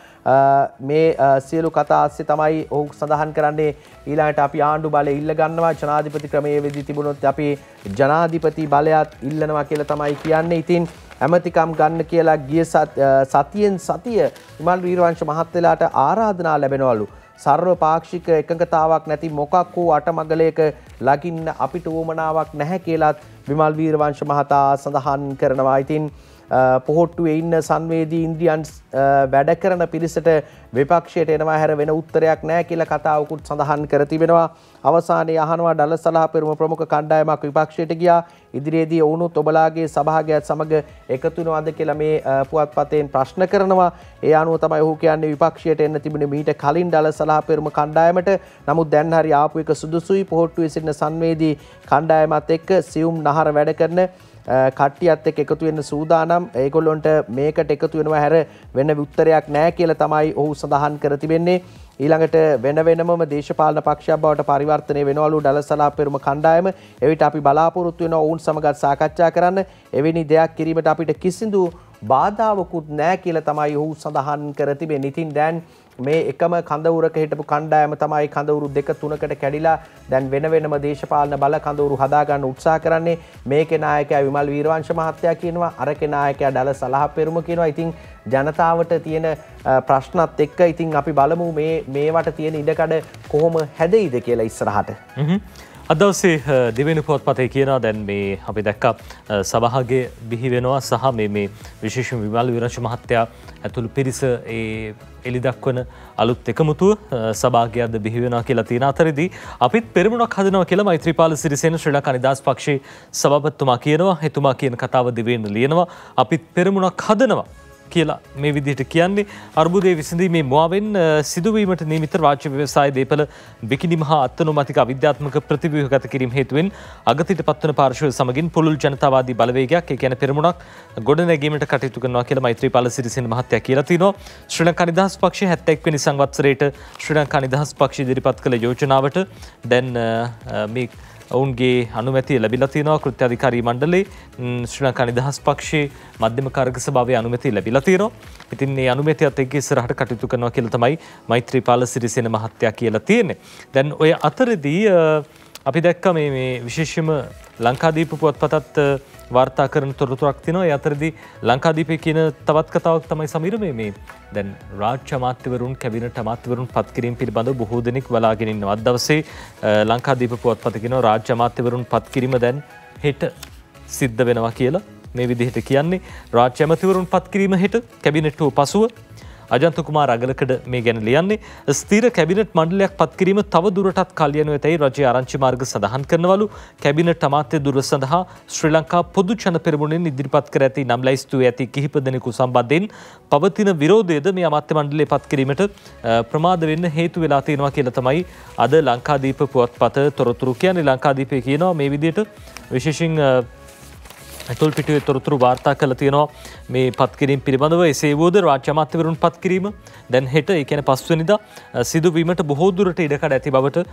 මේ සියලු කතා ASCII තමයි ඔහු සඳහන් කරන්නේ ඊළඟට අපි ආණ්ඩු බලය ඉල්ල ගන්නවා, ජනාධිපති ක්‍රමයේ වෙදී තිබුණොත් අපි ජනාධිපති බලයත් ඉල්ලනවා කියලා තමයි කියන්නේ. ඉතින් ඇමතිකම් ගන්න කියලා ගිය සතියෙන් සතිය විමල් වීරවංශ මහත්තයාට ආරාධනා ලැබෙනවලු. සර්ව පාක්ෂික එකඟතාවක් නැති මොකක් වූ අටමගලයක ලගින්න අපිට උවමනාවක් නැහැ කියලාත් විමල් වීරවංශ මහතා සඳහන් කරනවා. ඉතින් පොහොට්ටුවේ ඉන්න සංවේදී ඉන්ද්‍රියන් වැඩ කරන පිරිසට විපක්ෂයට එනවා හැර වෙන උත්තරයක් නැහැ කියලා කතාවකුත් සඳහන් කර තිබෙනවා. අවසානයේ අහනවා ඩල සලහ පෙරමුණ ප්‍රමුඛ කණ්ඩායමක් විපක්ෂයට ගියා. ඉදිරියේදී ඔවුනුත් ඔබලාගේ සභාගයත් සමග එකතු වෙනවද කියලා මේ පුවත්පතෙන් ප්‍රශ්න කරනවා. ඒ අනුව තමයි ඔහු කියන්නේ විපක්ෂයට එන්න තිබුණේ මීට කලින් ඩල සලහ පෙරමුණ කණ්ඩායමට. නමුත් දැන් හරි ආපු එක සුදුසුයි. පොහොට්ටුවේ සිටින සංවේදී කණ්ඩායමත් එක්ක සියුම් නහර වැඩ කරන කට්ටියත් එක්ක එකතු වෙන්න සූදානම්. ඒගොල්ලොන්ට මේකට එකතු වෙනවා හැර වෙන උත්තරයක් නැහැ කියලා තමයි ඔහු සඳහන් කර තිබෙන්නේ. ඊළඟට වෙන වෙනමම දේශපාලන පක්ෂයක් බවට පරිවර්තනය වෙනවලු ඩල සලහ පෙරමුණ කණ්ඩායම. එවිට අපි බලාපොරොත්තු වෙනවා ඔවුන් සමගත් සාකච්ඡා කරන්න. එවැනි දෙයක් කිරීමට අපිට කිසිදු බාධාවකුත් නැහැ කියලා තමයි ඔහු සඳහන් කර තිබෙන්නේ. ඉතින් දැන් මේ එකම කඳවුරක හිටපු කණ්ඩායම තමයි කඳවුරු දෙක තුනකට කැඩිලා දැන් වෙන වෙනම දේශපාලන බල කඳවුරු හදාගන්න උත්සාහ කරන්නේ. මේකේ නායකයා විමල් වීරවංශ මහත්තයා කියනවා, අරකේ නායකයා ඩල සලහ පෙරමුණ කියනවා. ඉතින් ජනතාවට තියෙන ප්‍රශ්නත් එක්ක ඉතින් අපි බලමු මේවට තියෙන ඉඩකඩ කොහොම හැදෙයිද කියලා ඉස්සරහට. අද දවසේ දෙවෙනි පුවත්පතේ කියනවා දැන් මේ අපි දැක්කා සභාවේ බිහි වෙනවා සහ මේ විශේෂයෙන් විමල් වීරවංශ මහත්තයා ඇතුළු පිරිස ඒ එලි දක්වන අලුත් එකමුතුව සභාගයක්ද බිහි වෙනවා කියලා තියෙන අතරදී අපිත් පෙරමුණක් හදනවා කියලා මෛත්‍රීපාල සිරිසේන ශ්‍රී ලංකා නිදහස් පක්ෂයේ සභාපතිතුමා කියනවා. එතුමා කියන කතාව දිවෙන්න ලියනවා. අපිත් පෙරමුණක් හදනවා කියලා මේ විදිහට කියන්නේ. අර්බුදයේ විසඳීමේ මුවාවෙන් සිදුවීමට නියමිත රාජ්‍ය ව්‍යවසාය දේපල බිකිනි මහා අත්නොමතික අවිද්‍යාත්මක ප්‍රතිව්‍යුහගත කිරීම හේතුවෙන් අගතියට පත්වන පාර්ශවය සමගින් පුළුල් ජනතාවාදී බලවේගයක් ඒ කියන්නේ පෙරමුණක් ගොඩනැගීමට කටයුතු කරනවා කියලා මෛත්‍රීපාල සිරිසේන මහත්තයා කියලා තිනවා. ශ්‍රී ලංකා නිදහස් පක්ෂයේ 71 වෙනි සංවත්සරයට ශ්‍රී ලංකා නිදහස් පක්ෂය ඉදිරිපත් කළ යෝජනාවට දැන් මේ ඔවුන්ගේ අනුමැතිය ලැබිලා තියෙනවා. කෘත්‍ය අධිකාරී මණ්ඩලයේ ශ්‍රී ලංකා නිදහස් පක්ෂයේ මධ්‍යම කාර්ක සභාවේ අනුමැතිය ලැබිලා තියෙනවා. ඉතින් මේ අනුමැතියත් එක්ක ඉස්සරහට කටයුතු කරනවා කියලා තමයි මෛත්‍රීපාල සිරිසේන මහත්තයා කියලා තියෙන්නේ. දැන් ඔය අතරදී අපි දැක්ක මේ විශේෂයෙන්ම ලංකාදීප පුවත්පතත් වාර්තා කරන තොරතුරක් තියෙනවා. ඒ අතරදී ලංකාදීපේ කියන තවත් කතාවක් තමයි සමීර මේ දැන් රාජ්‍ය අමාත්‍යවරුන් කැබිනට් අමාත්‍යවරුන් පත් කිරීම පිළිබඳව බොහෝ දෙනෙක් බලාගෙන ඉන්නවා. අද දවසේ ලංකාදීප පුවත්පත කියනවා රාජ්‍ය අමාත්‍යවරුන් පත් කිරීම දැන් හෙට සිද්ධ වෙනවා කියලා. මේ විදිහට කියන්නේ රාජ්‍ය අමාත්‍යවරුන් පත් කිරීම හෙට කැබිනට්ටුව පසුව අජන්ත කුමාර අගලකඩ මේ ගැන ලියන්නේ. ස්ථීර කැබිනට් මණ්ඩලයක් පත් කිරීම තව දුරටත් කල් යනු ඇතැයි රජයේ ආරංචි මාර්ග සඳහන් කරනවලු. කැබිනට් අමාත්‍ය දුර සඳහා ශ්‍රී ලංකා පොදු ජන පෙරමුණෙන් ඉදිරිපත් කර ඇති නම් ලැයිස්තුවේ ඇති කිහිප දෙනෙකු සම්බන්ධයෙන් පවතින විරෝධයද මේ අමාත්‍ය මණ්ඩලය පත් කිරීමට ප්‍රමාද වෙන්න හේතු වෙලා තියෙනවා කියලා තමයි අද ලංකාදීප පුවත්පත තොරතුරු කියන්නේ. ලංකාදීපේ කියනවා මේ විදිහට විශේෂයෙන් ඇතුල් පිටුවේ තොරතුරු වාර්තා කළ තියෙනවා මේ පත් කිරීම පිළිබඳව. එසේ වුවද රාජ්‍ය අමාත්‍යවරුන් පත් කිරීම දැන් හෙට ඒ කියන්නේ 5 වෙනිදා සිදුවීමට බොහෝ දුරට ඉඩකඩ ඇති බවට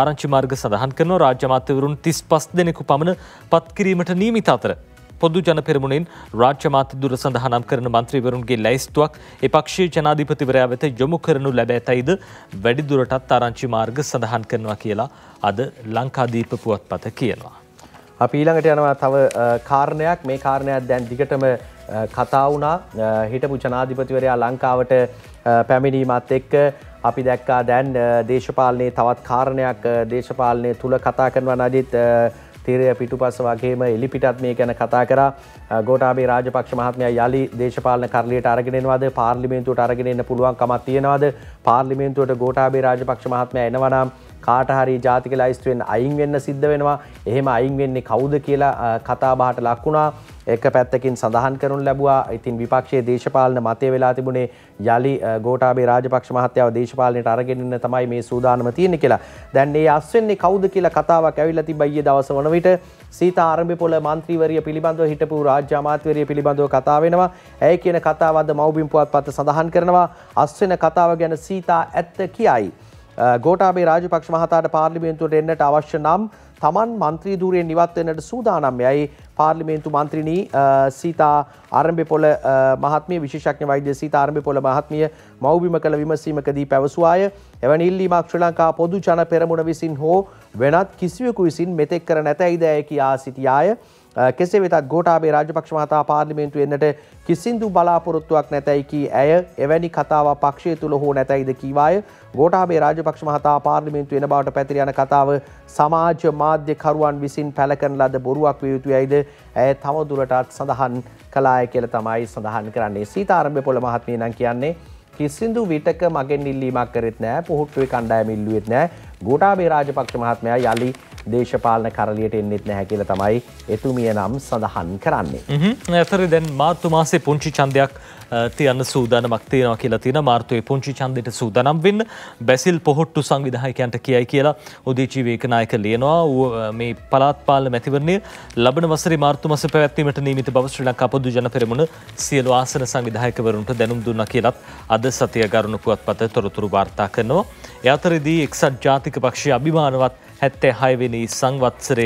ආරංචි මාර්ග සඳහන් කරනවා. රාජ්‍ය අමාත්‍යවරුන් 35 දෙනෙකු පමණ පත් කිරීමට නියමිත අතර පොදු ජන පෙරමුණෙන් රාජ්‍ය අමාත්‍ය දුර සඳහා නම් කරන මන්ත්‍රීවරුන්ගේ ලැයිස්තුවක් ඒ පක්ෂයේ ජනාධිපතිවරයා වෙත යොමු කරනු ලැබ ඇතයිද වැඩි දුරටත් ආරංචි මාර්ග සඳහන් කරනවා කියලා අද ලංකාදීප පුවත්පත කියනවා. අපි ඊළඟට යනවා තව කාරණයක්. මේ කාරණයක් දැන් දිගටම කතා වුණා. හිටපු ජනාධිපතිවරයා ලංකාවට පැමිණීමත් එක්ක අපි දැක්කා දැන් දේශපාලනයේ තවත් කාරණයක් දේශපාලනයේ තුල කතා කරනවා. නදිත් තීරය පිටුපස්ස වගේම එලිපිටත් මේ ගැන කතා කරා. ගෝඨාභය රාජපක්ෂ මහත්මයා යලි දේශපාලන කරලියට අරගෙන එනවද? පාර්ලිමේන්තුවට අරගෙන එන්න පුළුවන් කමක් තියෙනවද? පාර්ලිමේන්තුවට ගෝඨාභය රාජපක්ෂ මහත්මයා එනවා නම් කාට හරි ජාතික ලයිස්තුවෙන් අයින් වෙන්න සිද්ධ වෙනවා. එහෙම අයින් වෙන්නේ කවුද කියලා කතා බහට ලක් වුණා. එක පැත්තකින් සඳහන් කරනු ලැබුවා. ඉතින් විපක්ෂයේ දේශපාලන මතය වෙලා තිබුණේ යලි ගෝඨාභය රාජපක්ෂ මහත්තයාව දේශපාලනයට අරගෙන ඉන්න තමයි මේ සූදානම තියෙන්නේ කියලා. දැන් මේ අස්වෙන්නේ කවුද කියලා කතාවක් ඇවිල්ලා තිබ්බා ඊයේ දවස වන විට සීතා ආරම්භපොළ මන්ත්‍රීවරිය පිළිබඳව හිටපු රාජ්‍ය අමාත්‍යවරිය පිළිබඳව කතා වෙනවා. ඇය කියන කතාව අද මව්බිම් පුවත්පත සඳහන් කරනවා. අස්වෙන කතාව ගැන සීතා ඇත්ත කියයි. ගෝඨාභය රාජපක්ෂ මහතාට පාර්ලිමේන්තුවට එන්නට අවශ්‍ය නම් තමන් මන්ත්‍රී ධූරයෙන් ඉවත් වෙන්නට සූදානම්. යයි පාර්ලිමේන්තු මන්ත්‍රිණී සීතා ආරම්භපොළ මහත්මිය විශේෂඥ වෛද්‍ය සීතා ආරම්භපොළ මහත්මිය මව්බිම කළ විමසීමකදී පැවසුවාය. එවැනි ඉල්ලීමක් ශ්‍රී ලංකා පොදු ජන පෙරමුණ විසින් හෝ වෙනත් කිසිවෙකු විසින් මෙතෙක් කර නැතැයිද ඇය කියා සිටියාය. කෙසේ වෙතත් ගෝඨාභය රාජපක්ෂ මහතා පාර්ලිමේන්තුවේ එන්නට කිසිදු බලාපොරොත්තුවක් නැතැයි කී ඇය එවැනි කතාවක් පක්ෂය තුල හෝ නැතැයිද කීවාය. ගෝඨාභය රාජපක්ෂ මහතා පාර්ලිමේන්තුවේ එන බවට පැතිර යන කතාව සමාජ මාධ්‍ය කරුවන් විසින් පැල කරන ලද බොරුවක් විය යුතුයයිද ඇය තව දුරටත් සඳහන් කළාය කියලා තමයි සඳහන් කරන්නේ. සීතා ආරම්භපොළ මහත්මිය නම් කියන්නේ කිසිදු විටක මගෙන් ඉල්ලීමක් කරෙත් නැහැ, පොහොට්ටුවේ කණ්ඩායම ඉල්ලුවෙත් නැහැ. ගෝඨාභය රාජපක්ෂ මහත්මයා යලි දේශපාලන කරලියට එන්නෙත් නැහැ කියලා තමයි එතුමිය නම් සඳහන් කරන්නේ. ඇතරේ දැන් මාර්තු මාසේ පුංචි ඡන්දයක් තියන්න සූදානමක් තියෙනවා කියලා තියෙනවා. මාර්තුවේ පුංචි ඡන්දෙට සූදානම් වෙන්න බැසිල් පොහොට්ටු සංවිධායකයන්ට කියයි කියලා උදේචි වේකනායක ලියනවා. මේ පළාත් පාලන මැතිවරණය ලබන වසරේ මාර්තු මාසේ පැවැත්වීමට නියමිත බව ශ්‍රී ලංකා පොදු ජන පෙරමුණ සියලු ආසන සංවිධායකවරුන්ට දැනුම් දුන්නා කියලත් අද සතිය ගරුණු පුවත්පත තොරතුරු වාර්තා කරනවා. ඒ අතරදී එක්සත් ජාතික පක්ෂයේ අභිමානවත් 76 වෙනි සංවත්සරය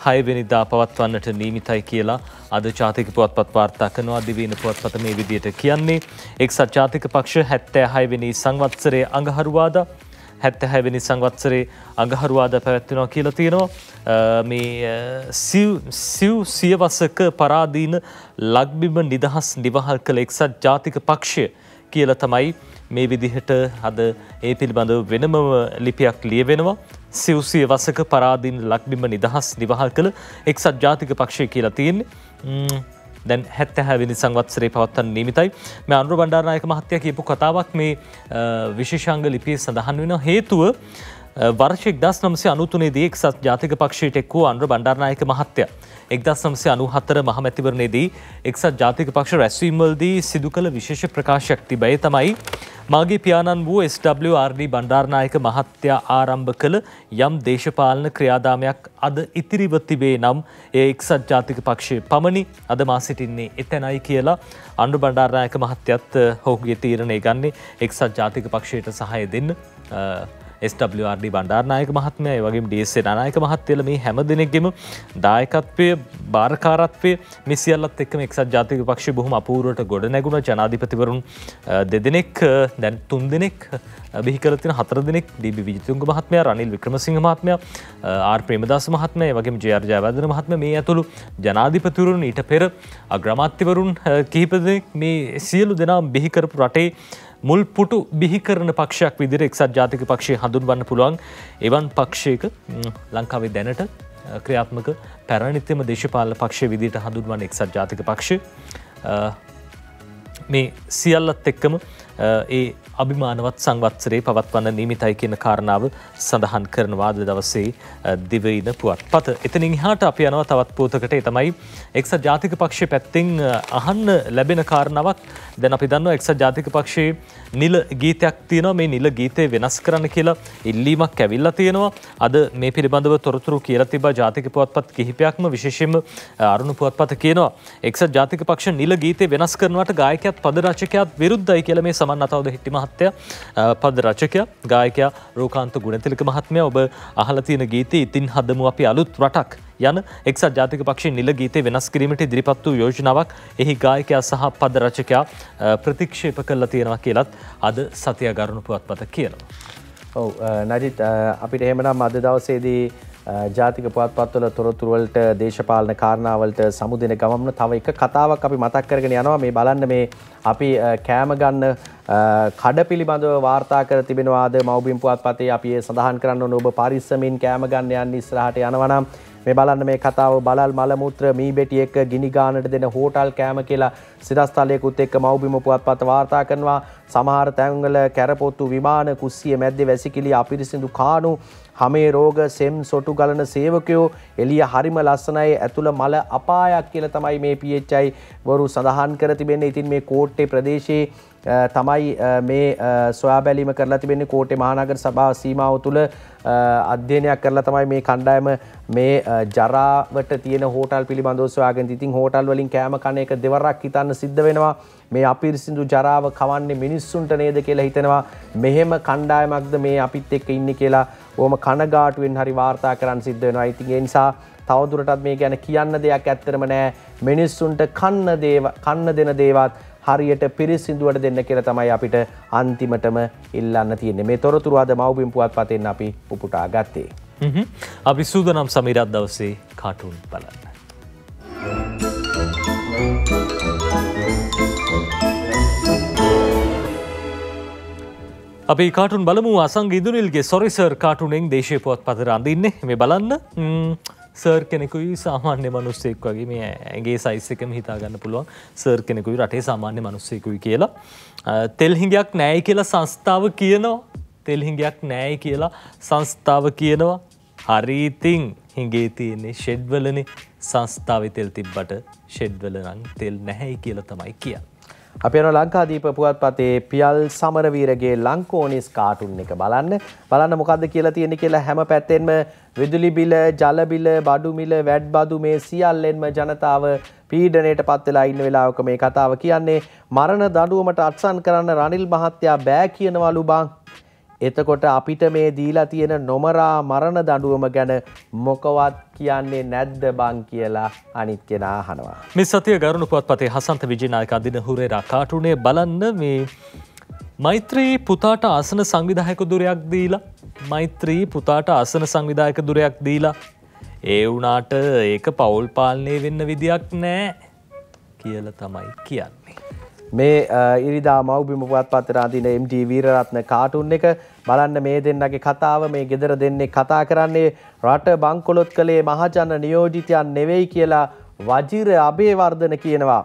6 වෙනිදා පවත්වන්නට නියමිතයි කියලා අද ජාතික පුවත්පත් වාර්තා කරනවා. දිවයින පුවත්පත මේ විදිහට කියන්නේ එක්සත් ජාතික පක්ෂ 76 වෙනි සංවත්සරයේ අඟහරුවාදා 76 වෙනි සංවත්සරයේ අඟහරුවාදා පැවැත්වෙනවා කියලා තියෙනවා. මේ සියවසක පරාදීන ලක්බිම නිදහස් නිවහල් කළ එක්සත් ජාතික පක්ෂය කියලා තමයි මේ විදිහට අද ඒ පිළිබඳව වෙනම ලිපියක් ලියවෙනවා. සිව්සිය වසක පරාදීන ලක්බිම නිදහස් නිවහල් කළ එක්සත් ජාතික පක්ෂය කියලා තියෙන්නේ. දැන් 76 වෙනි සංවත්සරේ පවත්වන්න නියමිතයි. මේ අනුර බණ්ඩාරනායක මහත්තයා කියපු කතාවක් මේ විශේෂාංග ලිපියේ සඳහන් වෙනවා. හේතුව වර්ෂ 1993 දී එක්සත් ජාතික පක්ෂයට එක් වූ අනුර බණ්ඩාරනායක මහත්තයා 1994 මහමැතිවරණයේදී එක්සත් ජාතික පක්ෂ රැස්වීම්වලදී සිදු කළ විශේෂ ප්‍රකාශයක් තිබේ. තමයි මාගේ පියාණන් වූ SWRD බණ්ඩාරනායක මහත්තයා ආරම්භ කළ යම් දේශපාලන ක්‍රියාදාමයක් අද ඉතිරිව තිබේ නම් ඒ එක්සත් ජාතික පක්ෂයේ පමණි. අද මා සිටින්නේ එතනයි කියලා අනුර බණ්ඩාරනායක මහත්තයත් ඔහුගේ තීරණය ගන්නේ එක්සත් ජාතික පක්ෂයට සහාය දෙන්න. SWRD බණ්ඩාරනායක මහත්මයා ඒ වගේම DS නානායක මහත්තයලා මේ හැම දෙනෙක්ගෙම දායකත්වය බාරකාරත්වය මේ සියල්ලත් එක්කම එක්සත් ජාතික පක්ෂය බොහොම අපූර්වවට ගොඩ නැගුණා. ජනාධිපතිවරුන් දෙදෙනෙක් දැන් 3 දෙනෙක් බිහි කරලා තියෙන 4 දෙනෙක් DB විජිතුංග මහත්මයා, රනිල් වික්‍රමසිංහ මහත්මයා, ආර් ප්‍රේමදාස මහත්මයා, ඒ වගේම JR ජයවර්ධන මහත්මයා මේ ඇතුළු ජනාධිපතිවරුන් ඊට පෙර අග්‍රාමාත්‍යවරුන් කිහිප දෙනෙක් මේ සියලු දෙනා බිහි කරපු රටේ මුල් පුටු බිහි කරන පක්ෂයක් විදිහට එක්සත් ජාතික පක්ෂය හඳුන්වන්න පුළුවන් එවන් පක්ෂයක ලංකාවේ දැනට ක්‍රියාත්මක පැරණිතම දේශපාලන පක්ෂය විදිහට හඳුන්වන එක්සත් ජාතික පක්ෂය මේ සියල්ලත් එක්කම ඒ අභිමානවත් සංවත්සරේ පවත්වන්න නියමිතයි කියන කාරණාව සඳහන් කරනවා අද දවසේ දිවයින පුවත්පත. එතනින් එහාට අපි යනවා තවත් පුවතකට. ඒ තමයි එක්සත් ජාතික පක්ෂයේ පැත්තෙන් අහන්න ලැබෙන කාරණාවක්. දැන් අපි දන්නවා එක්සත් ජාතික පක්ෂයේ නිල ගීතයක් තියෙනවා. මේ නිල ගීතය වෙනස් කරන්න කියලා ඉල්ලීමක් ඇවිල්ලා තියෙනවා. අද මේ පිළිබඳව තොරතුරු කියලා තිබා ජාතික පුවත්පත් කිහිපයක්ම විශේෂයෙන්ම අරුණ පුවත්පත කියනවා එක්සත් ජාතික පක්ෂ නිල ගීතය වෙනස් කරනවට ගායකයාත් පද රචකයාත් විරුද්ධයි කියලා. මේ සමන් අතවද හිටි මහත්තයා පද රචකයා ගායකයා රෝකාන්ත ගුණතිලක මහත්මයා ඔබ අහලා තියෙන ගීතය ඉතින් හදමු අපි අලුත් රටක් යන එක්සත් ජාතික පක්ෂයේ නිල ගීතය වෙනස් කිරීමට ඉදිරිපත් වූ යෝජනාවක් එහි ගායකයා සහ පද රචකයා ප්‍රතික්ෂේප කළා තියෙනවා කියලත් අද සතිය ගරුණු පුවත්පත කියනවා. ඔව් නජිත් අපිට එහෙමනම් අද දවසේදී ජාතික පුවත්පත්වල තොරතුරු වලට දේශපාලන කාරණාවලට සමුදෙන ගමම්න තව එක කතාවක් අපි මතක් කරගෙන යනවා. මේ බලන්න මේ අපි කෑම ගන්න කඩ පිළිබඳව වාර්තා කර තිබෙනවා අද මව්බිම් පුවත්පතේ. අපි ඒ සඳහන් කරන්න ඕන ඔබ පරිස්සමින් කෑම ගන්න යන්න ඉස්සරහට යනවා නම් මේ බලන්න මේ කතාව බලල් මල මුත්‍ර මී බෙටි එක්ක ගිනි ගානට දෙන හෝටල් කෑම කියලා සිරස්තලයකුත් එක්ක මව්බිම පුවත්පත වාර්තා කරනවා. සමහර තැන්වල කැරපොත්තු විමාන කුස්සිය මැද්දේ වැසිකිලි අපිරිසිදු කාණු හමේ රෝග සෙම් සොටු ගලන සේවකයෝ එළිය හරිම ලස්සනයි ඇතුළ මල අපායක් කියලා තමයි මේ PHI වරු සඳහන් කර තිබෙන්නේ. ඉතින් මේ කෝට්ටේ ප්‍රදේශයේ තමයි මේ සොයා බැලීම කරලා තිබෙන්නේ. කෝට්ටේ මහනගර සභාව සීමාව තුළ අධ්‍යයනයක් කරලා තමයි මේ කණ්ඩායම මේ ජරාවට තියෙන හෝටල් පිළිබඳව සොයාගෙන. ඉතින් හෝටල් වලින් කෑම කන එක දෙවරක් හිතන්න සිද්ධ වෙනවා. මේ අපිරිසිදු ජරාව කවන්නේ මිනිස්සුන්ට නේද කියලා හිතෙනවා. මෙහෙම කණ්ඩායමක්ද මේ අපිත් එක්ක ඉන්නේ කියලා ඕම කනගාටුවෙන් හරි වාර්තා කරන්න සිද්ධ වෙනවා. ඉතින් ඒ නිසා තවදුරටත් මේ ගැන කියන්න දෙයක් ඇත්තටම නැහැ. මිනිස්සුන්ට කන්න දෙන දේවත් හරියට පිරිසිදුවට දෙන්න කියලා තමයි අපිට අන්තිමටම ඉල්ලන්න තියෙන්නේ. මේ තොරතුරු අද මව්බිම් පුවත්පතෙන් අපි උපුටා ගත්තේ. අපි සූදානම් සමීරත් දවසේ කාටුන් බලන්න. අපි කාටුන් බලමු අසංග ඉදුනිල්ගේ සොරිසර් කාටුනෙන් දේශීය පුවත්පත රඳින්නේ. මේ බලන්න සර් කෙනෙකුයි සාමාන්‍ය මිනිස්සෙක් වගේ මේ ඇගේ සයිස් එකම හිතා ගන්න පුළුවන් සර් කෙනෙකුයි රටේ සාමාන්‍ය මිනිස්සෙකුයි කියලා. තෙල් හිඟයක් නැහැ කියලා සංස්ථාව කියනවා. තෙල් හිඟයක් නැහැ කියලා සංස්ථාව කියනවා. හරි ඉතින් හිඟේ තියෙන්නේ ෂෙඩ් වලනේ. සංස්ථාවේ තෙල් තිබ්බට ෂෙඩ් වල නම් තෙල් නැහැ කියලා තමයි කියන්නේ. අපි යන ලංකාදීප පුවත්පතේ පියල් සමරවීරගේ ලංකෝනිස් කාටුන් එක බලන්න මොකද්ද කියලා තියෙන්නේ කියලා හැම පැත්තෙන්ම විදුලි බිල, ජල බිල, බඩු මිල, වැඩ් බදු මේ සියල්ලෙන්ම ජනතාව පීඩණයට පත් වෙලා ඉන්න වෙලාවක මේ කතාව කියන්නේ. මරණ දඬුවමට අත්සන් කරන්න රනිල් මහත්තයා බෑ කියනවලු බං. එතකොට අපිට මේ දීලා තියෙන නොමරා මරණ දඬුවම ගැන මොකවත් කියන්නේ නැද්ද බං කියලා අනිත් කෙනා අහනවා. මේ සතිය ගරුණු පුවත්පතේ හසන්ත විජේනායක අදින හුරේරා කාටුනේ බලන්න මේ මෛත්‍රී පුතාට ආසන සංවිධායක දුරයක් දීලා මෛත්‍රී පුතාට ආසන සංවිධායක දුරයක් දීලා ඒ වුණාට ඒක පවුල් පාලනය වෙන්න විදියක් නැහැ කියලා තමයි කියන්නේ. මේ ඉරිදා මව්බිම පුවත්පතේ අදින MD වීරරත්න කාටුන් එක බලන්න මේ දෙන්නගේ කතාව. මේ ගෙදර දෙන්නේ කතා කරන්නේ රට බංකොලොත් කළේ මහජන නියෝජිතයන් නෙවෙයි කියලා වජිර අබේවර්ධන කියනවා.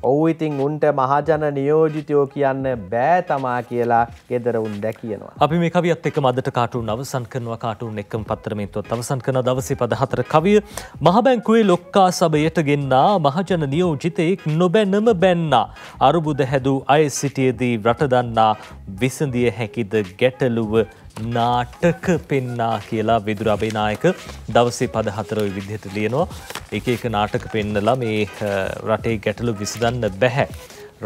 ඔව් ඉතින් උන්ට මහජන නියෝජිතයෝ කියන්න බෑ තමා කියලා ගෙදර උන් දැකියනවා. අපි මේ කවියත් එක්කම අදට කාටුන් අවසන් කරනවා. කාටුන් එක්කම පත්‍රමේන්තුවත් අවසන් කරන දවසේ පද 4 කවිය මහ බැංකුවේ ලොක්කා සභයට ගෙන්නා මහජන නියෝජිතයෙක් නොබැනම බැන්නා. අරුබුද හැදූ අය සිටියේදී රට දන්නා විසඳිය හැකිද ගැටලුව නාටක පෙන්නා කියලා විදුර අබේනායක දවසේ පද 4 විදිහට ලියනවා. එක එක නාටක පෙන්නලා මේ රටේ ගැටලු විසඳන්න බැහැ.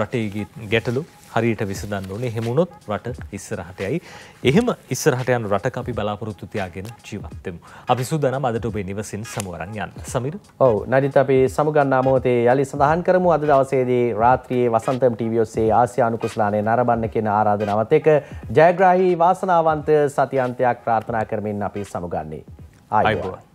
රටේ ගැටලු හරියට විසඳන්න ඕනේ. එහෙම වුණොත් රට ඉස්සරහට යයි. එහෙම ඉස්සරහට යන රටක අපි බලාපොරොත්තු තියාගෙන ජීවත් වෙමු. අපි සූදානම් අදට ඔබේ නිවසින් සමු අරන් යන්න. සමීර. ඔව් නඩිත් අපි සමුගන්නා මොහොතේ යලි සඳහන් කරමු. අද දවසේදී රාත්‍රියේ වසන්තම් ටීවී ඔස්සේ ආසියානු කුසලානේ නරඹන්න කියන ආරාධනාවත් එක්ක ජයග්‍රාහී වාසනාවන්ත සතියන්තයක් ප්‍රාර්ථනා කරමින් අපි සමුගන්නේ. ආයුබෝවන්.